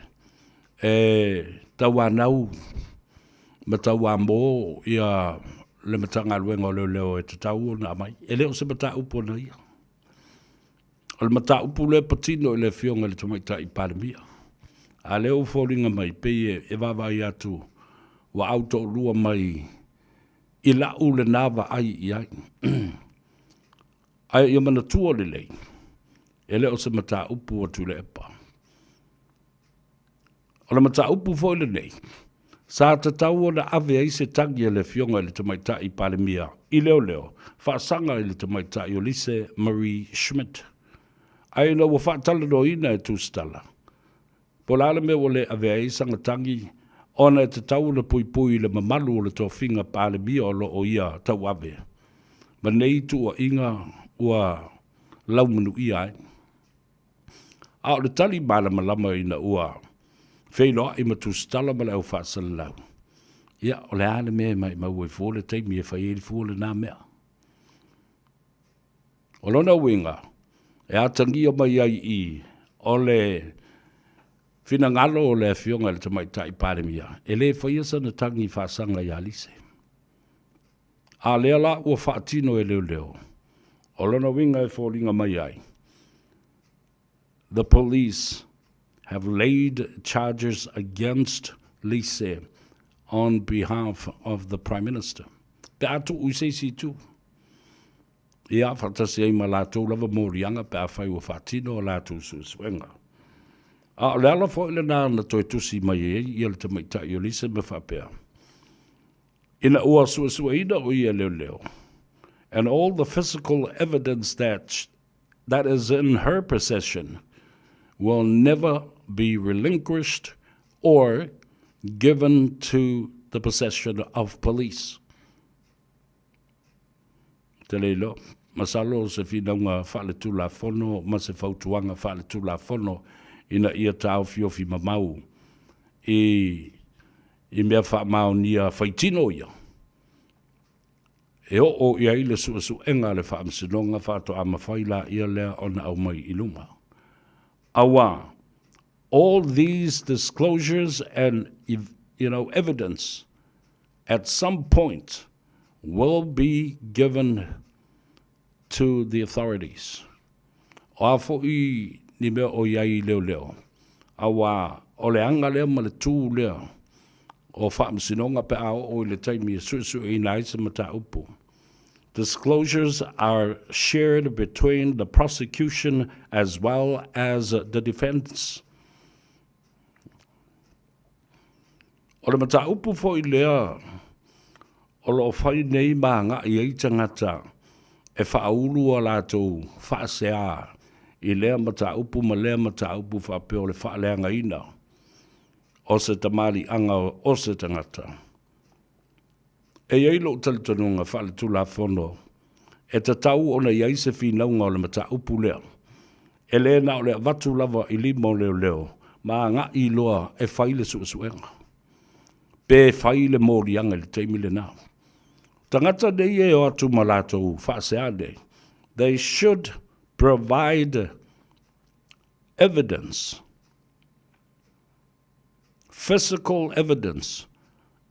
Tawa nau. Matawa mo ia le matanga luenga o leo e tatau na mai. E leo se mata upo na ia. O le mata upo le patino le fionga le tomaita i paramia. A leo fōringa mai pe e wawa i atu. Wa auto lua mai i la ule nava ai i ai. Ai i mana tua le lei. E leo se mata upu atu le epa. O le mata upu fo le nei. Sa tatau o na ave ai se tangi le fionga le tamaita i palemia. I leo. Whaasanga i le tamaita i o Lisa Marie Schmidt. Ai na wa whaatala no ina e tūstala. Po lale me o le ave ai sanga tangi. Ona te tau le pui le mamalu o le tō whinga pāle mia o lo o ia tau awe. Ma nei tu o inga ua laumanu i ai. A o le tali māla malama ina ua wheilo i matu stala ma le au whaasala lau. Ia o le ale mea mai mau e fōle teimi e whai eri fōle nā mea. O lona winga e atangi o mai ai i o le fina ngalo o le fionga le tamaita i palemia. E le whaiasa na tangi whaasanga i alise. A lea la ua whaatino e leo. O lona winga e fōringa mai ai. The police have laid charges against Lise on behalf of the Prime Minister. Pe atu uisesi tu. Ia whatasi ai ma lātou lava mōrianga pe a whai ua whaatino o lātou suenga. A le ala fo ile na toi tusi mai e i le tamaita i o Lisa me whapea. Ina ua sua ina o ia leo. And all the physical evidence that is in her possession will never be relinquished or given to the possession of police. Te leilo, masalo se whinaunga whale tula whono, ma se whautuanga whale tula whono, ina ia tau fiofi mamau i mea wha mau nia whaitino ia. E o ia ile su enga le wha amsinonga whato ama whaila ia lea ona au mai i luma. Awa, all these disclosures and evidence at some point will be given to the authorities. O fo'i ni mea o iai leo leo. Awa, o le anga leo ma le tū leo. O whaamsinonga pe ao o le taimi su i nai se mata upu. Disclosures are shared between the prosecution as well as the defense. O le mata upu fo i lea, o lo whai nei maanga i ei tangata, e whaulu a lātou whaasea, i lea mata upu ma lea mata upu whapeo le whaaleanga ina, o se tamari anga o se tangata. E iei lo talitonunga whale tula whono, e ta tau o na iei se whinaunga o le mata upu lea. E lea na o lea watu lava i limo leo leo, ma ngā i loa e whaile suenga. Pe whaile mōri anga le teimile nā. Tangata nei e o atu malato whaaseane. They should provide evidence, physical evidence.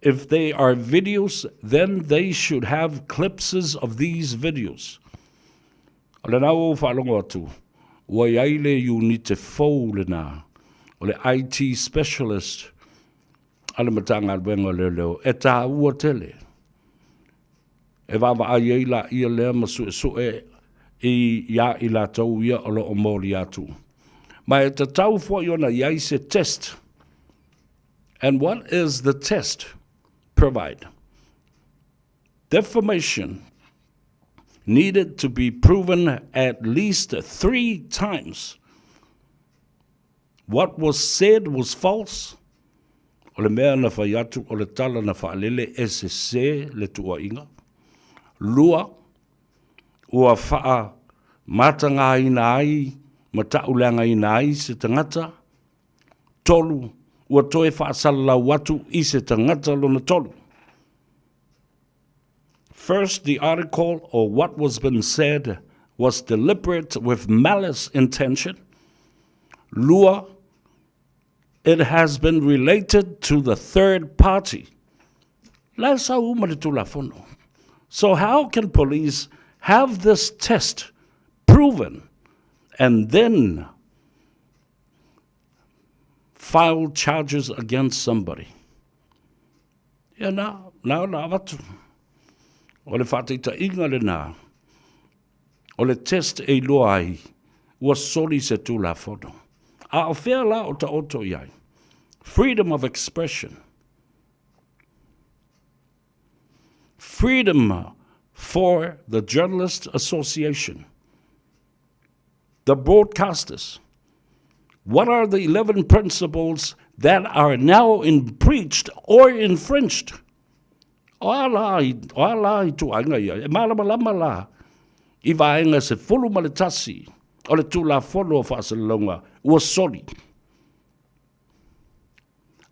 If they are videos, then they should have clips of these videos. Ole nā o whaalongo atu, ua iaile you need to fold nā, ole IT specialist, ale matanga alwenga leo leo, e tā ua tele. E wawa a ieila ia lea masu e i ia i la tau ia o lo o mori atu. Ma e ta tau fo iona iai se test. And what is the test? Provide. Defamation needed to be proven at least 3 times. What was said was false. O le mea na whai atu, o le tala na whaalele e se le tua inga. Lua, ua whaa matanga ina ai, matauleanga ina ai se tangata. Tolu, ua toe whaasala watu i se tangata lona tolu. First, the article or what was been said was deliberate with malice intention. Lua, it has been related to the third party. So how can police have this test proven and then file charges against somebody? Yeah, now, what? O le whateita inga le nā. O le test e loa ai, ua soli se tū la whono. A o whea la o ta oto iai. Freedom of expression. Freedom for the Journalist Association. The broadcasters. What are the 11 principles that are now breached or infringed? O ala i tu anga ia. E malama la. I vaenga se fulu ma le tasi. O le tu la fono o whaasalonga. Ua soli.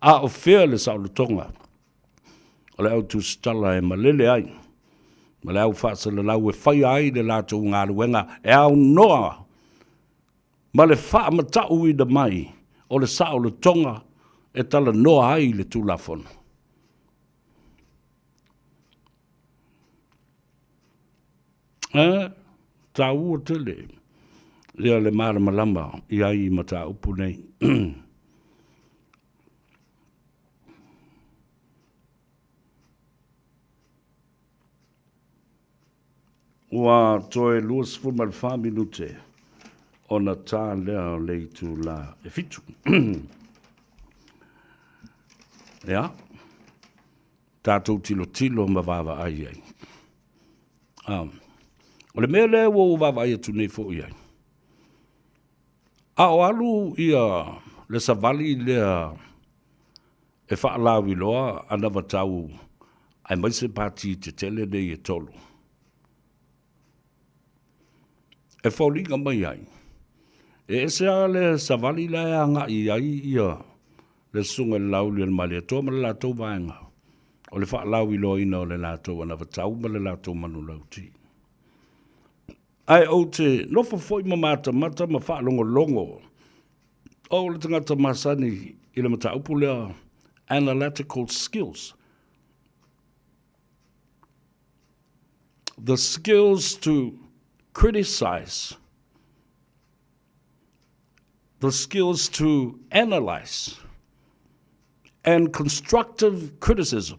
A o whea le sa o le tonga. O le au tu stala e malele ai. Ma le au whaasalau e whai ai le lātou ngā ruenga. E au noa. Ma le wha matau i da mai. O le sa o le tonga. E tala noa ai le tu la fono. Tā ua tele. Lea le mara malama i ai mata upu nei. Ua toe luas fulma le 5 minute o na tā lea lei tu la e fitu. Ea, tātou tilo ma wawa ai ai. O le mea lea ua wawa ai atu nei fo iai. A o alu ia le savali lea e whaalawi loa ana watau ai maise pati te tele nei e tolu. E whaulinga mai ai. E sea le savali lea nga i ai ia le sunga lau le mali toa ma le lātou vaenga. O le whaalawi loa ina o le lātou ana watau ma le lātou manu lauti. Ai o te nofo foi ma mata ma whaalongo longo O le tangata masani i le mataupu lea analytical skills. The skills to criticize, the skills to analyze, and constructive criticism.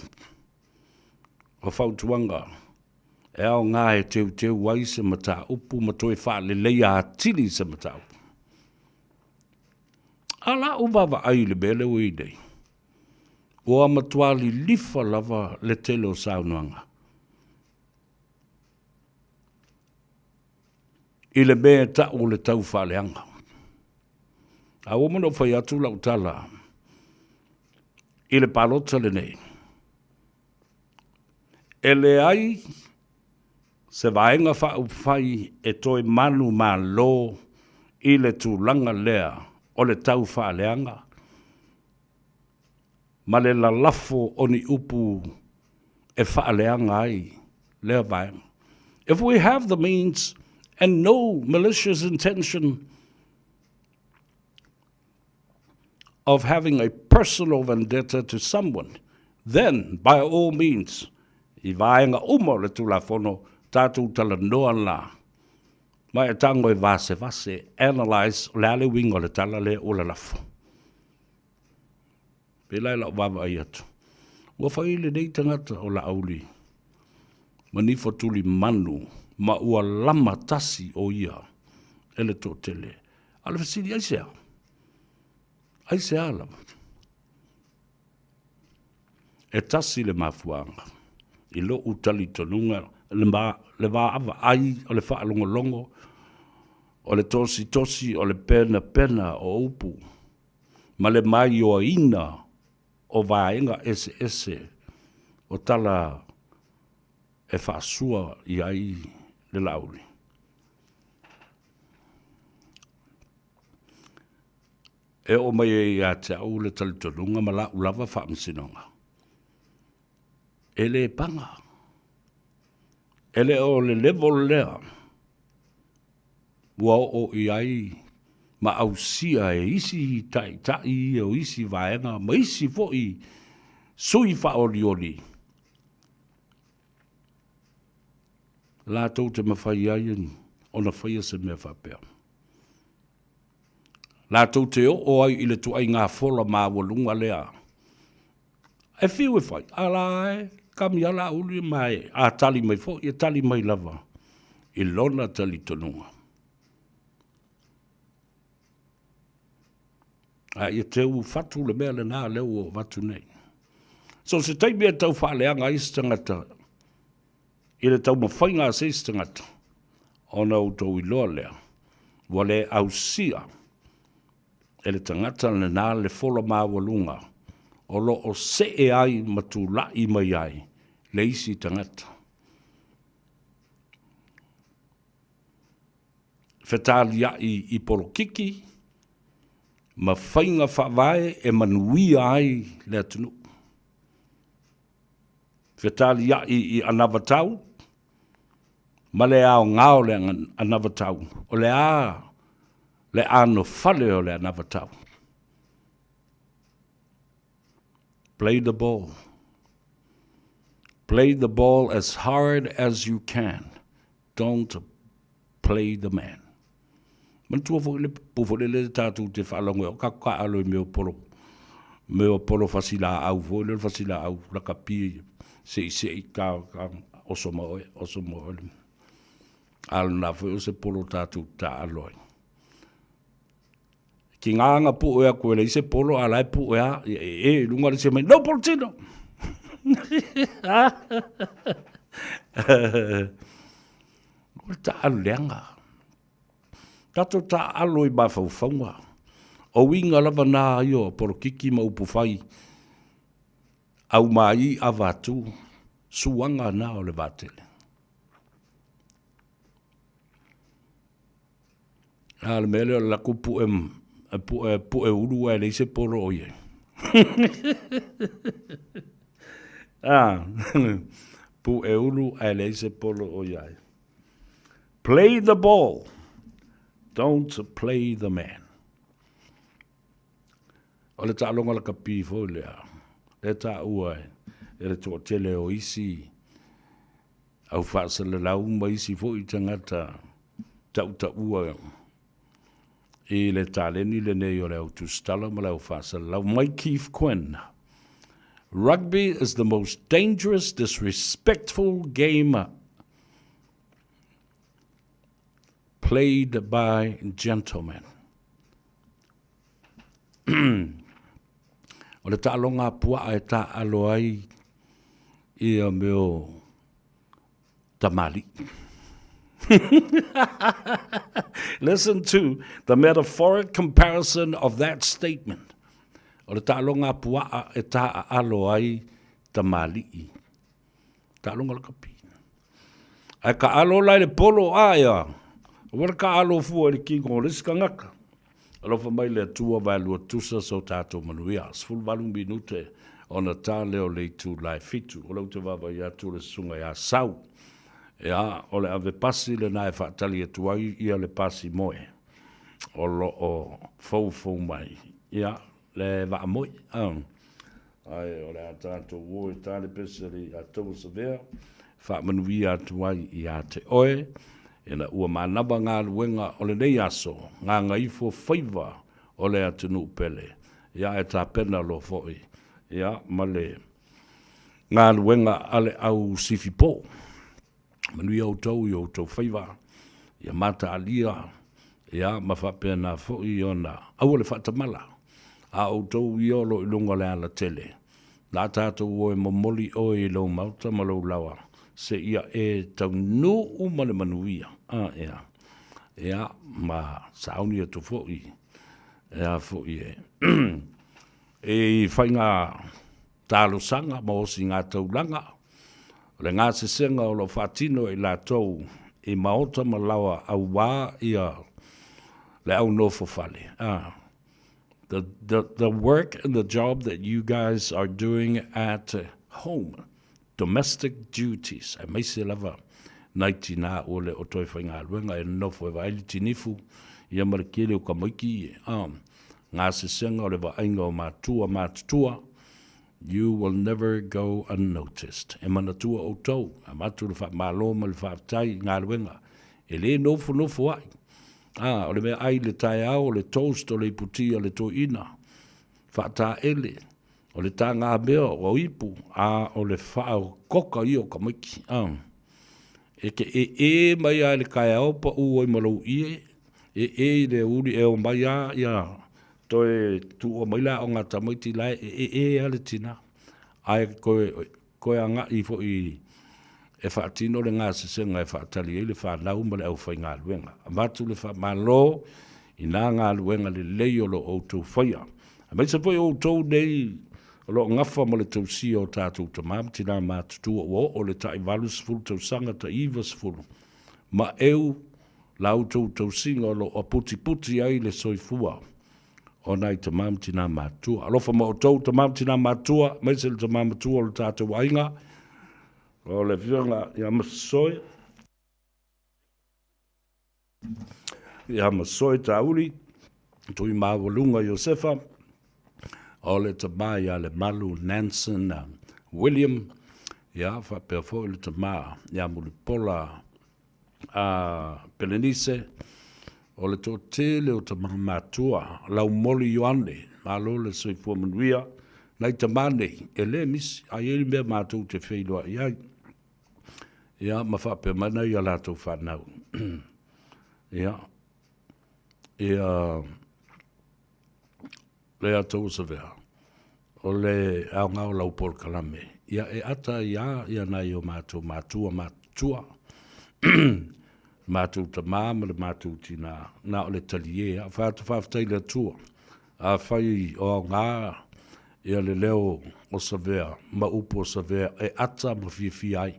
O whautuanga, e ao ngā e teu wai se mata upu matoe wha le leia atili se mata upu. Ala uwawa ai le bele ui dei. O amatuali lifa lava le tele o saunuanga. I le mea ta o le tau whaleanga. A o mano whai atu lau tala. I le palota le nei. E le ai se vaenga whau whai e toi manu mā lo i le tūlanga lea o le tau whaleanga. Ma le lalafo o ni upu e whaleanga ai lea vaenga. If we have the means and no malicious intention of having a personal vendetta to someone, then, by all means, i vaenga umo le tulafono, tātou tala noa la, mai e tango e vase, analyze le ale wingo le tala le o le lafo. Pelai la wawa ai atu. Ua whaile nei tangata o la auli. Manifo tuli manu, ma ua lama tasi o ia, ele tō tele. Ale fasiri aisea. Aisea lama. E tasi le mafuanga. I lo utali tonunga, le va ava ai, o le wha longo, o le tosi, o le pena o upu. Ma le mai o ina, o vaenga ese, o tala e whaasua i ai le lauli. E o mai e a te au le talitonunga ma la ulava whaamsinonga. E le panga. E le o le level lea. Ua o i ai ma au sia e isi tai o isi vaenga, ma isi fo i sui whaolioli. La tau te mawhai ai o na whaia se mea whapea. La tau te o ai i le tuai ngā whola mā walunga lea. E whiu e whai, ala e, kami ala uli mai, a tali mai fo, i tali mai lava. I lona tali tonunga. A i te u whatu le mea le nā leo o watu nei. So se teimi e tau whaaleanga i stangata, i le tau mawhainga se stangata, ona o tau i loa lea, wale au sia, e le tangata le nā le whola mā walunga, o lo o se e ai matu lai mai ai, le isi tangata. Whetali i porokiki, ma whainga whawai e manuia ai le atunu. Whetali i anavatau, ma le ao ngao le anavatau, o le ano whale o le anavatau. Play the ball. Play the ball as hard as you can. Don't play the man. Man tua fo le pufo le tatu te whalongo o kaka alo i meo polo fasila au fo le fasila au la kapi se ka oso moe al na fo se polo tatu ta alo ki nganga pu e ko le se polo ala pu e lunga le se mai no portino ta alenga tato ta alo i ba faufaunga. O winga lava nā io porokiki ma upu whai. Au mai a vatu, suanga nā o le vatele. A le mele o la kupu pu e uru e leise poro o ye. Pu e uru e leise poro o ye. Play the ball. Don't play the man. O le ta'alonga la kapi fo lea. Le ta'ua e le tō tele o isi. Au whaasale lau ma isi fo I tangata ua. E le tāleni le nei o le au tustala ma lau whaasale lau. Mike Keith Quinn. Rugby is the most dangerous, disrespectful game played by gentlemen. O le ta'alonga pua e ta'alo ai ia meo tamali. Listen to the metaphoric comparison of that statement. O le ta'alonga pua e ta'alo ai tamali. Ta'alonga le kapi. Ai ka alo lai le polo aia. Wala ka alo fua le kingo o le skangaka. Alofa mai le tua vai lua tusa so tātou manuia. Sfulu walu minute o na tā leo le tu lai fitu. O lau te wawa ia tu le sunga ia sau. Ia o le ave pasi le nae whaatali e tuai ia le pasi moe. O lo o fau mai. Ia le waa moe. Ai o le a tātou wo e tāle pesari a tau savea. Wha manuia tuai ia te oe. Ina ua manaba ngā luenga o le nei aso, ngā Gagaifo Faiva o le atunu pele. Ia e tā pena lo foi. Ia male ngā luenga ale au sifipo. Manui au tau I au tau Faiva. Ia mata alia. Ia mawha pena foi ona. Au le whatamala. A au tau I olo I lunga le ala tele. Nā tātou o e momoli o I lau mauta malau lawa. Se ia e tau no umane manuia. Ia. Ia, ma sauni e tu foi. Ia foi e. E whainga tālo sanga, ma osi ngā taulanga. Le ngā se senga o lo whatino I la tau. I maota malawa au wā ia le au nofo fale. The work and the job that you guys are doing at home. Domestic duties. Ai mai se lava naiti nā o le o toi whainga luenga e nofo e waili tinifu ia marakele o kamaiki ngā se senga o le wainga o mātua. You will never go unnoticed. E manatua o tau. A matu le wha māloma le whaatai ngā luenga. E le nofo ai. O le mea ai le tai au, le toast o le iputia le to ina. Whaataa ele. O le tā ngā mea o ipu, o le whao koka I o kamiki. E ke e mai a le kai au pa ua I malau ie, e le uri e o mai a ia, toi tu o mai la o ngā tamaiti lai, e a le tina. Ai koe a ngā I fo I e whaatino le ngā sesenga e whaatali e le whanau ma le au whai ngā luenga. A matu le wha malo, I nā ngā luenga le leio lo o tau whaia. A mai sa poi o tau nei, lo ngafa mo le tausia o tātou tamam tina mātutua o le tai valus fulu tausanga ta ivas fulu. Ma eu lau tausinga o lo o puti ai le soifua o nai tamam tina mātua. Alofa ma o tau tamam tina mātua, mai se le tamam mātua o le tātou ainga, o le whionga ia masoi. Ia masoi tauri, tui mawalunga Josefa, o le tamā ia le malu Nansen William, ia whapea fo le tamā ia mulipola Pelenise, o le tō tele o tamā mātua, lau moli Ioane, malo le soifua manuia, nei tamā nei, e le misi, a ieri mea mātou te wheiloa iai, ia ma whapea mana ia lātou whanau. Ia, le atou sa vea. O le au ngau lau pol kalame. Ia e ata ia nai o mātou mātua. Mātou ta māma le mātou tina. Nā o le talie. A whātai le tua. A whai o ngā. Ia le leo o sa vea. Ma upo sa vea. E ata ma fia ai.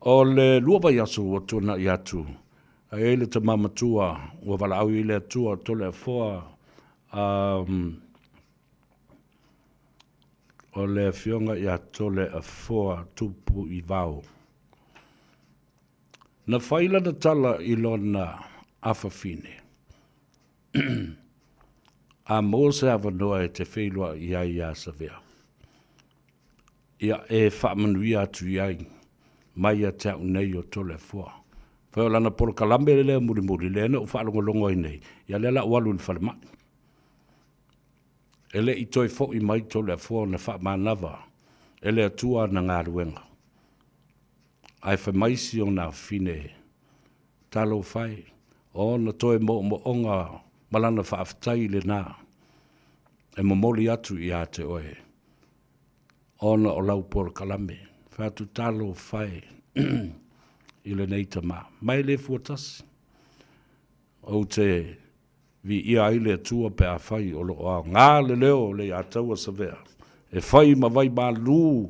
O le luapa yasu o tuna i atu. A e le ta mamatua. O wala au i le atua. Tole a foa. O le fionga I atole a foa tupu I vau. Na whaila na tala I lona awhawhine. A mo se avanoa e te whelua ia sa vea. Ia e whaamanuia atu iai, mai a te au nei o tole fua. Whao lana poro kalambe le lea muri le na u whaalongolongo i nei. Ia le la ualu ni whale mai. Ele i toi fo i mai tole fua na whaamanawa. Ele atua na ngā ruenga. Ai whamaisi o nā whine talo whai. O na toi mo onga malana whaafitai le nā. E momoli atu i a te oe. Ona o lau poro kalame. Whātu talo whai. I le neita mā. Mai le fuatasi. O te vi ia i le atua pe a whai o lo o ngā le leo le a taua sa vea. E whai ma vai mā lū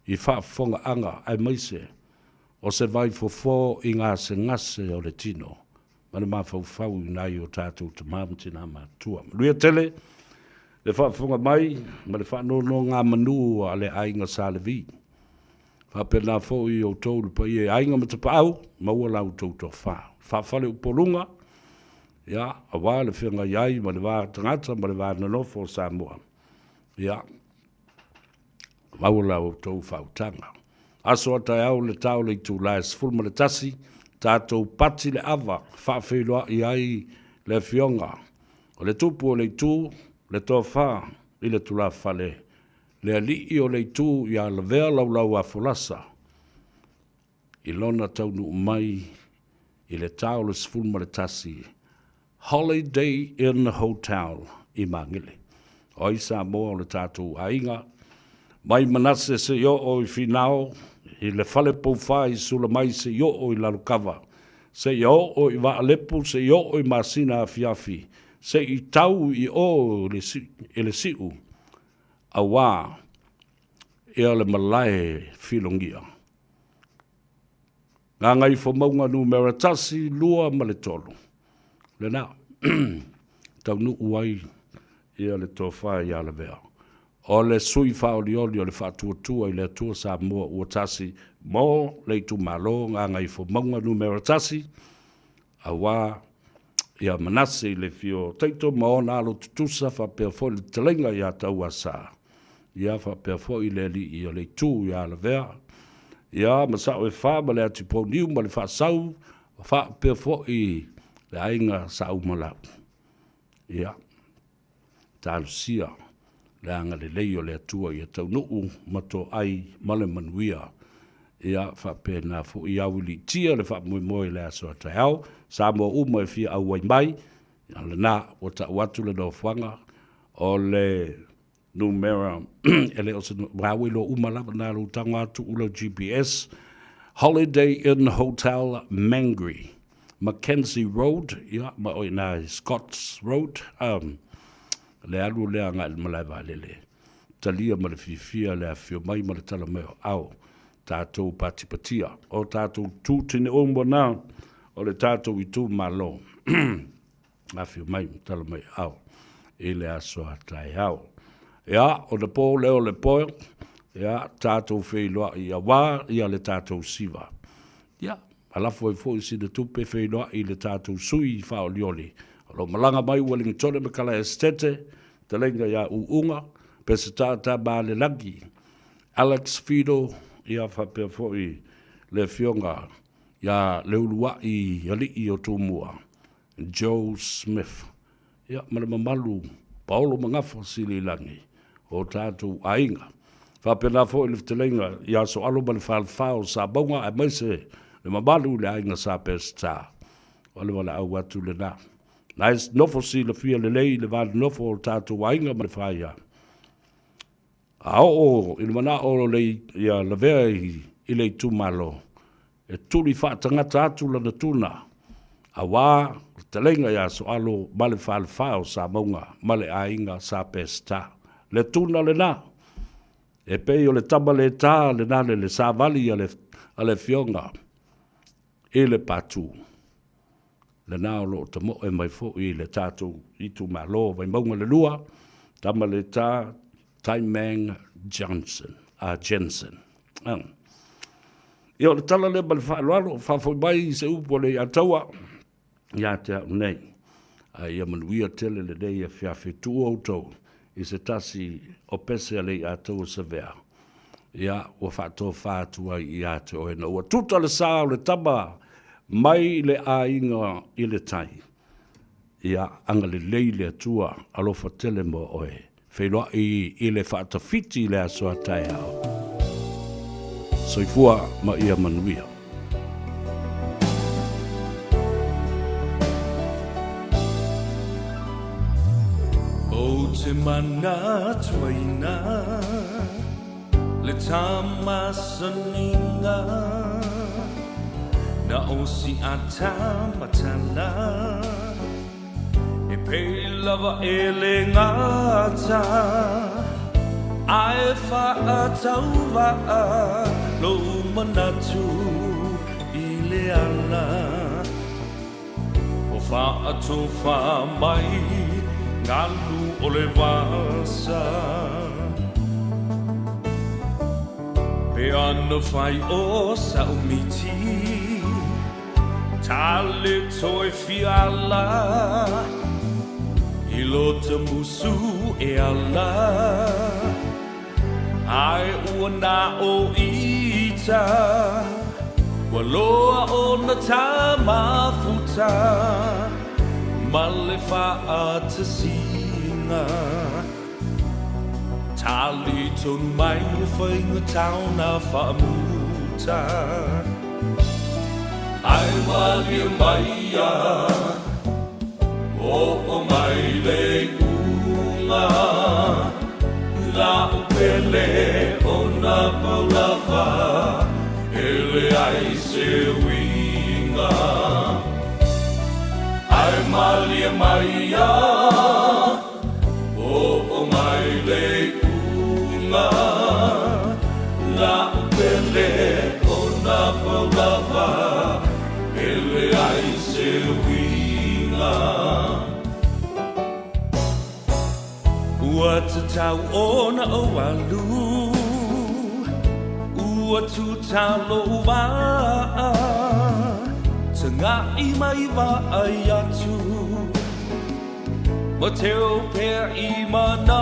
i whaafonga anga ai maise. O se vai fo i ngā se ngase o le tino. Mana mā whau i nai o tātou te māmatina mā tua. Luia tele, le whaafonga mai, ma le whaanono ngā manu a le ainga sa le vi. Whapena fo i o tōru pa i e ainga ma te pāu, ma ua lau tōtou wha. Whawhale upolunga, ia, a wā le whenga iai, ma le wā tangata, ma le wā nanofo Samoa. Ia, ma ua lau tōu whautanga. Aso atai au le tau le tū laes fulma le tasi, tātou pati le awa, whawhelua i ai le whionga. O le tupu o le tū, le tō wha, i le tula whale. Le alii o le tū i a la vea lau a fulasa. I lona taunu mai, i le tau le sfulma le tasi. Holiday in the Hotel i Mangile. O i Samoa o le tātou ainga. Mai manase se yo o i finao, i le fale pouwha i sula mai se yo o i lalukawa. Se yo o i wa alepu, se yo o i masina a fiafi. Se i tau i o i le siu. A wā, e ale malae filongia. Ngā ngai fo maunga nu meratasi lua ma le tolu. Le nā, tau nu uai i ale tō whae i ale vea. O le sui whaoli o le whātua i le atua Samoa ua tasi mō le tu malo ngā ngai fo maunga nu meratasi. A wā, ia manase i le fio teito mō nā lo tutusa whapea fo le talenga i a tau a sā. Ia whapea fo i le li i le tū i a le vea. Ia masao e wha ma le ati pō niu ma le wha sau. Whapea fo i le ainga sa umalau. Ia. Tālusia. Le anga le leo le atua i a tau nuu mato ai male manuia. Ia whapea nā fo i awili tia le wha mui moe le aso a tai au. Sa mo uma e fia au mai. Ia le nā o ta watu le no whanga. O le numera ele o se wawe lo umala na lo tanga tu ulo GPS. Holiday Inn Hotel Mangry. Mackenzie Road, ia ma o na Scots Road. Le alu le anga il malava lele. Talia ma le fifia le afio mai ma le tala meo au. Tātou patipatia. O tātou tūtine ombo nā. O le tātou i tū malo. Afio mai ma tala meo au. E le aso atai au. Ia, o le pō leo le pō, ia, tātou wheiloa i a wā, ia le tātou siwa. Ia, alafo i fōi si de tupe wheiloa i le tātou sui i whao lioli. Alo malanga mai Wellington me kala estete, te lenga ia uunga, pese tātā mā le lagi. Alex Fido, ia whapea fōi le fionga, ia le ulua i ali i o tūmua. Joe Smith, ia, male mamalu, Paolo Mangafo sili langi. O tātou ainga. Whapena fo i liftelenga, ia so alo mani whaalwhao sa maunga e maise le mamalu le ainga sa pes tā. Wale wala au atu le nā. Nais nofo si le fia le lei le wale nofo o tātou ainga mani whaia. A o, i le mana o le ia le vea i le tu malo. E tuli whaatangata atu la na tuna. A wā, te lenga ia so alo male whaalwhao sa maunga, male ainga sa pes tā. Le tuna le nā. E pei o le tama le tā le nā le sāvali a le fionga. E le pātū. Le nā o lo te mo e mai fo i le tātou i tu malo vai maunga le lua. Tama le tā Taimang Jensen. I o le tala le bale whaalualo, whafoi mai se upo le ataua. Ia te au nei. Ia manuia tele le dei a whiawhetu au tau. I se tasi o pese alei a tau sa vea. Ia, ua whātua whātua i a te oena. Ua tuta le sā o le taba mai le a inga i le tai. Ia, anga le leile atua alofa tele mo oe. Whenua i le whātawhiti le asoa tai au. Soifua ma ia manuia. O te mana tuaina le tama saninga na o si ata matana e pei lava e le ngata ai fa atauva lo manatu i le ana o fa atofa mai ngalu o le vasa pe ana fai o sa umiti tale toi fiala i lota musu e ala ai una o ita waloa o na tama futa male fa'ata singa tali tonu mai o whainga tauna whaamuta ai wali maia o mai le unga la upele o na paulawa ele ai se winga ai malia maia o mai le unga la upele o na paulawa ele ai se winga ua te tau o na o alu ua tu talo wa Tanga i mai wa ai atu Ma teo pēr i mana